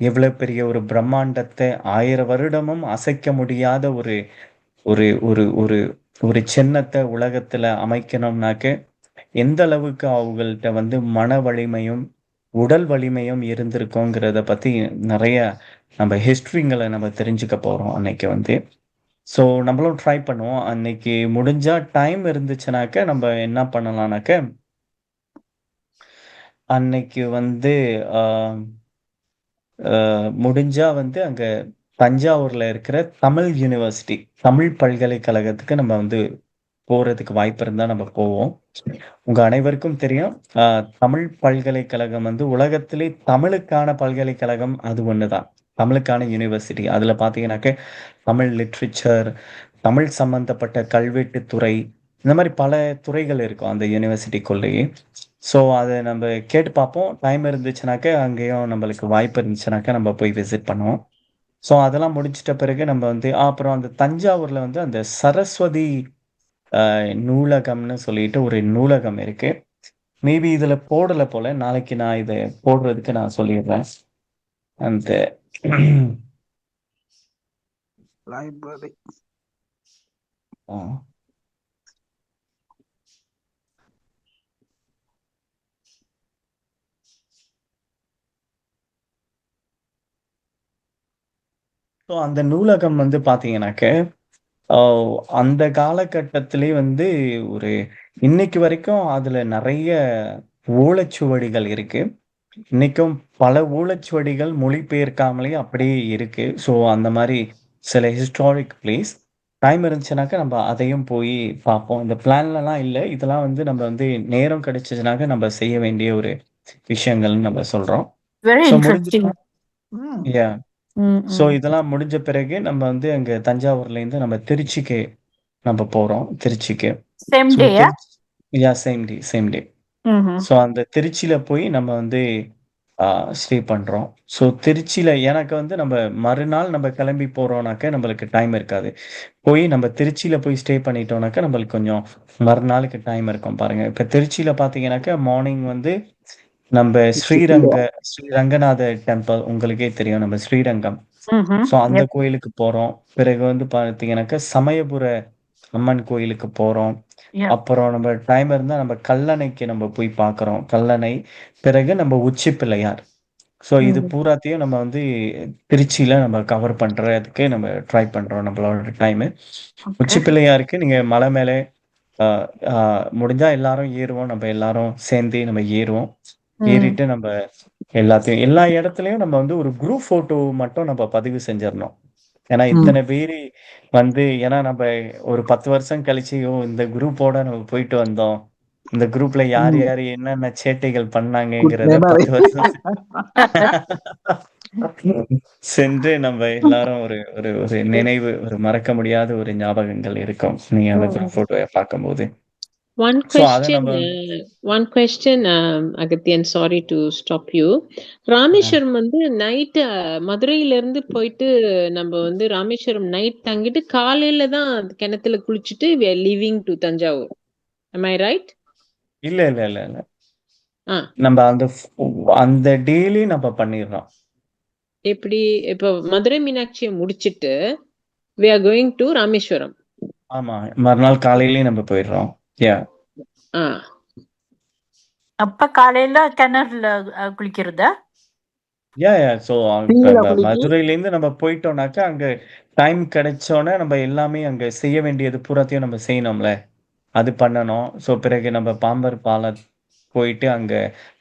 எவ்வளவு பெரிய ஒரு பிரம்மாண்டத்தை 1000 வருடமும் அசைக்க முடியாத ஒரு ஒரு ஒரு ஒரு ஒரு சின்னத்தை உலகத்துல அமைக்கணும்னாக்க எந்த அளவுக்கு அவங்கள்ட்ட வந்து மன வலிமையும் உடல் வலிமையும் இருந்திருக்கோங்கிறத பத்தி நிறைய நம்ம ஹிஸ்டரிங்களை நம்ம தெரிஞ்சுக்க போறோம் அன்னைக்கு வந்து. ஸோ நம்மளும் ட்ரை பண்ணுவோம். அன்னைக்கு முடிஞ்சா டைம் இருந்துச்சுனாக்க நம்ம என்ன பண்ணலாம்னாக்க அன்னைக்கு வந்து முடிஞ்சா வந்து அங்க தஞ்சாவூர்ல இருக்கிற தமிழ் யூனிவர்சிட்டி, தமிழ் பல்கலைக்கழகத்துக்கு நம்ம வந்து போறதுக்கு வாய்ப்பு இருந்தா நம்ம போவோம். உங்க அனைவருக்கும் தெரியும் தமிழ் பல்கலைக்கழகம் வந்து உலகத்திலே தமிழுக்கான பல்கலைக்கழகம் அது ஒண்ணுதான், தமிழுக்கான யூனிவர்சிட்டி. அதுல பாத்தீங்கன்னாக்க தமிழ் லிட்ரேச்சர், தமிழ் சம்பந்தப்பட்ட கல்வெட்டுத்துறை, இந்த மாதிரி பல துறைகள் இருக்கும் அந்த யூனிவர்சிட்டிக்குள்ளேயே. ஸோ அதை நம்ம கேட்டு பார்ப்போம். டைம் இருந்துச்சுனாக்க அங்கேயும் நம்மளுக்கு வாய்ப்பு இருந்துச்சுனாக்கா நம்ம போய் விசிட் பண்ணுவோம். ஸோ அதெல்லாம் முடிச்சிட்ட பிறகு நம்ம வந்து அப்புறம் அந்த தஞ்சாவூர்ல வந்து அந்த சரஸ்வதி நூலகம்னு சொல்லிட்டு ஒரு நூலகம் இருக்கு. மேபி இதுல போடல போல, நாளைக்கு நான் இதை போடுறதுக்கு நான் சொல்லிடுறேன். அந்த லைப்ரரி ஸோ அந்த நூலகம் வந்து பாத்தீங்கன்னாக்க அந்த காலகட்டத்திலே வந்து ஒரு இன்னைக்கு வரைக்கும் அதுல நிறைய ஓலைச்சுவடிகள் இருக்கு. இன்னைக்கும் பல ஓலைச்சுவடிகள் மொழிபெயர்க்காமலே அப்படியே இருக்கு. ஸோ அந்த மாதிரி சில ஹிஸ்டாரிக் பிளேஸ் டைம் இருந்துச்சுனாக்கா நம்ம அதையும் போய் பார்ப்போம். இந்த பிளான்லலாம் இல்லை, இதெல்லாம் வந்து நம்ம வந்து நேரம் கிடைச்சதுனாக்க நம்ம செய்ய வேண்டிய ஒரு விஷயங்கள்னு நம்ம சொல்றோம். Very so interesting. முடிஞ்சுட்டா ஸோ இதெல்லாம் முடிஞ்ச பிறகு நம்ம வந்து அங்க தஞ்சாவூர்லேருந்து நம்ம திருச்சிக்கு நம்ம போறோம். திருச்சிக்கு. சேம் ஸோ டேயா? Same day. ஸோ அந்த திருச்சியில போய் நம்ம வந்து ஸ்டே பண்றோம். ஸோ திருச்சியில எனக்கு வந்து நம்ம மறுநாள் நம்ம கிளம்பி போறோம்னாக்க நம்மளுக்கு டைம் இருக்காது. போய் நம்ம திருச்சியில போய் ஸ்டே பண்ணிட்டோம்னாக்க நம்மளுக்கு கொஞ்சம் மறுநாளுக்கு டைம் இருக்கும் பாருங்க. இப்ப திருச்சியில பார்த்தீங்கன்னாக்க மார்னிங் வந்து நம்ம ஸ்ரீரங்கநாத டெம்பிள் உங்களுக்கே தெரியும். நம்ம ஸ்ரீரங்கம். ஸோ அந்த Yep. கோயிலுக்கு போறோம். பிறகு வந்து பார்த்தீங்கன்னாக்க சமயபுர அம்மன் கோயிலுக்கு போறோம். Yep. அப்புறம் நம்ம டைம் இருந்தா நம்ம கல்லணைக்கு நம்ம போய் பார்க்குறோம். கல்லணை, பிறகு நம்ம உச்சி பிள்ளையார். ஸோ இது பூராத்தையும் நம்ம வந்து திருச்சியில நம்ம கவர் பண்றதுக்கு நம்ம ட்ரை பண்றோம் நம்மளோட டைமு. உச்சி Okay. பிள்ளையாருக்கு நீங்க மலை மேலே முடிஞ்சா எல்லாரும் ஏறுவோம். நம்ம எல்லாரும் சேர்ந்து நம்ம ஏறுவோம். ஏறிட்டு நம்ம எல்லாத்தையும் எல்லா இடத்துலயும் நம்ம வந்து ஒரு குரூப் போட்டோ மட்டும் நம்ம பதிவு செஞ்சிடணும். ஏன்னா இத்தனை பேரு வந்து ஏன்னா நம்ம ஒரு 10 வருஷம் கழிச்சு இந்த குரூப்போட நம்ம போயிட்டு வந்தோம். இந்த குரூப்ல யார் யார் என்னென்ன சேட்டைகள் பண்ணாங்கங்கிறத 10 வருஷம் சென்று நம்ம எல்லாரும் ஒரு ஒரு ஒரு நினைவு ஒரு மறக்க முடியாத ஒரு ஞாபகங்கள் இருக்கும். நீங்க அந்த குரூப் போட்டோவை பார்க்கும்போது. One ஸோ அதை question, நம்ம Agathian, sorry to stop you. Rameswaram வந்து நைட்டு மதுரையில இருந்து போயிட்டு நம்ம வந்து ராமேஸ்வரம் நைட் தங்கிட்டு காலையில தான் கிணத்துல குளிச்சுட்டு we are leaving to Thanjavur. Am I right? இல்ல இல்ல இல்ல இல்ல ஆ நம்ம அந்த டெய்லி நம்ம பண்ணிடுறோம். எப்படி இப்போ மதுரை மீனாட்சியை முடிச்சிட்டு we are going to Rameswaram. ஆமா மறுநாள் காலையிலயே நம்ம போயிடுறோம். ஆ அப்ப காலையில கிணறுல குளிக்கிறதா? ஸோ மதுரையிலேருந்து நம்ம போயிட்டோம்னாக்கா அங்க டைம் கிடைச்சோன்னே நம்ம எல்லாமே அங்க செய்ய வேண்டியது பூராத்தையும் நம்ம செய்யணும்ல, அது பண்ணணும். ஸோ பிறகு நம்ம பாம்பர் பாலம் போயிட்டு அங்க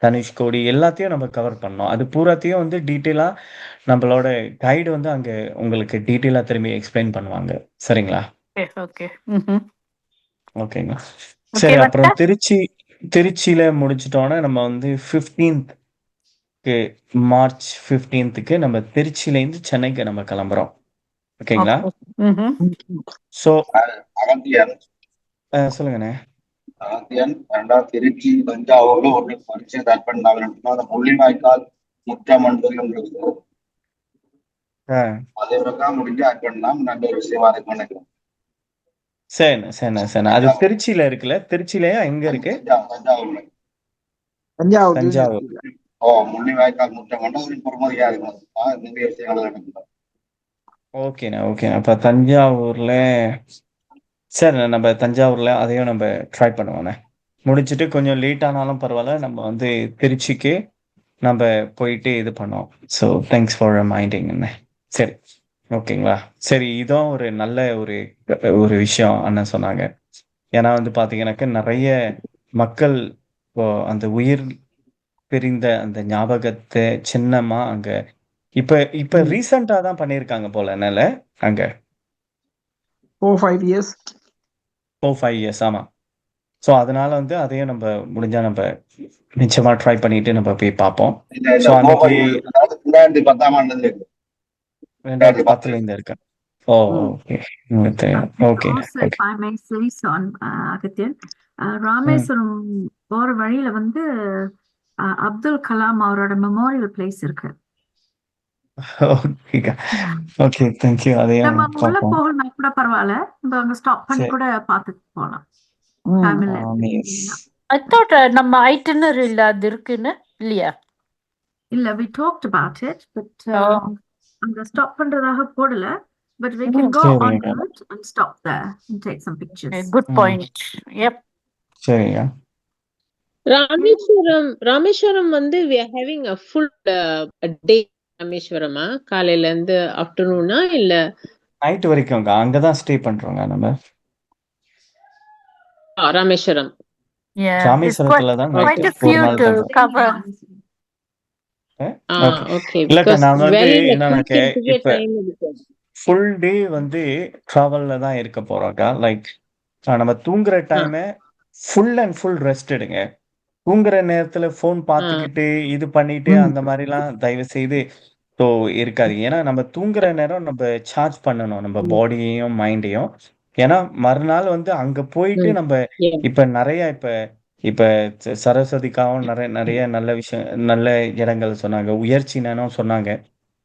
தனுஷ்கோடி எல்லாத்தையும் நம்ம கவர் பண்ணோம். அது பூராத்தையும் வந்து டீட்டெயிலா நம்மளோட கைடு வந்து அங்க உங்களுக்கு டீட்டெயிலா திரும்பி எக்ஸ்பிளைன் பண்ணுவாங்க. சரிங்களா? ஓகே. ஓகேங்களா? சரி, அப்புறம் திருச்சியில முடிச்சிட்டோன்னா நம்ம வந்து 15th மார்ச் 15க்கு நம்ம திருச்சியிலேருந்து சென்னைக்கு நம்ம கிளம்புறோம். ஓகேங்களா? ஸோ சொல்லுங்கண்ணே. திருச்சி தஞ்சாவூர்ல ஒரு பரிச்சயம் ஆட் பண்ணாங்க. அந்த முள்ளிவாய்க்கால் முற்றமண்டலம் இருக்கு. அதே பிரகாரம் முடிஞ்சு ஆட் பண்ணலாம். நல்ல ஒரு விஷயமா இருக்கு நினைக்கிறேன். சரிண்ணே. அது திருச்சியில இருக்குல்ல? திருச்சியிலயா எங்க இருக்கு? தஞ்சாவூர். முள்ளிவாய்க்கால் முற்றமண்டலம் பொறுமதியா இருக்கும். நிறைய விஷயங்கள் நடக்கும். ஓகேண்ணா. அப்ப தஞ்சாவூர்ல சரிண்ணே, நம்ம தஞ்சாவூர்ல அதையும் நம்ம ட்ரை பண்ணுவோண்ணே. முடிச்சுட்டு கொஞ்சம் லேட் ஆனாலும் பரவாயில்ல, நம்ம வந்து திருச்சிக்கு நம்ம போயிட்டு இது பண்ணுவோம். ஸோ தேங்க்ஸ் ஃபார் ரிமைண்டிங்ண்ணே. சரி, ஓகேங்களா? சரி, இதுவும் ஒரு நல்ல ஒரு விஷயம் அண்ணன் சொன்னாங்க. ஏன்னா வந்து பாத்தீங்கன்னாக்க நிறைய மக்கள் அந்த உயிர் பிரிந்த அந்த ஞாபகத்தை சின்னமா அங்க இப்ப ரீசெண்டா தான் பண்ணியிருக்காங்க போல என்னால அங்க 4-5 years. 4-5 years. ஆமா. ஸோ அதனால வந்து அதையும் நம்ம முடிஞ்சா நம்ம நிச்சயமா ட்ரை பண்ணிட்டு நம்ம போய் பார்ப்போம். ஸோ அன்னைக்கு 2010 இருந்து இருக்கு. Okay. Also, if I may say so, Agathian, Rameswaram போற வழியில வந்து அப்துல் கலாம் அவரோட மெமோரியல் பிளேஸ் இருக்கு. Okay, thank you. அதையும் நம்ம உள்ள போகலனா கூட பரவாயில்ல, நம்ம அங்க ஸ்டாப் பண்ணி கூட பார்த்துட்டு போலாம். I thought நம்ம ஐட்டினரில அது இருக்குன்னு இல்லையா? இல்ல, we talked about it, but அங்க ஸ்டாப் பண்றதாக போடல. But we can go on it and stop there and take some pictures. Good point. Yep. சரியா. ராமேஸ்வரம் வந்து we are having a full day. ராமேஸ்வரமா காலையில இருந்து ஆஃப்டர்நூனா இல்ல நைட் வரைக்கும் அங்கதான் ஸ்டே பண்றோங்க நம்ம. ராமேஸ்வரம். ராமேஸ்வரத்துல தான் quite a few to cover. இல்ல நான் வந்து என்னன்னாக்க இப்ப ஃபுல் டே வந்து டிராவல்ல தான் இருக்க போறோம்க்கா. லைக் நம்ம தூங்குற time full and full rest எடுங்க. தூங்குற நேரத்துல போன் பார்த்துக்கிட்டு இது பண்ணிட்டு அந்த மாதிரிலாம் தயவு செய்து ஸோ இருக்காது. ஏன்னா நம்ம தூங்குற நேரம் நம்ம சார்ஜ் பண்ணணும் நம்ம ம். பாடியையும், மைண்டையும். ஏன்னா மறுநாள் வந்து அங்க போயிட்டு ம். நம்ம Yeah. இப்ப நெறைய இப்ப இப்ப சரஸ்வதிக்காவும் நெறைய நெறைய நல்ல நல்ல இடங்கள் சொன்னாங்க. உயர்ச்சினனும் சொன்னாங்க.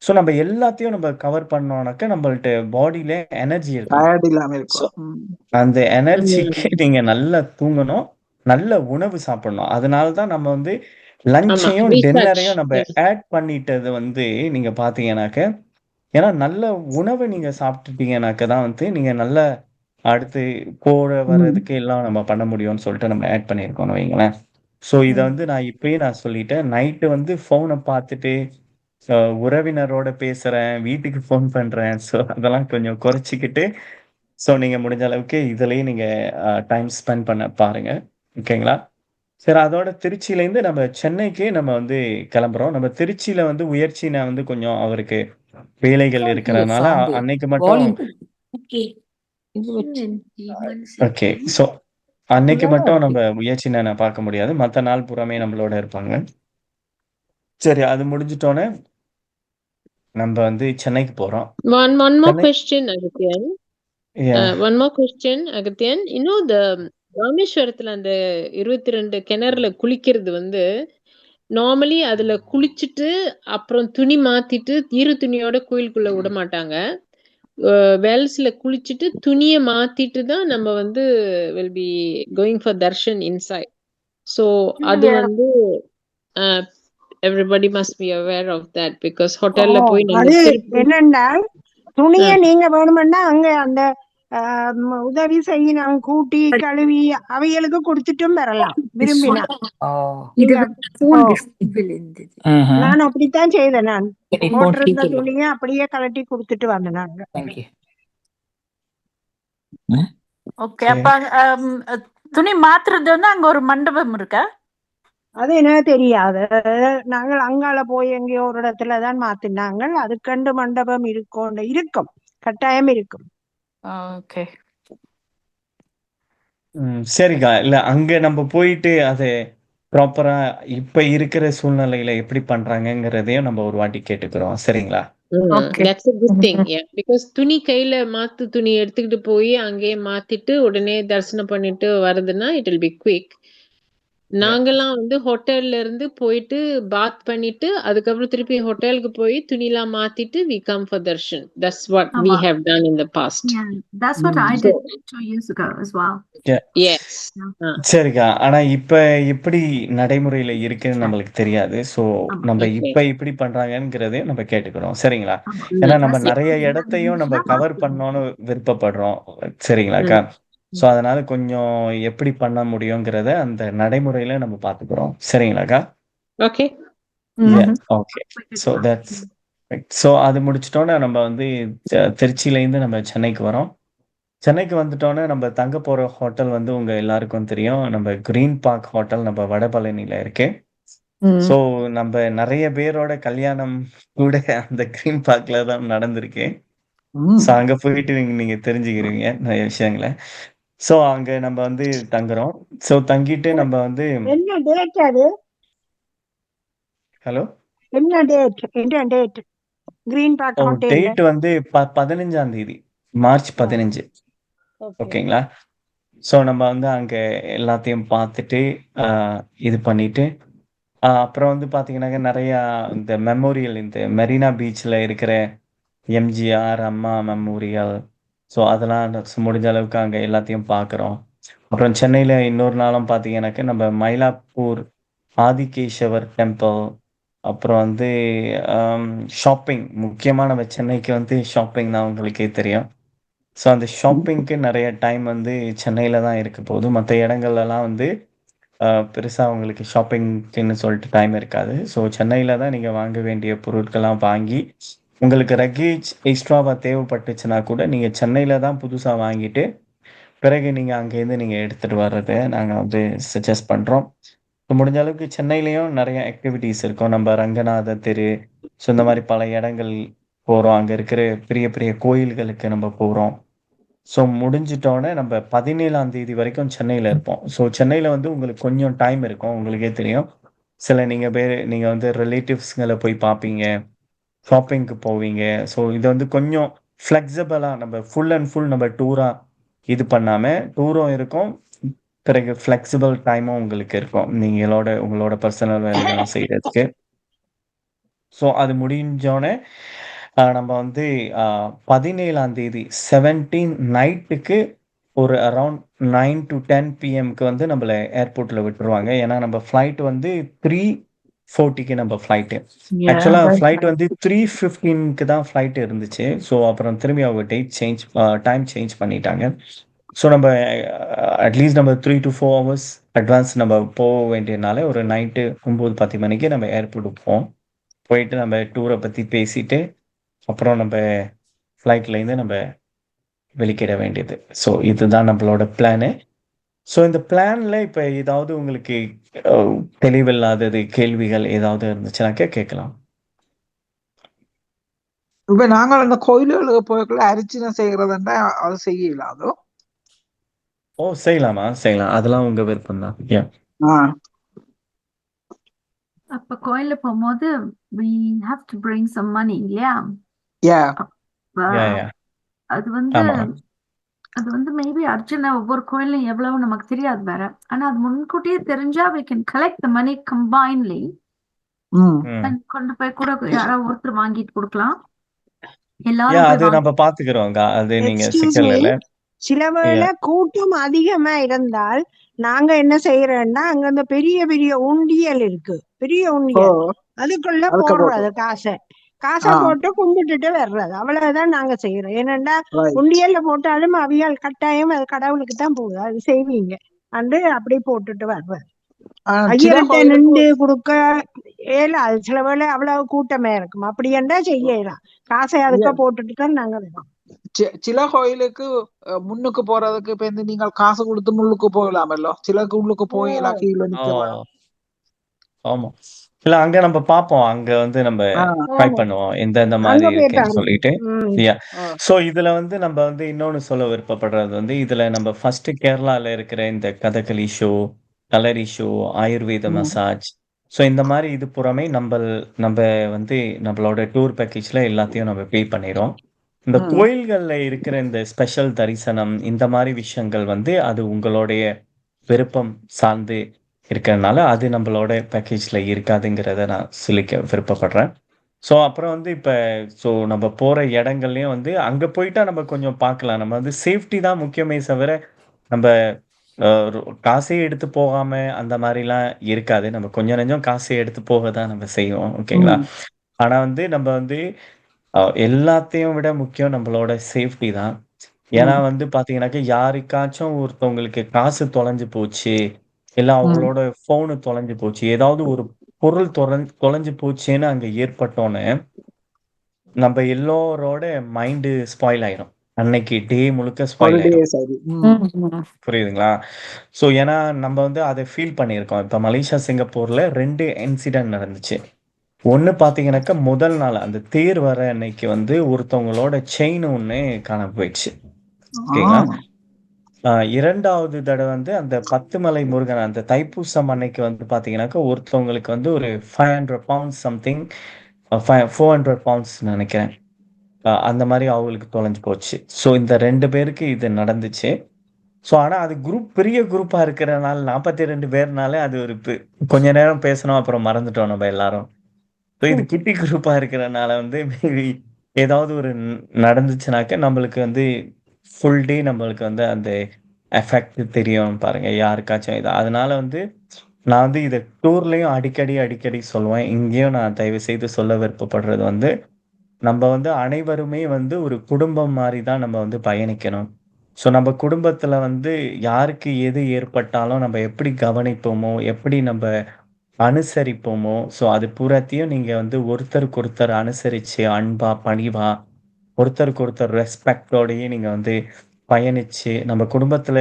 ஸோ நம்ம எல்லாத்தையும் நம்ம கவர் பண்ணோம்னாக்க நம்மள்ட்ட பாடியில எனர்ஜி இருக்கணும். டயர்ட் இல்லாம ஸோ இருக்கும். ம். அந்த எனர்ஜிக்கு ம். நீங்க நல்லா தூங்கணும். நல்ல உணவு சாப்பிடணும். அதனால தான் நம்ம வந்து ஆமா. லஞ்ச்சையும், ரீசர்ச். டின்னரையும் நம்ம ஆட் பண்ணிட்டது வந்து நீங்க பார்த்தீங்கன்னாக்க, ஏன்னா நல்ல உணவு நீங்க சாப்பிட்டுட்டீங்கனாக்க தான் வந்து நீங்க நல்ல அடுத்து போற ம். வர்றதுக்கு எல்லாம் நம்ம பண்ண முடியும்னு சொல்லிட்டு நம்ம ஆட் பண்ணியிருக்கோம்னு வைங்களேன். ஸோ இத ம். வந்து நான் இப்பயே நான் சொல்லிட்டேன். நைட்டு வந்து ஃபோன பார்த்துட்டு அ உறவினரோட பேசுறேன், வீட்டுக்கு ஃபோன் பண்றேன். ஸோ அதெல்லாம் கொஞ்சம் குறைச்சுக்கிட்டு, ஸோ நீங்க முடிஞ்ச அளவுக்கு இதுலயே நீங்க டைம் ஸ்பெண்ட் பண்ண பாருங்க. ஓகேங்களா? சரி அதோட திருச்சியிலேருந்து நம்ம சென்னைக்கு நம்ம வந்து கிளம்புறோம். நம்ம திருச்சியில வந்து உயர்ச்சினா வந்து கொஞ்சம் அவருக்கு வேலைகள் இருக்கிறதுனால, அன்னைக்கு மட்டும் ஓகே. ஸோ அன்னைக்கு மட்டும் நம்ம முயற்சின பார்க்க முடியாது. மத்த நாள் பூராமே நம்மளோட இருப்பாங்க. சரி அது முடிஞ்சுட்டோனே, நம்ப வந்து சென்னைக்கு போறோம். One more Chennai question, Agastyan. yeah. One more question, Agastyan. The ராமேஸ்வரத்துல அந்த 22 கிணறுல குளிக்கிறது வந்து நார்மலி அதுல குளிச்சுட்டு அப்புறம் துணி மாத்திட்டு ஈர துணியோட கோயிலுக்குள்ள விட மாட்டாங்க. வெல்ஸ்ல குளிச்சுட்டு துணிய மாத்திட்டு தான் நம்ம வந்து will be going for darshan inside. So அது நீங்க வந்து everybody must be aware of that because oh ஹோட்டல்ல போய் நம்ம அது திருப்பி என்னன்னா துணிய நீங்க வேணுமென்னா அங்க அந்த உதவி செய்யணும் கூட்டி கழுவி அவைகளுக்கு கொடுத்துட்டும் வரலாம் விரும்பினா. இது நீங்க ஃபோன் ஓ டிஸ்பிள் இருந்தது. நான் அப்படித்தான் செய்தேன். நான் போட்டிருந்த துணியை அப்படியே கலட்டி கொடுத்துட்டு வந்தேன் நாங்க. ஓகே. அப்ப துணி மாத்துறது வந்து அங்க ஒரு மண்டபம் இருக்கா? அது எனக்கு தெரியாது. நாங்கள் அங்கால போய் எங்கேயோ ஒரு இடத்துலதான் மாத்தினாங்க. அதுக்கண்டு மண்டபம் இருக்கும் கட்டாயம் இருக்கும். ஓகே. சரிக்கா. இல்ல அங்க நம்ம போயிட்டு அது ப்ராப்பரா இப்ப இருக்கிற சூழ்நிலையில எப்படி பண்றாங்கங்கிறதையும் நம்ம ஒரு வாட்டி கேட்டுக்கிறோம். சரிங்களா? Okay. That's a good thing. Yeah. Because துணி கையில மாத்து துணி எடுத்துக்கிட்டு போய் அங்கேயே மாத்திட்டு உடனே தரிசனம் பண்ணிட்டு வருதுன்னா it will be quick. Yeah. நாங்கெல்லாம் வந்து ஹோட்டல்ல இருந்து போயிட்டு பாத் பண்ணிட்டு அதுக்கப்புறம் திருப்பி ஹோட்டலுக்கு போய் துணிலாம் மாத்திட்டு we come for darshan. That's what we ஆமா. have done in the past. Yeah, that's what I So, did 2 years ago as well. Yeah. yes. சரிக்கா. ஆனா இப்ப எப்படி நடைமுறையில இருக்குன்னு நம்மளுக்கு தெரியாது. ஸோ ஆமா. நம்ம Okay. இப்ப எப்படி பண்றாங்கங்கிறதையும் நம்ம கேட்டுக்கிறோம். சரிங்களா? ஆமா. ஏன்னா நம்ம That's it. நெறைய இடத்தையும் நம்ம கவர் பண்ணணும்னு விருப்பப்படுறோம். சரிங்களாக்கா? ம். ஸோ அதனால கொஞ்சம் எப்படி பண்ண முடியுங்கிறத அந்த நடைமுறையில நம்ம பார்த்துக்கிறோம். சரிங்களாக்கா? Okay. Yeah. Okay. So that's right. So அது முடிச்சுட்டோனே நம்ம வந்து திருச்சியிலேருந்து நம்ம சென்னைக்கு வரோம். சென்னைக்கு வந்துட்டோனே நம்ம தங்க போற ஹோட்டல் வந்து உங்க எல்லாருக்கும் தெரியும். நம்ம கிரீன் பார்க் ஹோட்டல் நம்ம வடபழனியில இருக்கு. ஸோ நம்ம நெறைய பேரோட கல்யாணம் கூட அந்த கிரீன் பார்க்ல தான் நடந்திருக்கு. ஸோ அங்க போயிட்டு நீங்க தெரிஞ்சுக்கிறீங்க நெறைய விஷயங்கள. ஸோ அங்க நம்ம வந்து தங்குறோம். ஸோ தங்கிட்டு நம்ம வந்து என்ன டேட் அது? ஹலோ? என்ன டேட் கிரீன் பார்க் ஹோட்டல்ல? டேட் வந்து 15ஆம் தேதி. மார்ச் 15. ஓகே. ஓகேங்களா? ஸோ நம்ம வந்து அங்க எல்லாத்தையும் பார்த்துட்டு, இது பண்ணிட்டு, அப்புறம் வந்து பார்த்தீங்கன்னாக்க நெறையா இந்த மெமோரியல் இந்த மெரினா பீச்ல இருக்கிற எம்ஜிஆர், அம்மா மெமோரியல். ஸோ அதெல்லாம் முடிஞ்ச அளவுக்கு அங்க எல்லாத்தையும் பார்க்குறோம். அப்புறம் சென்னையில இன்னொரு நாளும் பார்த்தீங்கன்னாக்க நம்ம மயிலாப்பூர் ஆதிகேசவர் டெம்பிள், அப்புறம் வந்து ஷாப்பிங். முக்கியமா நம்ம சென்னைக்கு வந்து ஷாப்பிங் தான் உங்களுக்கே தெரியும். ஸோ அந்த ஷாப்பிங்க்கு நெறைய டைம் வந்து சென்னையில தான் இருக்க போகுது. மத்த இடங்கள்லலாம் வந்து பெருசா உங்களுக்கு ஷாப்பிங்க்குன்னு சொல்லிட்டு டைம் இருக்காது. ஸோ சென்னையில தான் நீங்க வாங்க வேண்டிய பொருட்கள்லாம் வாங்கி, உங்களுக்கு லக்கேஜ் எக்ஸ்ட்ராவா தேவைப்பட்டுச்சுன்னா கூட நீங்க சென்னையில தான் புதுசா வாங்கிட்டு, பிறகு நீங்க அங்கேருந்து நீங்க எடுத்துட்டு வர்றத நாங்க வந்து சஜெஸ்ட் பண்றோம். முடிஞ்ச அளவுக்கு சென்னையிலயும் நெறைய ஆக்டிவிட்டீஸ் இருக்கும். நம்ம ரங்கநாத தெரு, ஸோ இந்த மாரி பல இடங்கள் போறோம். அங்க இருக்கிற பெரிய பெரிய கோயில்களுக்கு நம்ம போறோம். ஸோ முடிஞ்சுட்டோனே நம்ம 17ஆம் தேதி வரைக்கும் சென்னையில இருப்போம். ஸோ சென்னையில வந்து உங்களுக்கு கொஞ்சம் டைம் இருக்கும். உங்களுக்கே தெரியும். சில நீங்க வந்து ரிலேட்டிவ்ஸ்கள போய் பார்ப்பீங்க. ஷாப்பிங்க்கு போவீங்க. ஸோ இது வந்து கொஞ்சம் ஃப்ளெக்சிபிளா நம்ம ஃபுல் அண்ட் ஃபுல் நம்ம டூரா இது பண்ணாம, டூரும் இருக்கும். பிறகு ஃப்ளெக்சிபிள் டைமும் உங்களுக்கு இருக்கும். உங்களோட பர்சனல் வேலைகளும் செய்றதுக்கு. ஸோ அது முடிஞ்சோனே, நம்ம வந்து 17ஆம் தேதி 17 நைட்டுக்கு ஒரு அரவுண்ட் 9 to 10 பிஎம்க்கு வந்து நம்மள ஏர்போர்ட்ல விட்டுருவாங்க. ஏன்னா நம்ம ஃப்ளைட் வந்து 3:40க்கு நம்ம ஃப்ளைட்டு. ஆக்சுவலா ஃப்ளைட் வந்து 3:15க்கு தான் ஃப்ளைட் இருந்துச்சு. ஸோ அப்புறம் திரும்பி அவங்க டைம் சேஞ்ச் பண்ணிட்டாங்க. ஸோ நம்ம அட்லீஸ்ட் நம்ம 3 to 4 ஹவர்ஸ் அட்வான்ஸ் நம்ம போக வேண்டியதுனால ஒரு நைட்டு 9, 10 மணிக்கு நம்ம ஏர்போர்ட்டுக்கு போயிட்டு நம்ம டூரை பற்றி பேசிட்டு அப்புறம் நம்ம ஃப்ளைட்லேருந்து நம்ம வெளிக்கிட வேண்டியது. ஸோ இதுதான் நம்மளோட பிளானு. ஸோ இந்த பிளான்ல இப்போ ஏதாவது உங்களுக்கு தெளிவில்லாதது கேள்விகள் ஏதாவது இருந்துச்சுனாக்கா கேட்கலாம். இப்ப நாங்கள் அந்த கோயில்களுக்கு போய்க்குள்ள அரிச்சனை செய்யறதுன்னா அது செய்யலாம் அதோ? செய்யலாமா? செய்யலாம். அதெல்லாம் உங்க விருப்பம் தான். அப்ப கோயில்ல போகும்போது we have to bring some money இல்லையா? அது வந்து அது வந்து மேபி அர்ச்சனை ஒவ்வொரு கோயிலும் எவ்வளவு நமக்கு தெரியாது வேற. ஆனா அது முன்கூட்டியே தெரிஞ்சா we can collect the money combinedly கொண்டு போய் கூட யாராவது ஒருத்தர் வாங்கிட்டு கொடுக்கலாம். எல்லாரும் அது நம்ம பாத்துக்கிறோங்க. அது நீங்க சிக்கல் இல்ல. சில வேளை கூட்டம் அதிகமா இருந்தால் நாங்க என்ன செய்யறோம்னா அங்க அந்த பெரிய பெரிய உண்டியல் இருக்கு, பெரிய உண்டியல், அதுக்குள்ள போடுறது காசை போட்டு கும்பிட்டுட்டு வர்றது. அவ்வளவுதான் நாங்க செய்யறோம். ஏன்னா உண்டியல்ல போட்டாலும் அவியால் கட்டாயம் அது கடவுளுக்கு தான் போகுது. அது செய்வீங்க அண்டு அப்படி போட்டுட்டு வர்றது. ஐயர்கிட்ட நின்று கொடுக்க அது சில வேளை அவ்வளவு கூட்டமே இருக்கும். அப்படி என்றா செய்யலாம். காசை அதுக்க போட்டுட்டு தான் நாங்க வரோம். சில கோயிலுக்கு முன்னுக்கு போறதுக்கு இப்ப நீங்கள் காசு கொடுத்து முள்ளுக்கு போகலாமல்லோ, சிலருக்கு உள்ளுக்கு போயலாம், கீழே நிக்கலாம். ஆமா, இல்ல அங்க நம்ம பாப்போம். அங்க வந்து நம்ம ட்ரை பண்ணுவோம் எந்தெந்த மாதிரி இருக்குன்னு சொல்லிட்டு. சோ இதுல வந்து நம்ம வந்து இன்னொன்னு சொல்ல விருப்பப்படுறது வந்து, இதுல நம்ம ஃபர்ஸ்ட் கேரளால இருக்கிற இந்த கதகளி ஷோ, கலரி ஷோ, ஆயுர்வேத மசாஜ், ஸோ இந்த மாதிரி இது புறமே நம்ம வந்து நம்மளோட டூர் பேக்கேஜ்ல எல்லாத்தையும் நம்ம பே பண்ணிடுறோம். இந்த கோயில்கள்ல இருக்கிற இந்த ஸ்பெஷல் தரிசனம், இந்த மாதிரி விஷயங்கள் வந்து அது உங்களுடைய விருப்பம் சார்ந்து இருக்கிறதுனால அது நம்மளோட பேக்கேஜ்ல இருக்காதுங்கிறத நான் சொல்லிக்க விருப்பப்படுறேன். ஸோ அப்புறம் வந்து ஸோ நம்ம போற இடங்கள்லயும் வந்து அங்க போயிட்டா நம்ம கொஞ்சம் பார்க்கலாம். நம்ம வந்து சேஃப்டி தான் முக்கியமே தவிர நம்ம காசே எடுத்து போகாம அந்த மாதிரிலாம் இருக்காது. நம்ம கொஞ்சம் நெஞ்சம் காசை எடுத்து போக தான் நம்ம செய்வோம். ஓகேங்களா? ஆனா வந்து நம்ம வந்து எல்லாத்தையும் விட முக்கியம் நம்மளோட சேஃப்டி தான். ஏன்னா வந்து பாத்தீங்கன்னாக்க யாருக்காச்சும் ஒருத்தவங்களுக்கு காசு தொலைஞ்சு போச்சு, இல்ல அவங்களோட போனு தொலைஞ்சு போச்சு, ஏதாவது ஒரு பொருள் தொலைஞ்சு போச்சுன்னு அங்க ஏற்பட்டோன்னு நம்ம எல்லோரோட மைண்டு ஸ்பாயில் ஆயிரும். அன்னைக்கு டே முழுக்க ஸ்பாயில் ஆயிரும். புரியுதுங்களா? ஸோ ஏன்னா நம்ம வந்து அதை ஃபீல் பண்ணியிருக்கோம். இப்போ மலேசியா, சிங்கப்பூர்ல 2 இன்சிடென்ட் நடந்துச்சு. ஒண்ணு பாத்தீங்கன்னாக்கா முதல் நாள் அந்த தேர் வர அன்னைக்கு வந்து ஒருத்தவங்களோட செயின் ஒண்ணு காணாம போயிடுச்சு. ஓகேங்களா? 2வது தடவை வந்து அந்த 10 மலை முருகன் அந்த தைப்பூசம் அன்னைக்கு வந்து பாத்தீங்கன்னாக்கா ஒருத்தவங்களுக்கு வந்து ஒரு 500 பவுண்ட்ஸ் சம்திங், 400 பவுண்ட்ஸ் நினைக்கிறேன், அந்த மாதிரி அவங்களுக்கு தொலைஞ்சு போச்சு. ஸோ இந்த 2 பேருக்கு இது நடந்துச்சு. ஸோ ஆனா அது பெரிய குரூப்பா இருக்கிறனால 42 பேர்னால அது ஒரு கொஞ்ச நேரம் பேசணும், அப்புறம் மறந்துட்டோம் நம்ம எல்லாரும். ஸோ இது குட்டி குரூப்பா இருக்கிறனால வந்து மேபி ஏதாவது ஒரு நடந்துச்சுனாக்க நம்மளுக்கு வந்து ஃபுல் டே நம்மளுக்கு வந்து அந்த எஃபெக்ட் தெரியும் பாருங்க யாருக்காச்சும் இது. அதனால வந்து நான் வந்து இதை டூர்லயும் அடிக்கடி சொல்லுவேன். இங்கேயும் நான் தயவு செய்து சொல்ல விருப்பப்படுறது வந்து, நம்ம வந்து அனைவருமே வந்து ஒரு குடும்பம் மாதிரி தான் நம்ம வந்து பயணிக்கணும். ஸோ நம்ம குடும்பத்துல வந்து யாருக்கு எது ஏற்பட்டாலும் நம்ம எப்படி கவனிப்போமோ, எப்படி நம்ம அனுசரிப்போமோ, ஸோ அது பூராத்தையும் நீங்க வந்து ஒருத்தருக்கு ஒருத்தர் அனுசரிச்சு அன்பா, பணிவா, ஒருத்தருக்கு ஒருத்தர் ரெஸ்பெக்டோடயே நீங்க வந்து பயணிச்சு நம்ம குடும்பத்துல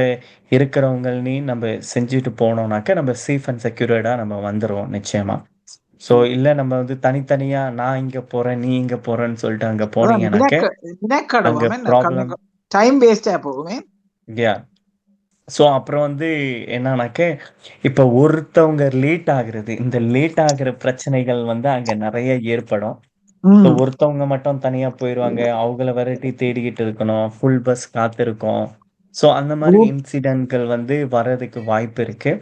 இருக்கிறவங்களையும் நம்ம செஞ்சுட்டு போனோம்னாக்க நம்ம சேஃப் அண்ட் செக்யூர்டா நம்ம வந்துருவோம் நிச்சயமா. ஸோ இல்ல நம்ம வந்து தனித்தனியா நான் இங்க போறேன், நீ இங்க போறேன்னு சொல்லிட்டு அங்க போனீங்கன்னாக்க அங்க ப்ராப்ளம், டைம் வேஸ்டா போகுமே. ஸோ அப்புறம் வந்து என்னன்னாக்க இப்போ ஒருத்தவங்க லேட் ஆகுறது, இந்த லேட் ஆகுற பிரச்சனைகள் வந்து அங்க நிறைய ஏற்படும். ஒருத்தவங்க மட்டும் தனியா போயிருவாங்க, அவங்கள விரட்டி தேடிக்கிட்டு இருக்கணும், ஃபுல் பஸ் காத்திருக்கும். ஸோ அந்த மாதிரி இன்சிடென்ட்கள் வந்து வர்றதுக்கு வாய்ப்பு இருக்கு.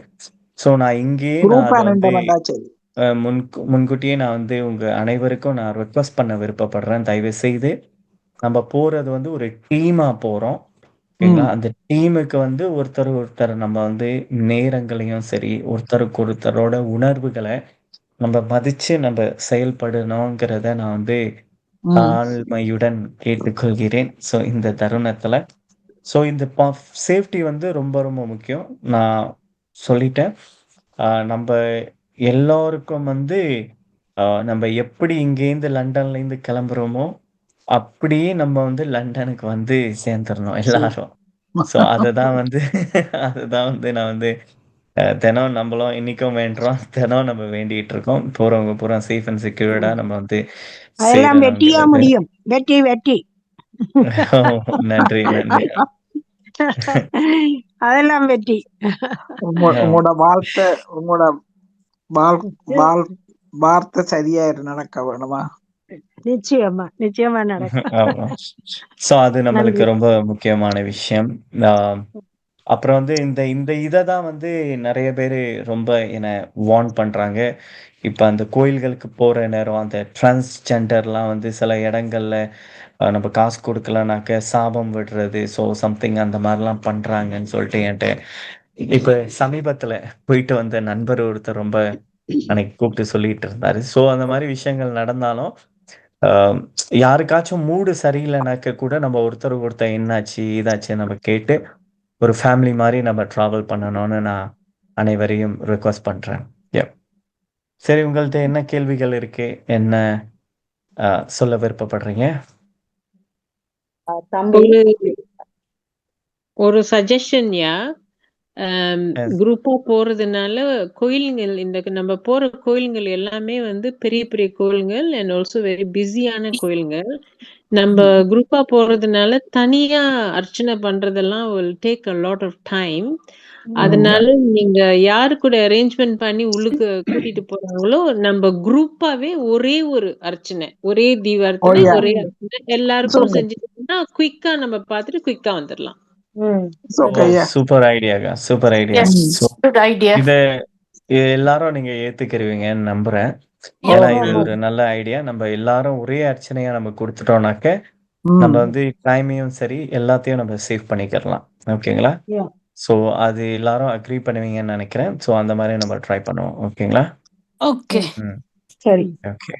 ஸோ நான் இங்கேயே நான் அதை வந்து முன்கூட்டியே நான் வந்து உங்க அனைவருக்கும் நான் ரெக்வஸ்ட் பண்ண விருப்பப்படுறேன். தயவு செய்து நம்ம போறது வந்து ஒரு டீமா போறோம். ஓகேங்களா? அந்த டீமுக்கு வந்து ஒருத்தர் நம்ம வந்து நேரங்களையும் சரி, ஒருத்தருக்கு ஒருத்தரோட உணர்வுகளை நம்ம மதிச்சு நம்ம செயல்படணுங்கிறத நான் வந்து தாழ்மையுடன் கேட்டுக்கொள்கிறேன். ஸோ இந்த தருணத்துல ஸோ இந்த சேஃப்டி வந்து ரொம்ப ரொம்ப முக்கியம். நான் சொல்லிட்டேன். நம்ம எல்லோருக்கும் வந்து நம்ம எப்படி இங்கேருந்து லண்டன்லேருந்து கிளம்புறோமோ அப்படியே நம்ம வந்து லண்டனுக்கு வந்து சேர்ந்துடணும் எல்லாரும். ஸோ அதுதான் வந்து அதுதான் வந்து நான் வந்து தினம் நம்மளும் இன்னைக்கும் வேண்டுறோம், தினம் நம்ம வேண்டிட்டு இருக்கோம். போறவங்க பூரா சேஃப் அண்ட் செக்யூர்டா நம்ம வந்து அதெல்லாம் வெற்றியா முடியும். வெற்றி வெற்றி. நன்றி நன்றி. அதெல்லாம் வெற்றி. உங்களோட வார்த்தை சரியா நடக்க வேணுமா? நிச்சயமா நிச்சயமா நடக்கும். சோ அது நம்மளுக்கு ரொம்ப முக்கியமான விஷயம். அப்புறம் வந்து இந்த இதைதான் வந்து நிறைய பேர் ரொம்ப என்னை வார்ன் பண்றாங்க. இப்ப அந்த கோயில்களுக்கு போற நேரம் அந்த டிரான்ஸ்ஜெண்டர்லாம் வந்து சில இடங்கள்ல நம்ம காசு கொடுக்கலனாக்க சாபம் விடுறது, ஸோ சம்திங் அந்த மாதிரிலாம் பண்றாங்கன்னு சொல்லிட்டு என்கிட்ட இப்ப சமீபத்துல போயிட்டு வந்த நண்பர் ஒருத்தர் ரொம்ப அன்னைக்கு கூப்பிட்டு சொல்லிட்டு இருந்தாரு. ஸோ அந்த மாதிரி விஷயங்கள் நடந்தாலும் யாருக்காச்சும் மூடு சரியில்லைனாக்க கூட நம்ம ஒருத்தர் என்னாச்சு இதாச்சு நம்ம கேட்டு ஒரு ஃபேமிலி மாதிரி நம்ம டிராவல் பண்ணணும்னு நான் அனைவரையும் ரிக்வெஸ்ட் பண்றேன். சரி, உங்கள்ட்ட என்ன கேள்விகள் இருக்கு, என்ன சொல்ல விருப்பப்படுறீங்க? ஒரு சஜஷன்யா, குரூப்பா போறதுனால கோயில்கள் இந்த நம்ம போற கோயில்கள் எல்லாமே வந்து பெரிய பெரிய கோயில்கள் அண்ட் ஆல்சோ வெரி பிஸியான கோயில்கள். நம்ம குரூப்பா போறதுனால தனியா அர்ச்சனை பண்றதெல்லாம் will take a lot of time. அதனால நீங்க யாரு கூட அரேஞ்ச்மெண்ட் பண்ணி உள்ளுக்கு கூட்டிட்டு போறாங்களோ நம்ம குரூப்பாவே ஒரே ஒரு அர்ச்சனை, ஒரே தீபார்த்தனை, ஒரே அர்ச்சனை எல்லாருக்கும் செஞ்சுட்டோம்னா குயிக்கா நம்ம பார்த்துட்டு குயிக்கா வந்துடலாம். சூப்பர் ஐடியாங்க, சூப்பர் ஐடியா. இத எல்லாரும் நீங்க ஏத்துக்கிறீங்கன்னு நம்புறேன். ஏன்னா இது ஒரு நல்ல ஐடியா. நம்ம எல்லாரும் ஒரே அர்ச்சனையா நம்ம கொடுத்துட்டோம்னாக்க நம்ம வந்து டைமையும் சரி எல்லாத்தையும் நம்ம சேவ் பண்ணிக்கலாம். ஓகேங்களா? ஸோ அது எல்லாரும் அக்ரி பண்ணுவீங்கன்னு நினைக்கிறேன். ஸோ அந்த மாதிரி நம்ம ட்ரை பண்ணுவோம். ஓகேங்களா? ஓகே சரி. ஓகே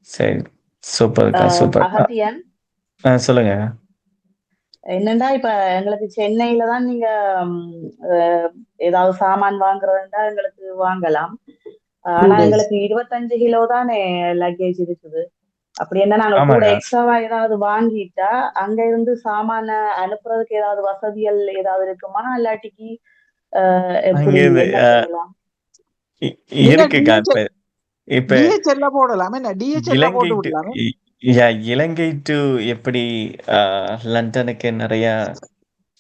சரி, சூப்பர்க்கா, சூப்பர். சொல்லுங்க. என்னண்டா இப்ப எங்களுக்கு சென்னையில தான் நீங்க ஏதாவது சாமான் வாங்குறதுண்டா எங்களுக்கு வாங்கலாம். ஆனா எங்களுக்கு 25 கிலோ தானே லக்கேஜ் இருக்குது. அப்படி என்ன நாங்க கூட எக்ஸ்ட்ராவா ஏதாவது வாங்கிட்டா அங்க இருந்து சாமான அனுப்புறதுக்கு ஏதாவது வசதிகள் ஏதாவது இருக்குமா, இல்லாட்டிக்கு எப்படி பண்ணலாம்? இருக்குக்கா. இப்ப இலங்கை டு எப்படி லண்டனுக்கு நிறைய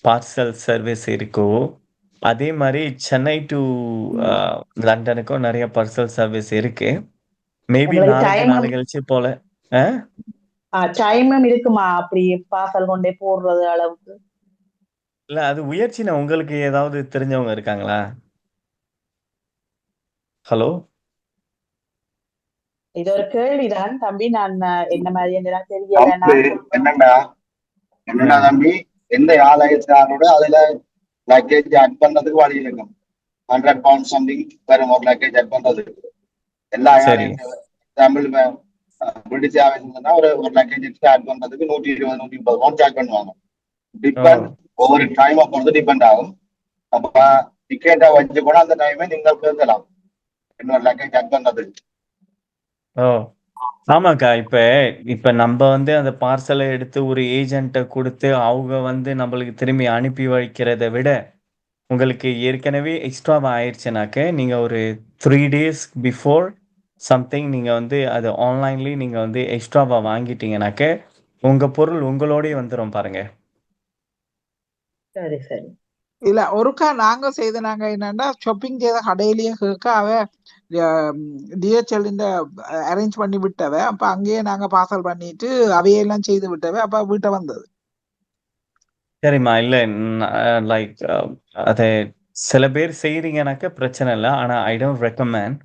பார்சல் சர்வீஸ் இருக்கோ அதே மாதிரி சென்னை டு லண்டனுக்கும் நிறைய பார்சல் சர்வீஸ் இருக்கு. மேபி நாளை கழிச்சு போல டைமும் இருக்குமா அப்படி பார்சல் கொண்டே போடுறது அளவுக்கு? இல்ல அது முயற்சினா உங்களுக்கு ஏதாவது தெரிஞ்சவங்க இருக்காங்களா? ஹலோ, இது ஒரு கேள்விதான் தம்பி. நான் என்ன மாதிரி தெரியல. என்னன்னா தம்பி, எந்த ஆலயத்தாரோட அதுல லக்கேஜ் ஆட் பண்றதுக்கு வழி இருக்கும். 100 பவுண்ட் சம்திங் வரும் ஒரு லக்கேஜ் ஆட் பண்றதுக்கு. எல்லா தமிழ் பிரிட்டிஷ் ஆஃபீஸ்னா ஒரு லக்கேஜ் ஆட் பண்றதுக்கு 120 130 பவுண்ட் சார்ஜ் பண்ணுவாங்க. டிபெண்ட் ஒவ்வொரு டைமை பொறுத்து டிபெண்ட் ஆகும். அப்ப டிக்கெட்டை வச்சு கூட அந்த டைமை நீங்கள் பேசலாம் இன்னொரு லக்கேஜ் ஆட் பண்றதுக்கு. ஆமாக்கா. இப்ப நம்ம வந்து அந்த பார்சலை எடுத்து ஒரு ஏஜென்ட்டை கொடுத்து அவங்க வந்து நம்மளுக்கு திரும்பி அனுப்பி வைக்கிறத விட உங்களுக்கு ஏற்கனவே எக்ஸ்ட்ராவா ஆயிடுச்சுனாக்க நீங்க ஒரு 3 days பிஃபோர் சம்திங் நீங்க வந்து அது ஆன்லைன்லயே நீங்க வந்து எக்ஸ்ட்ராவா வாங்கிட்டீங்கன்னாக்க உங்க பொருள் உங்களோடய வந்துடும் பாருங்க. சரி சரி. இல்ல ஒருக்கா நாங்க என்னன்னா ஷாப்பிங் செய்த கடையிலேயே கேட்க அவ DHL அரேஞ்ச் பண்ணி விட்டவ. அப்ப அங்கேயே நாங்க பார்சல் பண்ணிட்டு அவையெல்லாம் செய்து விட்டவ. அப்ப வீட்டை வந்தது. சரிம்மா. இல்ல லைக் அத சில பேர் செய்றீங்கனாக்க பிரச்சனை இல்ல. ஆனா ஐ டோன்ட் ரெக்கமெண்ட்.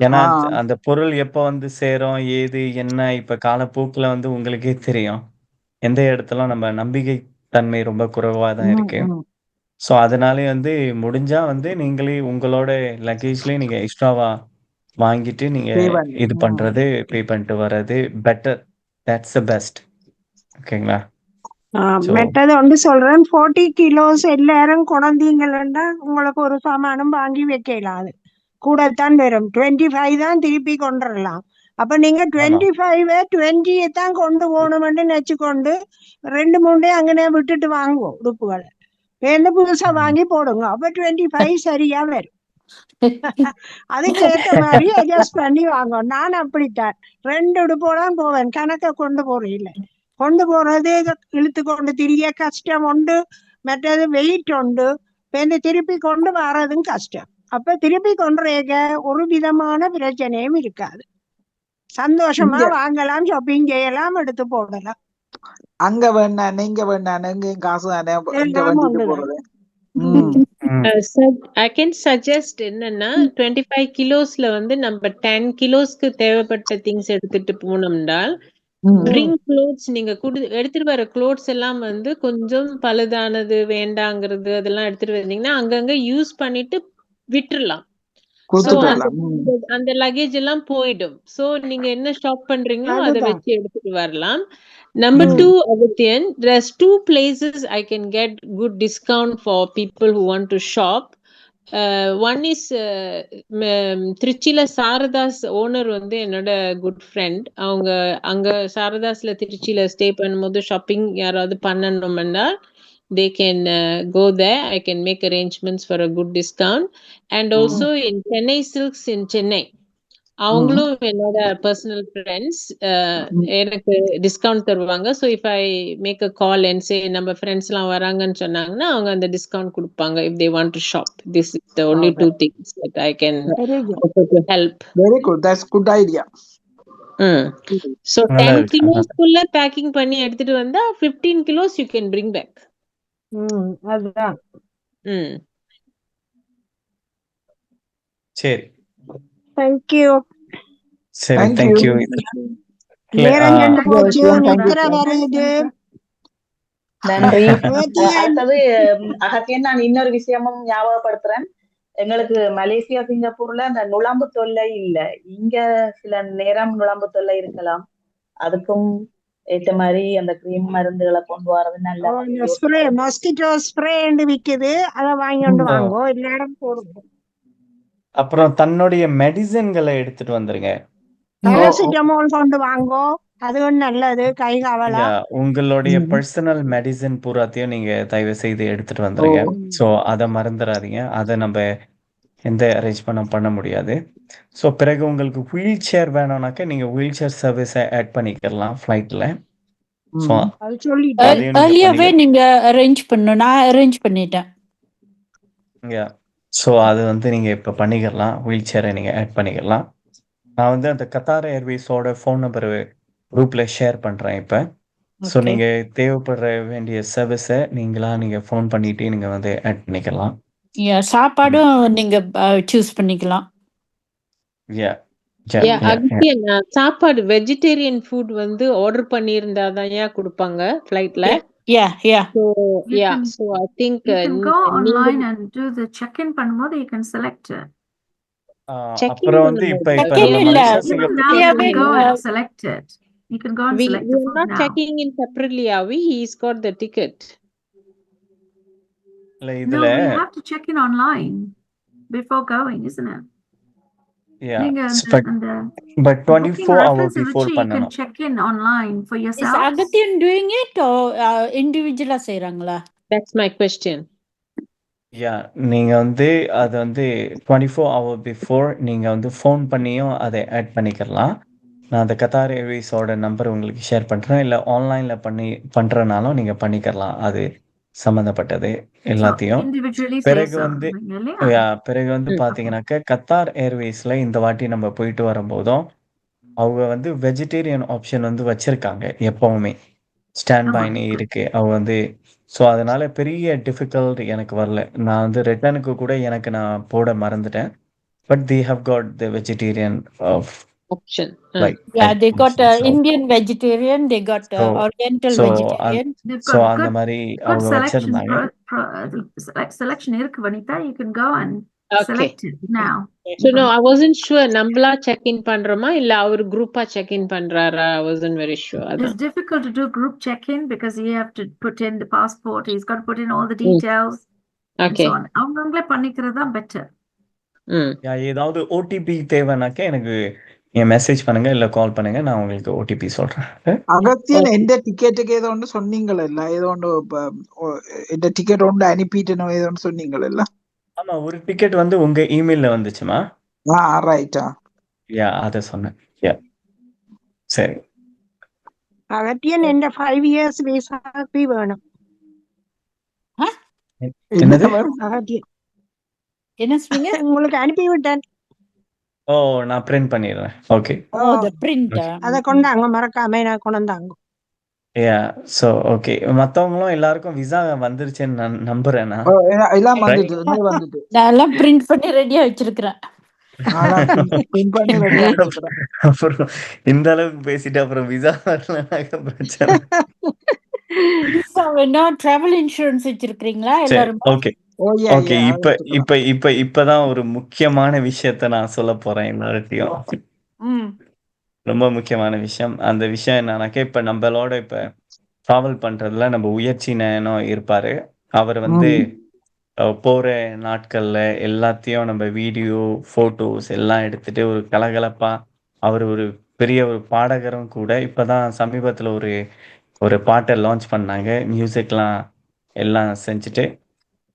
ஏன்னா அந்த பொருள் எப்ப வந்து சேரும், ஏது, என்ன இப்ப காலப்போக்குல வந்து உங்களுக்கே தெரியும். எந்த இடத்துல நம்ம நம்பிக்கை தன்மை ரொம்ப குறைவா தான் இருக்கு. ஸோ அதனாலே வந்து முடிஞ்சா வந்து நீங்களே உங்களோட லக்கேஜ்லயே நீங்க எக்ஸ்ட்ராவா வாங்கிட்டு நீங்க இது பண்றது, பே பண்ணிட்டு வர்றது பெட்டர். That's the best. ஓகேங்களா? மெட்டது ஒன்று சொல்றேன். 40 கிலோஸ் எல்லாரும் கொண்டீங்கன்னா உங்களுக்கு ஒரு சாமானும் வாங்கி வைக்கலாம். அது கூடத்தான் வரும். 25 தான் திருப்பி கொண்டுடலாம். அப்ப நீங்க 25 20 தான் கொண்டு போகணும்னு நினைச்சுக்கொண்டு 2-3 அங்கனே விட்டுட்டு வாங்குவோம் உடுப்புகளை. புதுசா வாங்கி போடுங்க. அப்ப 25 சரியா வரும். அதுக்கு ஏற்ற மாதிரி அட்ஜஸ்ட் பண்ணி வாங்க. நான் அப்படித்தான் 2 உடுப்போதான் போவேன். கணக்க கொண்டு போறேன் இல்லை. கொண்டு போறது இழுத்து கொண்டு திரிய கஷ்டம் உண்டு. மற்றது வெயிட் உண்டு. திருப்பி கொண்டு வர்றதும் கஷ்டம். அப்ப திருப்பி கொண்டுறேங்க ஒரு விதமான பிரச்சனையும் இருக்காது. சந்தோஷமா வாங்கலாம், ஷாப்பிங் செய்யலாம், எடுத்து போடலாம். அங்க வேணா நீங்க வேணா எங்கேயும் காசு தானே போறது. I can suggest என்னன்னா 25 கிலோஸ்ல வந்து நம்ம 10 கிலோஸ்க்கு தேவைப்பட்ட திங்ஸ் எடுத்துட்டு போனோம்னால் bring clothes. நீங்க எடுத்துட்டு வர clothes எல்லாம் வந்து கொஞ்சம் பழுதானது வேண்டாங்கிறது அதெல்லாம் எடுத்துட்டு வந்தீங்கன்னா அங்கங்க யூஸ் பண்ணிட்டு விட்டுறலாம். அந்த லக்கேஜ் எல்லாம் போயிடும். சோ நீங்க என்ன ஷாப் பண்றீங்களோ அதை வச்சு எடுத்துட்டு வரலாம். Number 2, Aguthian, there's 2 places I can get good discount for people who want to shop. One is Trichyல சாரதாஸ் ஓனர் வந்து என்னோட குட் ஃப்ரெண்ட். அவங்க அங்க சாரதாஸ்ல திருச்சியில ஸ்டே பண்ணும்போது ஷாப்பிங் யாராவது பண்ணணும்னா they can go there. I can make arrangements for a good discount. And also in Chennai Silks in Chennai, அவங்களும் என்னோட பர்சனல் ஃப்ரெண்ட்ஸ். எனக்கு டிஸ்கவுண்ட் தருவாங்க. So if I make a call and say நம்ம friends எல்லாம் வராங்கன்னு சொன்னாங்கன்னா அவங்க அந்த டிஸ்கவுண்ட் கொடுப்பாங்க. If they want to shop. This is the only 2 things that I can help. Very good, that's good idea. So 10 கிலோஸ்க்குள்ள packing பண்ணி எடுத்துட்டு வந்தா 15 kilos you can bring back. அதுதான். சரி. Thank you. சரி, thank you. நேரம் போச்சு, நித்திர வருது. நன்றி. அடுத்தது அகத்தியன், நான் இன்னொரு விஷயமும் ஞாபகப்படுத்துறேன். எங்களுக்கு மலேசியா சிங்கப்பூர்ல அந்த நுழம்பு தொல்லை இல்ல. இங்க சில நேரம் நுழம்பு தொல்லை இருக்கலாம். அதுக்கும் ஏற்ற மாதிரி அந்த கிரீம் மருந்துகளை கொண்டு வரது நல்ல. ஸ்ப்ரே, மஸ்கிட்டோ ஸ்ப்ரே விக்குது, அதை வாங்கிட்டு வாங்கோ, எல்லாரும் போடுங்க. அப்புறம் தன்னுடைய மெடிசன்களை எடுத்துட்டு வந்துருங்க. பேராசிட்டமால் கொண்டு வாங்கோ, அது நல்லது, கை காவலா. உங்களுடைய பர்சனல் மெடிசன் பூராத்தையும் நீங்க தயவு செய்து எடுத்துட்டு வந்துருங்க. ஸோ அதை மறந்துடாதீங்க. அதை நம்ம எந்த அரேஞ்ச்மெண்ட் பண்ண முடியாது. ஸோ பிறகு உங்களுக்கு வீல் சேர் வேணும்னாக்க நீங்க வீல் சேர் சர்வீஸை ஆட் பண்ணிக்கலாம் ஃப்ளைட்ல. ஸோ earlier நீங்க அரேஞ்ச் பண்ணணும். நான் அரேஞ்ச் பண்ணிட்டேன். ஸோ அது வந்து நீங்க இப்ப பண்ணிக்கலாம். வீல் சேரை நீங்க ஆட் பண்ணிக்கலாம். நான் வந்து அந்த கத்தார் ஏர்வேஸோட ஃபோன் நம்பர் குரூப்ல ஷேர் பண்றேன் இப்ப. ஸோ நீங்க தேவைப்படுற வேண்டிய சர்வீஸை நீங்க ஃபோன் பண்ணிட்டு நீங்க வந்து ஆட் பண்ணிக்கலாம். சாப்பாடும் நீங்க சூஸ் பண்ணிக்கலாம். சாப்பாடு வெஜிடேரியன் ஃபுட் வந்து ஆர்டர் பண்ணியிருந்தாதான் கொடுப்பாங்க ஃப்ளைட்ல. So I think you can go online and do the check-in பண்ணும்போது you can select it. அப்புறம் வந்து இப்ப go and select it. You can go and select it. We are not checking in separately, are we? He's got the ticket. No, you have to check in online before going, isn't it? But 24 hours before you can check in online for yourself. Is Aguthian doing it or individual செய்றாங்களா? That's my question. நீங்க வந்து அது வந்து 24 hour before நீங்க வந்து phone பண்ணியும் அதை add பண்ணிக்கலாம். நான் அந்த கத்தார் ஏர்வேஸோட நம்பர் உங்களுக்கு ஷேர் பண்றேன். இல்ல ஆன்லைன்ல பண்றனாலும் நீங்க பண்ணிக்கலாம். அது சம்மந்தப்பட்டது So, எல்லாத்தையும். individually say பிறகு வந்து something இல்லையா? பிறகு வந்து பார்த்தீங்கன்னாக்க, கத்தார் ஏர்வேஸ்ல இந்த வாட்டி நம்ம போயிட்டு வரும்போதும், அவங்க வந்து வெஜிடேரியன் ஆப்ஷன் வந்து வச்சிருக்காங்க எப்பவுமே. ஸ்டாண்ட் ஆமா. பைனே இருக்கு. அவங்க வந்து ஸோ அதனால பெரிய டிஃபிகல்ட் எனக்கு வரல. நான் வந்து ரிட்டர்னுக்கு கூட நான் போட மறந்துட்டேன். But they have God the vegetarian Option. Like Yeah, they got option. So Indian vegetarian, they got so Oriental so vegetarian. They've so got அந்த good மாரி good அவங்க selection வச்சிருந்தாங்க. selection இருக்கு Vanitha. You can go and Okay. select it now. So no, I wasn't sure. நம்மளா check-in பண்றோமா இல்ல அவர் குரூப்பா check-in பண்றாரா? I wasn't very sure. It's அதான். difficult to do group check-in because you have to put in the passport. He's got to put in all the details and Okay. so on. அவங்களே பண்ணிக்கிறது தான் better. ஏதாவது OTP தேவைனாக்க எனக்கு message பண்ணுங்க இல்ல கால் பண்ணுங்க. நான் உங்களுக்கு ஓடிபி சொல்றேன். അഗത്യൻ എന്റെ ടിക്കറ്റ് ഏതോണ്ട് சொன்னீங்களല്ല ஏதோண்டு എന്റെ ടിക്കറ്റ് ഉണ്ട് அனுப்பிட்டனோ ஏதோண்டு சொன்னீங்களല്ല. ஆமா, ஒரு டிக்கெட் வந்து உங்க இமெயில்ல வந்துச்சுமா? ரைட்டா. அத சொன்னேன். சரி. அகத்தியன் என்ற 5 years விசாக்கு வேணும். என்னது? அகத்தியன் என்ன சொன்னீங்க? உங்களுக்கு அனுப்பி விட்டேன். ஓ, நான் பிரிண்ட் பண்ணிடுறேன். ஓகே. the print. அதை கொண்டாங்க, மறக்காம நான் கொண்டாங்க. So okay. மத்தவங்களும் எல்லாருக்கும் விசா வந்துருச்சுன்னு நான் நம்புறேன். நான் எல்லாம் வந்துட்டு வந்துட்டு நான் எல்லாம் பிரிண்ட் பண்ணி ரெடியா வச்சிருக்கிறேன். அப்புறம் இந்த அளவுக்கு பேசிட்டு அப்புறம் விசா வரலனாக்க பிரச்சனை. விசா வேணா டிராவல் இன்சூரன்ஸ் வச்சிருக்கீங்களா சரி, எல்லாரும்? ஓகே. ஓகே. இப்பதான் ஒரு முக்கியமான விஷயத்த நான் சொல்ல போறேன் எல்லார்ட்டையும். ரொம்ப முக்கியமான விஷயம். அந்த விஷயம் என்னன்னாக்க, இப்ப நம்மளோட டிராவல் பண்றதுல நம்ம உயர்ச்சி நயனம் இருப்பாரு. அவர் வந்து போற நாட்கள்ல எல்லாத்தையும் நம்ம வீடியோ போட்டோஸ் எல்லாம் எடுத்துட்டு ஒரு கலகலப்பா, அவர் ஒரு பெரிய ஒரு பாடகரும் கூட. இப்பதான் சமீபத்துல ஒரு பாட்டை லான்ச் பண்ணாங்க. மியூசிக்லாம் எல்லாம் செஞ்சுட்டு.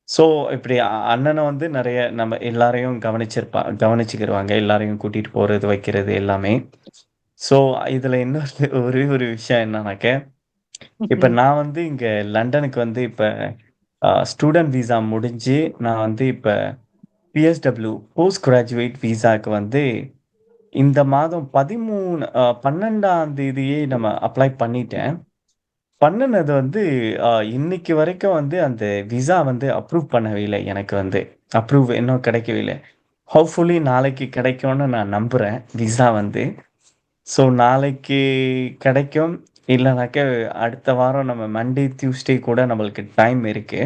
ஸோ இப்படி அண்ணனை வந்து நிறைய நம்ம எல்லாரையும் கவனிச்சுக்கிருவாங்க. எல்லாரையும் கூட்டிட்டு போறது வைக்கிறது எல்லாமே. ஸோ இதுல இன்னொரு ஒரு விஷயம் என்னன்னாக்க, இப்ப நான் வந்து இங்க லண்டனுக்கு வந்து இப்ப ஸ்டூடெண்ட் விசா முடிஞ்சு நான் வந்து இப்ப பிஎஸ்டபிள்யூ போஸ்ட் கிராஜுவேட் விசாக்கு வந்து இந்த மாதம் 12ஆம் தேதியே நம்ம அப்ளை பண்ணிட்டேன். பண்ணுனது வந்து இன்னைக்கு வரைக்கும் வந்து அந்த விசா வந்து அப்ரூவ் பண்ணவே இல்லை. எனக்கு வந்து அப்ரூவ் இன்னும் கிடைக்கவே இல்லை. ஹோப்ஃபுல்லி நாளைக்கு கிடைக்கும்னு நான் நம்புறேன் விசா வந்து. ஸோ நாளைக்கு கிடைக்கும். இல்லைனாக்க அடுத்த வாரம் நம்ம மண்டே டியூஸ்டே கூட நம்மளுக்கு டைம் இருக்கு.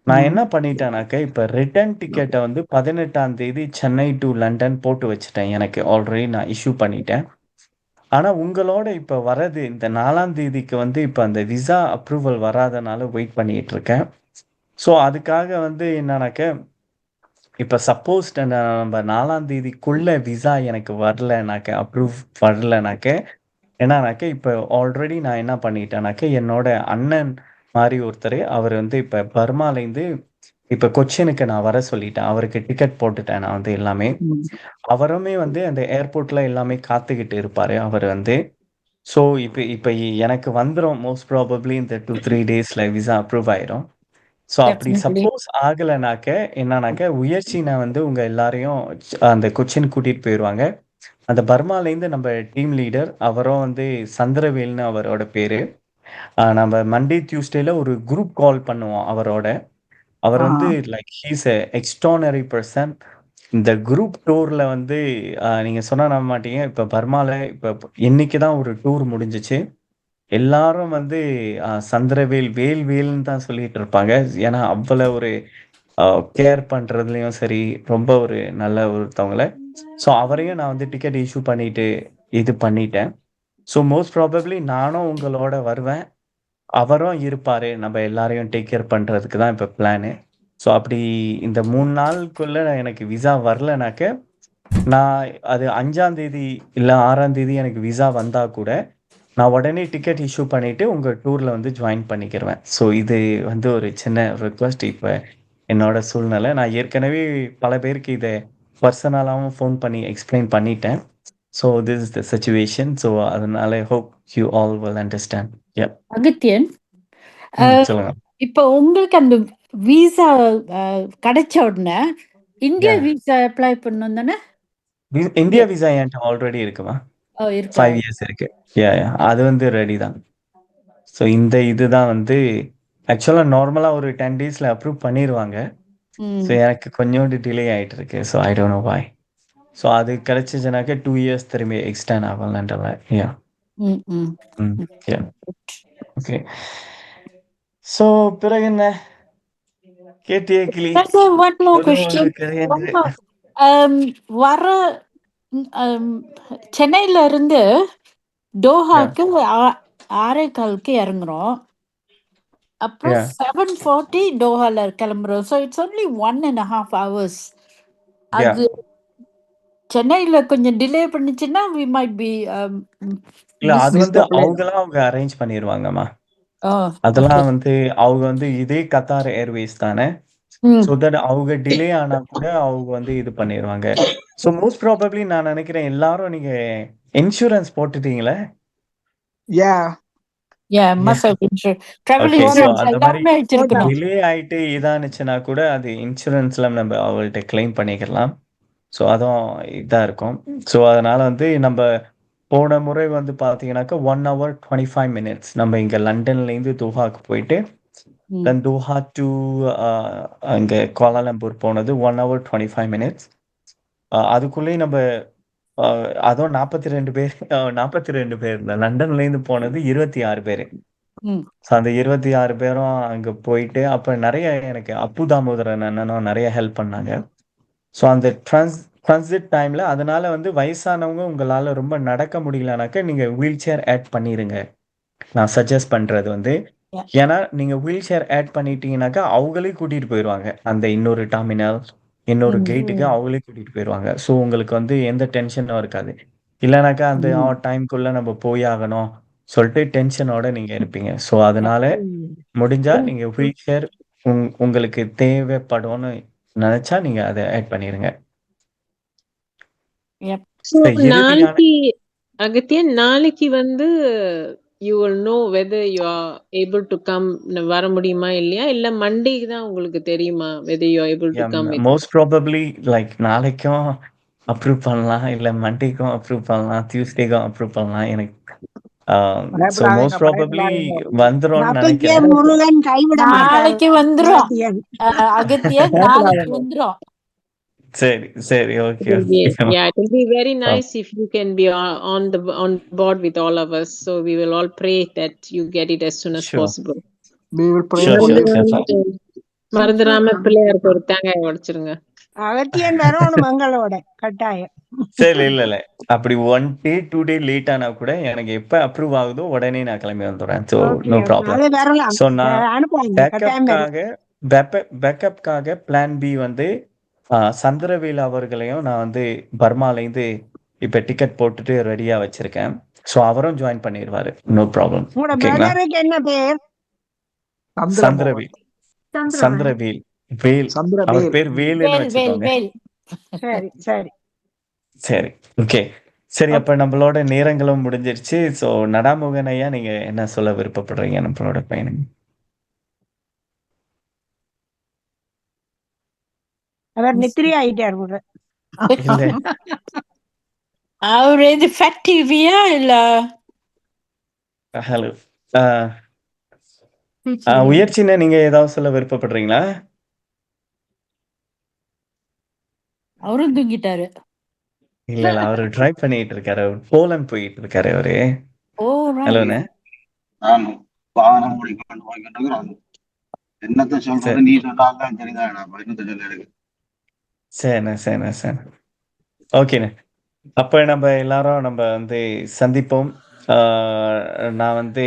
நான் என்ன பண்ணிட்டேனாக்க, இப்ப ரிட்டர்ன் டிக்கெட்டை வந்து 18ஆம் தேதி சென்னை டு லண்டன் போட்டு வச்சுட்டேன். எனக்கு ஆல்ரெடி நான் இஷ்யூ பண்ணிட்டேன். ஆனா உங்களோட இப்ப வர்றது இந்த 4ஆம் தேதிக்கு வந்து இப்ப அந்த விசா அப்ரூவல் வராதனால வெயிட் பண்ணிட்டு இருக்கேன். ஸோ அதுக்காக வந்து என்னன்னாக்க, இப்ப சப்போஸ் நம்ம 4ஆம் தேதிக்குள்ள விசா எனக்கு வரலனாக்க, அப்ரூவ் வரலனாக்க, என்னன்னாக்க இப்ப ஆல்ரெடி நான் என்ன பண்ணிட்டேனாக்க, என்னோட அண்ணன் மாதிரி ஒருத்தர் அவர் வந்து இப்ப பர்மாலேருந்து இப்ப கொச்சினுக்கு நான் வர சொல்லிட்டேன். அவருக்கு டிக்கெட் போட்டுட்டேன் நான் வந்து எல்லாமே. அவருமே வந்து அந்த ஏர்போர்ட்ல எல்லாமே காத்துக்கிட்டு இருப்பாரு அவர் வந்து. ஸோ இப்ப எனக்கு வந்துடும் மோஸ்ட் ப்ராபப்ளி இந்த 2-3 டேஸ்ல விசா அப்ரூவ் ஆயிரும். ஸோ அப்படி சப்போஸ் ஆகலைனாக்க என்னன்னாக்க, உயர்ச்சி நான் வந்து உங்க எல்லாரையும் அந்த கொச்சின் கூட்டிட்டு போயிடுவாங்க. அந்த பர்மாலேருந்து நம்ம டீம் லீடர் அவரும் வந்து சந்திரவேல்னு அவரோட பேரு. நம்ம மண்டே டியூஸ்டேல ஒரு குரூப் கால் பண்ணுவோம் அவரோட. அவர் வந்து like he's a extraordinary person. இந்த குரூப் டூர்ல வந்து நீங்க சொன்னா நம்ப மாட்டீங்க. இப்ப பர்மால இப்ப இன்னைக்கு தான் ஒரு டூர் முடிஞ்சிச்சு. எல்லாரும் வந்து சந்திரவேல் வேல்னு தான் சொல்லிட்டு இருப்பாங்க. ஏன்னா அவ்வளவு ஒரு கேர் பண்றதுலயும் சரி, ரொம்ப ஒரு நல்ல ஒருத்தவங்கள. ஸோ அவரையும் நான் வந்து டிக்கெட் இஷ்யூ பண்ணிட்டு இது பண்ணிட்டேன். ஸோ மோஸ்ட் ப்ராபப்ளி நானும் உங்களோட வருவேன். அவரும் இருப்பாரு. நம்ம எல்லாரையும் டேக் கேர் பண்றதுக்கு தான் இப்ப பிளானு. ஸோ அப்படி இந்த 3 நாளுக்குள்ள எனக்கு விசா வரலனாக்க, நான் அது 5ஆம் தேதி இல்ல 6ஆம் தேதி எனக்கு விசா வந்தா கூட, நான் உடனே டிக்கெட் இஷ்யூ பண்ணிட்டு உங்க டூர்ல வந்து ஜாயின் பண்ணிக்கிருவேன். ஸோ இது வந்து ஒரு சின்ன ரிக்வெஸ்ட். இப்ப என்னோட சூழ்நிலை. நான் ஏற்கனவே பல பேருக்கு இதை பர்சனலாகவும் ஃபோன் பண்ணி எக்ஸ்பிளைன் பண்ணிட்டேன். So this is the situation. So அதனால hope you all will understand. Agathiyan, சொல்லுங்க. இப்போ உங்களுக்கு அந்த விசா கிடைச்ச உடனே இந்தியா விசா அப்ளை பண்ணணும் தானே? இந்தியா விசா என்கிட்ட ஆல்ரெடி இருக்குமா, இருக்கா? 5 years இருக்கு. அது வந்து ரெடி தான். ஸோ இந்த இதுதான் வந்து ஆக்சுவலா நார்மலா ஒரு 10 daysல அப்ரூவ் பண்ணிடுவாங்க. ஸோ எனக்கு கொஞ்சோண்டு டிலே ஆயிட்டு இருக்கு. So I don't know why. ஸோ அது கிடைச்சிச்சுனாக்க 2 years திரும்பி எக்ஸ்டெண்ட் ஆகலான்றவ. ஓகே. ஸோ பிறகு என்ன கேட்டியே கிளி? One more question. வர சென்னையில இருந்து டோஹாக்கு 6:15 இறங்குறோம். அப்புறம் 7:40 டோஹால கிளம்புறோம். So it's only 1.5 hours. அது சென்னையில கொஞ்சம் டிலே பண்ணிச்சுன்னா we might be இல்ல அது வந்து அவங்க அரேஞ்ச் பண்ணிடுவாங்கம்மா. அதெல்லாம் வந்து அவங்க வந்து இதே கத்தார் ஏர்வேஸ் தானே. ஸோ தட் அவங்க டிலே ஆனா கூட அவங்க வந்து இது பண்ணிடுவாங்க. ஸோ மோஸ்ட் ப்ராபப்ளி நான் நினைக்கிறேன் எல்லாரும் நீங்க இன்சூரன்ஸ் போட்டுட்டீங்களே? டிலே ஆயிட்டு இதானுச்சுன்னா கூட அது இன்சூரன்ஸ்ல நம்ம அவங்கள்ட்ட கிளைம் பண்ணிக்கலாம். ஸோ அதுவும் இதா இருக்கும். ஸோ அதனால வந்து நம்ம போன முறை வந்து பாத்தீங்கன்னாக்கா 1 hour 25 minutes நம்ம இங்க லண்டன்ல இருந்து தோஹாக்கு போயிட்டு தென் தோஹா டு அங்க கோலாலம்பூர் போனது 1 hour 25 minutes. அதுக்குள்ளேயே நம்ம அதுவும் 42 பேர் 42 பேர் லண்டன்ல இருந்து போனது 26 பேர். ஸோ அந்த 26 பேரும் அங்க போயிட்டு அப்ப நிறைய எனக்கு அப்பு தாமோதரன் அண்ணனும் நிறைய ஹெல்ப் பண்ணாங்க. ஸோ அந்த ட்ரான்சிட் டைம்ல அதனால வந்து வயசானவங்க உங்களால ரொம்ப நடக்க முடியலனாக்க நீங்க வீல் சேர் ஆட் பண்ணிருங்க. நான் சஜஸ்ட் பண்றது வந்து ஏன்னா நீங்க வீல் சேர் ஆட் பண்ணிட்டீங்கன்னாக்கா அவங்களே கூட்டிட்டு போயிடுவாங்க அந்த இன்னொரு டெர்மினல் இன்னொரு கேட்டுக்கு அவங்களே கூட்டிட்டு போயிடுவாங்க. ஸோ உங்களுக்கு வந்து எந்த டென்ஷனும் இருக்காது. இல்லைனாக்கா அந்த டைம்குள்ள நம்ம போய் ஆகணும் சொல்லிட்டு டென்ஷனோட நீங்க இருப்பீங்க. ஸோ அதனால முடிஞ்சா நீங்க வீல் சேர் உங்களுக்கு தேவைப்படும்னு நினைச்சா நீங்க அதை ஆட் பண்ணிருங்க. So நாளைக்கு அகத்தியன் நாளைக்கு வந்து you will know whether you are able to come வர முடியுமா இல்லையா இல்ல மண்டேக்கு தான் உங்களுக்கு தெரியுமா whether you are able to come? Most probably like நாளைக்கும் அப்ரூவ் பண்ணலாம், இல்ல மண்டேக்கும் அப்ரூவ் பண்ணலாம், டியூஸ்டேக்கும் அப்ரூவ் பண்ணலாம். எனக்கு so most probably வந்துரும் நினைக்கிறேன். முருகன் கைவிட மாட்டார். நாளைக்கு வந்துரும் அகத்தியன், நாளைக்கு வந்துரும். சரி சரி okay. Yeah, it will be very nice if you can be on board with all of us. So we will all pray that you get it as soon as possible. We will pray Sure, for sure, you. definitely. மறந்துடாம பிள்ளையாருக்கு ஒரு தேங்காய் உடைச்சிருங்க. அகத்தியன் வரணும் மங்களோட கட்டாயம். சரி இல்ல அப்படி 1 day 2 day late ஆனா கூட எனக்கு எப்ப அப்ரூவ் ஆகுதோ உடனே நான் கிளம்பி வந்துடுறேன். So no problem. ஸோ நான் பேக்கப்காக பிளான் பி வந்து சந்திரவேல் அவர்களையும் நான் வந்து பர்மாலேருந்து இப்ப டிக்கெட் போட்டுட்டு ரெடியா வச்சிருக்கேன். ஸோ அவரும் ஜாயின் பண்ணிடுவாரு. No problem. ஓகேங்களா? என்ன பேர்? சந்திரவேல். சந்திரவேல் வேல். அவர் பேர் வேலுன்னு வச்சுக்கோங்க. சரி சரி சரி ஓகே. சரி அப்ப நம்மளோட நேரங்களும் முடிஞ்சிருச்சு. ஸோ நடாமுகன் ஐயா நீங்க என்ன சொல்ல விருப்பப்படுறீங்க நம்மளோட பயணம்? அவர் நித்திரி ஆயிட்டார் கூட. அவர் இது ஃபேக்ட் டிவியா இல்ல ஹலோ உயர்ச்சின்னு நீங்க ஏதாவது சொல்ல விருப்பப்படுறீங்களா? அவரும் தூங்கிட்டாரு. இல்ல அவரு ட்ரை பண்ணிட்டு இருக்காரு. போலந்து போயிட்டு இருக்காரு அவரு. ஹலோண்ணே. வாகனம் ஓடிக்கொண்டு போய்கிட்டு இருக்கிறாங்க. என்னத்த சொல்றது, நீ சொன்னாங்க சரிதான். என்னத்த சொல்ல சரி ஓகேண்ணே. அப்ப நம்ம எல்லாரும் நம்ம வந்து சந்திப்போம். நான் வந்து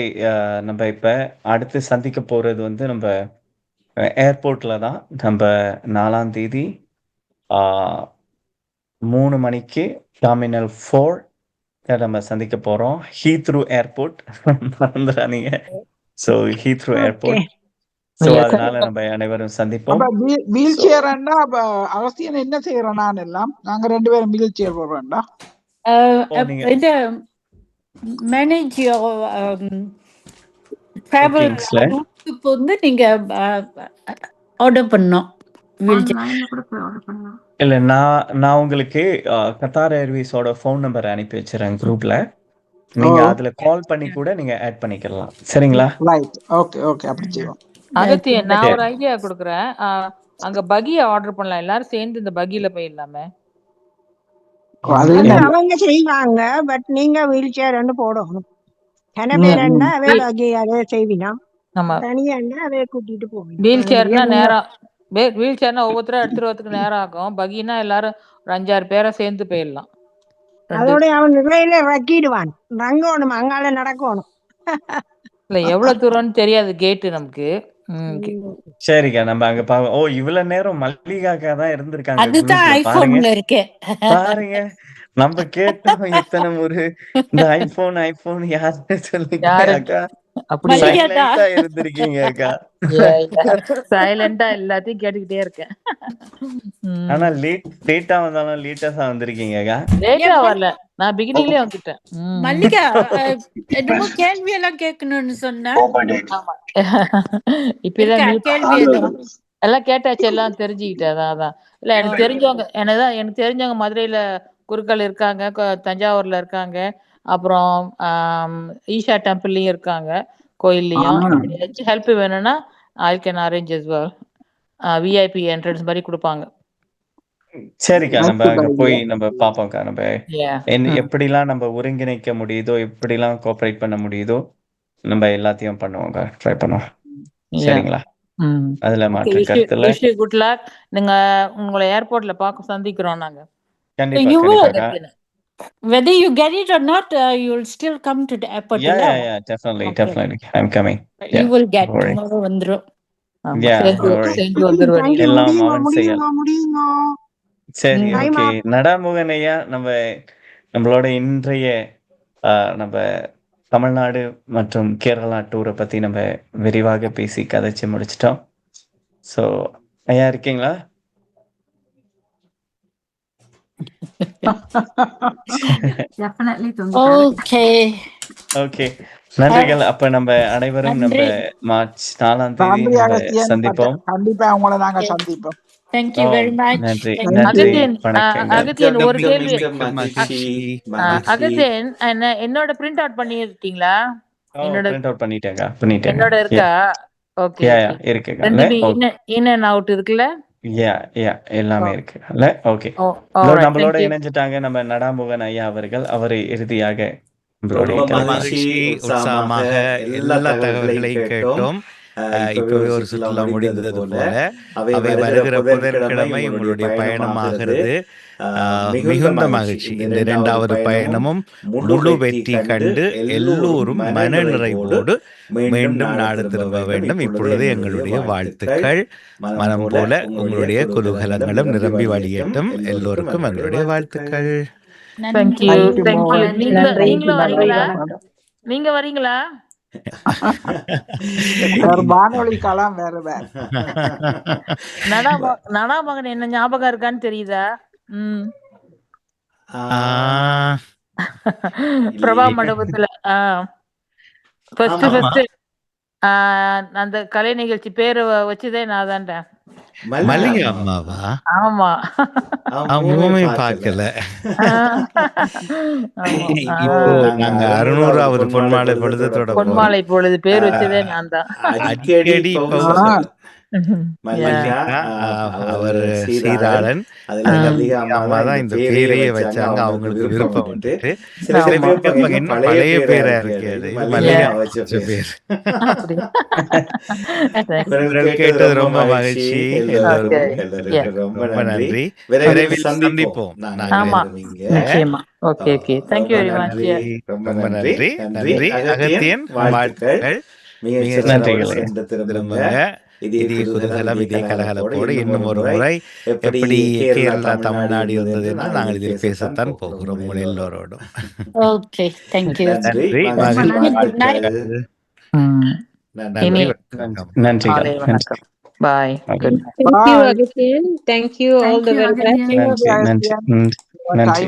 நம்ம இப்ப அடுத்து சந்திக்க போறது வந்து நம்ம ஏர்போர்ட்ல தான். நம்ம 4ஆம் தேதி 3 மணிக்கு டெர்மினல் 4 நம்ம சந்திக்க போறோம். ஹீத்ரூ ஏர்போர்ட் மறந்துடாதீங்க. So Heathrow airport. ஸோ அதனால நம்ம அனைவரும் சந்திப்போம். வீல் சேர்னா அவசியம் என்ன செய்யறோம்? நான் எல்லாம் நாங்க 2 பேரும் வீல் சேர் போடுறோம்டா. இந்த மேனேஜ் யுவர் டிராவல் இப்போ வந்து நீங்க ஆர்டர் பண்ணோம் வீல் சேர். ஆன்லைன்ல கூட போய் ஆர்டர் பண்ணலாம். இல்ல நான் உங்களுக்கு கத்தார் ஏர்வேஸோட ஃபோன் நம்பர் அனுப்பி வச்சிடறேன் குரூப்ல. நீங்க அதுல கால் பண்ணி கூட நீங்க ஆட் பண்ணிக்கலாம். சரிங்களா? ரைட். ஓகே ஓகே, அப்படி செய்வோம். அகத்தியன், நான் சரி. ஒரு ஐடியா கொடுக்குறேன். அங்க பகிய ஆர்டர் பண்ணலாம், எல்லாரும் சேர்ந்து இந்த பகில போயிடலாமே. அது அது என்ன அவங்க செய்வாங்க, பட் நீங்க வீல் சேர்ன்னு போடணும். கன பேரண்டா அவே பாக்கி அதே செய்வினா, ஆமா, தனியாண்டா அதே கூட்டிட்டு போவீங்க. வீல் சேர்னா நேரம், வீல் சேர்னா ஒவ்வொருத்தரும் எடுத்துட்டு வரதுக்கு நேரம் ஆகும். பகினா எல்லாரும் ஒரு 5-6 பேரை சேர்ந்து போயிடலாம். அதோட அவன் நிறையில இறக்கிடுவான், ரங்கோணும், அங்கால நடக்கணும். இல்ல எவ்வளவு தூரம்னு தெரியாது கேட்டு நமக்கு. சரிக்கா, நம்ம அங்க பாப்போம். ஓ, இவ்வளவு நேரம் மல்லிகாக்கா தான் இருந்திருக்காங்க அதுதான் குரூப்ல. பாருங்க ஐபோன்ல இருக்கு. பாருங்க, நம்ம கேட்டோம் இத்தனை ஒரு இந்த ஐபோன் யாருன்னு சொல்லிக்க யாரு அக்கா. அப்படி சைலண்டா இருந்திருக்கீங்க அக்கா. சைலண்டா எல்லாத்தையும் கேட்டுக்கிட்டே இருக்கேன். ஆனா லேட்டா வந்தாலும் லேட்டஸா வந்திருக்கீங்க அக்கா. லேட்டா வரல, நான் பிகினிங்லயே வந்துட்டேன். மல்லிகா என்னமோ கேள்வி எல்லாம் கேட்கணும்னு சொன்ன. ஆமா, இப்பதான் கேள்வி எதுவும் எல்லாம் கேட்டாச்சு, எல்லாம் தெரிஞ்சுக்கிட்டேன். அதான் இல்ல, எனக்கு தெரிஞ்சவங்க மதுரையில குருக்கள் இருக்காங்க, தஞ்சாவூர்ல இருக்காங்க, அப்புறம் ஈஷா டெம்பிள்லயும் இருக்காங்க, கோயில்லையும். ஏதாச்சும் ஹெல்ப் வேணும்னா I can arrange as well. VIP entrance மாதிரி கொடுப்பாங்க. சரிக்கா, நம்ம அங்க போய் நம்ம பாப்போம்க்கா. நம்ம Yeah. எப்படிலாம் நம்ம ஒருங்கிணைக்க முடியுதோ, எப்படிலாம் கோஆபரேட் பண்ண முடியுதோ, நம்ம எல்லாத்தையும் பண்ணுவோங்க, ட்ரை பண்ணுவோம். சரிங்களா? அதுல மாற்று கருத்துல குட் லக். நீங்க உங்களை ஏர்போர்ட்ல சந்திக்கிறோம் நாங்க. கண்டிப்பா You will. கண்டிப்பாக்கா. Whether you get it or not, you will still come to the airport. Yeah, definitely. I'm coming. You will get. Don't worry. Tomorrow வந்துரும். Yeah, don't worry. சேர்ந்து வந்துருவீங்க. எல்லாம் அவன் செய்யலாம். முடியுங்க. சரி, Time ஓகே. up. நடாமுகன் ஐயா, நம்மளோட இன்றைய நம்ம தமிழ்நாடு மற்றும் கேரளா டூரை பத்தி நம்ம விரிவாக பேசி கதைச்சு முடிச்சிட்டோம். ஸோ ஐயா இருக்கீங்களா? Definitely ஓகே, நன்றிகள். அப்ப நம்ம அனைவரும் நம்ம மார்ச் 4ஆம் தேதி நன்றி நம்ம அகத்தியன். சந்திப்போம். கண்டிப்பா உங்களை நாங்க சந்திப்போம். Thank you very much. நன்றி Thank you. நன்றி, அகத்தியன், வணக்கங்க. ஒரு கேள்வி. மகிழ்ச்சி. அகத்தியன், என்னோட பிரிண்ட் அவுட் பண்ணிருக்கீங்களா? பிரிண்ட் அவுட் பண்ணிட்டேங்க. என்னோட இருக்கா? ஓகே, இருக்குங்க. இன் அண்ட் அவுட் இருக்குல்ல? எல்லாமே இருக்குல்ல? ஓகே, நம்மளோட இணைஞ்சிட்டாங்க நம்ம நடாமுகன் ஐயா அவர்கள். அவரை இறுதியாக மகிழ்ச்சி, உற்சாகமாக எல்லா தகவல்களையும் கேட்டோம். இப்பவே ஒரு சுற்றுலா முடிந்தது போல அவை வருகிற புதன்கிழமை உங்களுடைய பயணமாகிறது. மிகுந்த மகிழ்ச்சி. இந்த 2வது பயணமும் முழு வெற்றி கண்டு எல்லோரும் மன நிறைவோடு மீண்டும் நாடு திரும்ப வேண்டும். இப்பொழுது எங்களுடைய வாழ்த்துக்கள். மனம் போல உங்களுடைய குதூகலங்களும் நிரம்பி வழியட்டும். எல்லோருக்கும் எங்களுடைய வாழ்த்துக்கள். நீங்க வரீங்களா? வானொலி காலம் வேற வேற. நடாமகன் என்ன ஞாபகம் இருக்கான்னு தெரியுதா? பிரபா மண்டபத்துல ஃபர்ஸ்ட் அந்த கலை நிகழ்ச்சி பேரு வச்சுதே நான் தான்டா. மல்லிகா அம்மாவா? ஆமா, அம்மாவே பார்க்கல. இப்போ நாங்க 600வது பொன்மாலை பொழுதோட பொன்மாலை பொழுது பேர் வச்சதே நான் தான். அடிக்கடி மல்லிகா, அவர் சீராளன், அம்மா தான் இந்த பேரையே வச்சாங்க. அவங்களுக்கு விருப்பப்பட்டு பழைய பேரா இருக்கிறது மல்லிகா வச்ச பேர். கேட்டது ரொம்ப மகிழ்ச்சி. ரொம்ப நன்றி. விரைவில் சந்திப்போம். ரொம்ப நன்றி. அகத்தியன், வாழ்த்துக்கள். இதே குதூகலம், இதே கலகலப்போடு இன்னும் ஒரு முறை எப்படி கேரளா தமிழ்நாடு இருந்தது என்று நாங்கள் இதில் பேசத்தான் போகிறோம் உங்கள் எல்லோரோடும். Okay, thank you. நன்றி. நன்றி. Bye. Thank you, Agastyan. Thank you all the very best. நன்றி.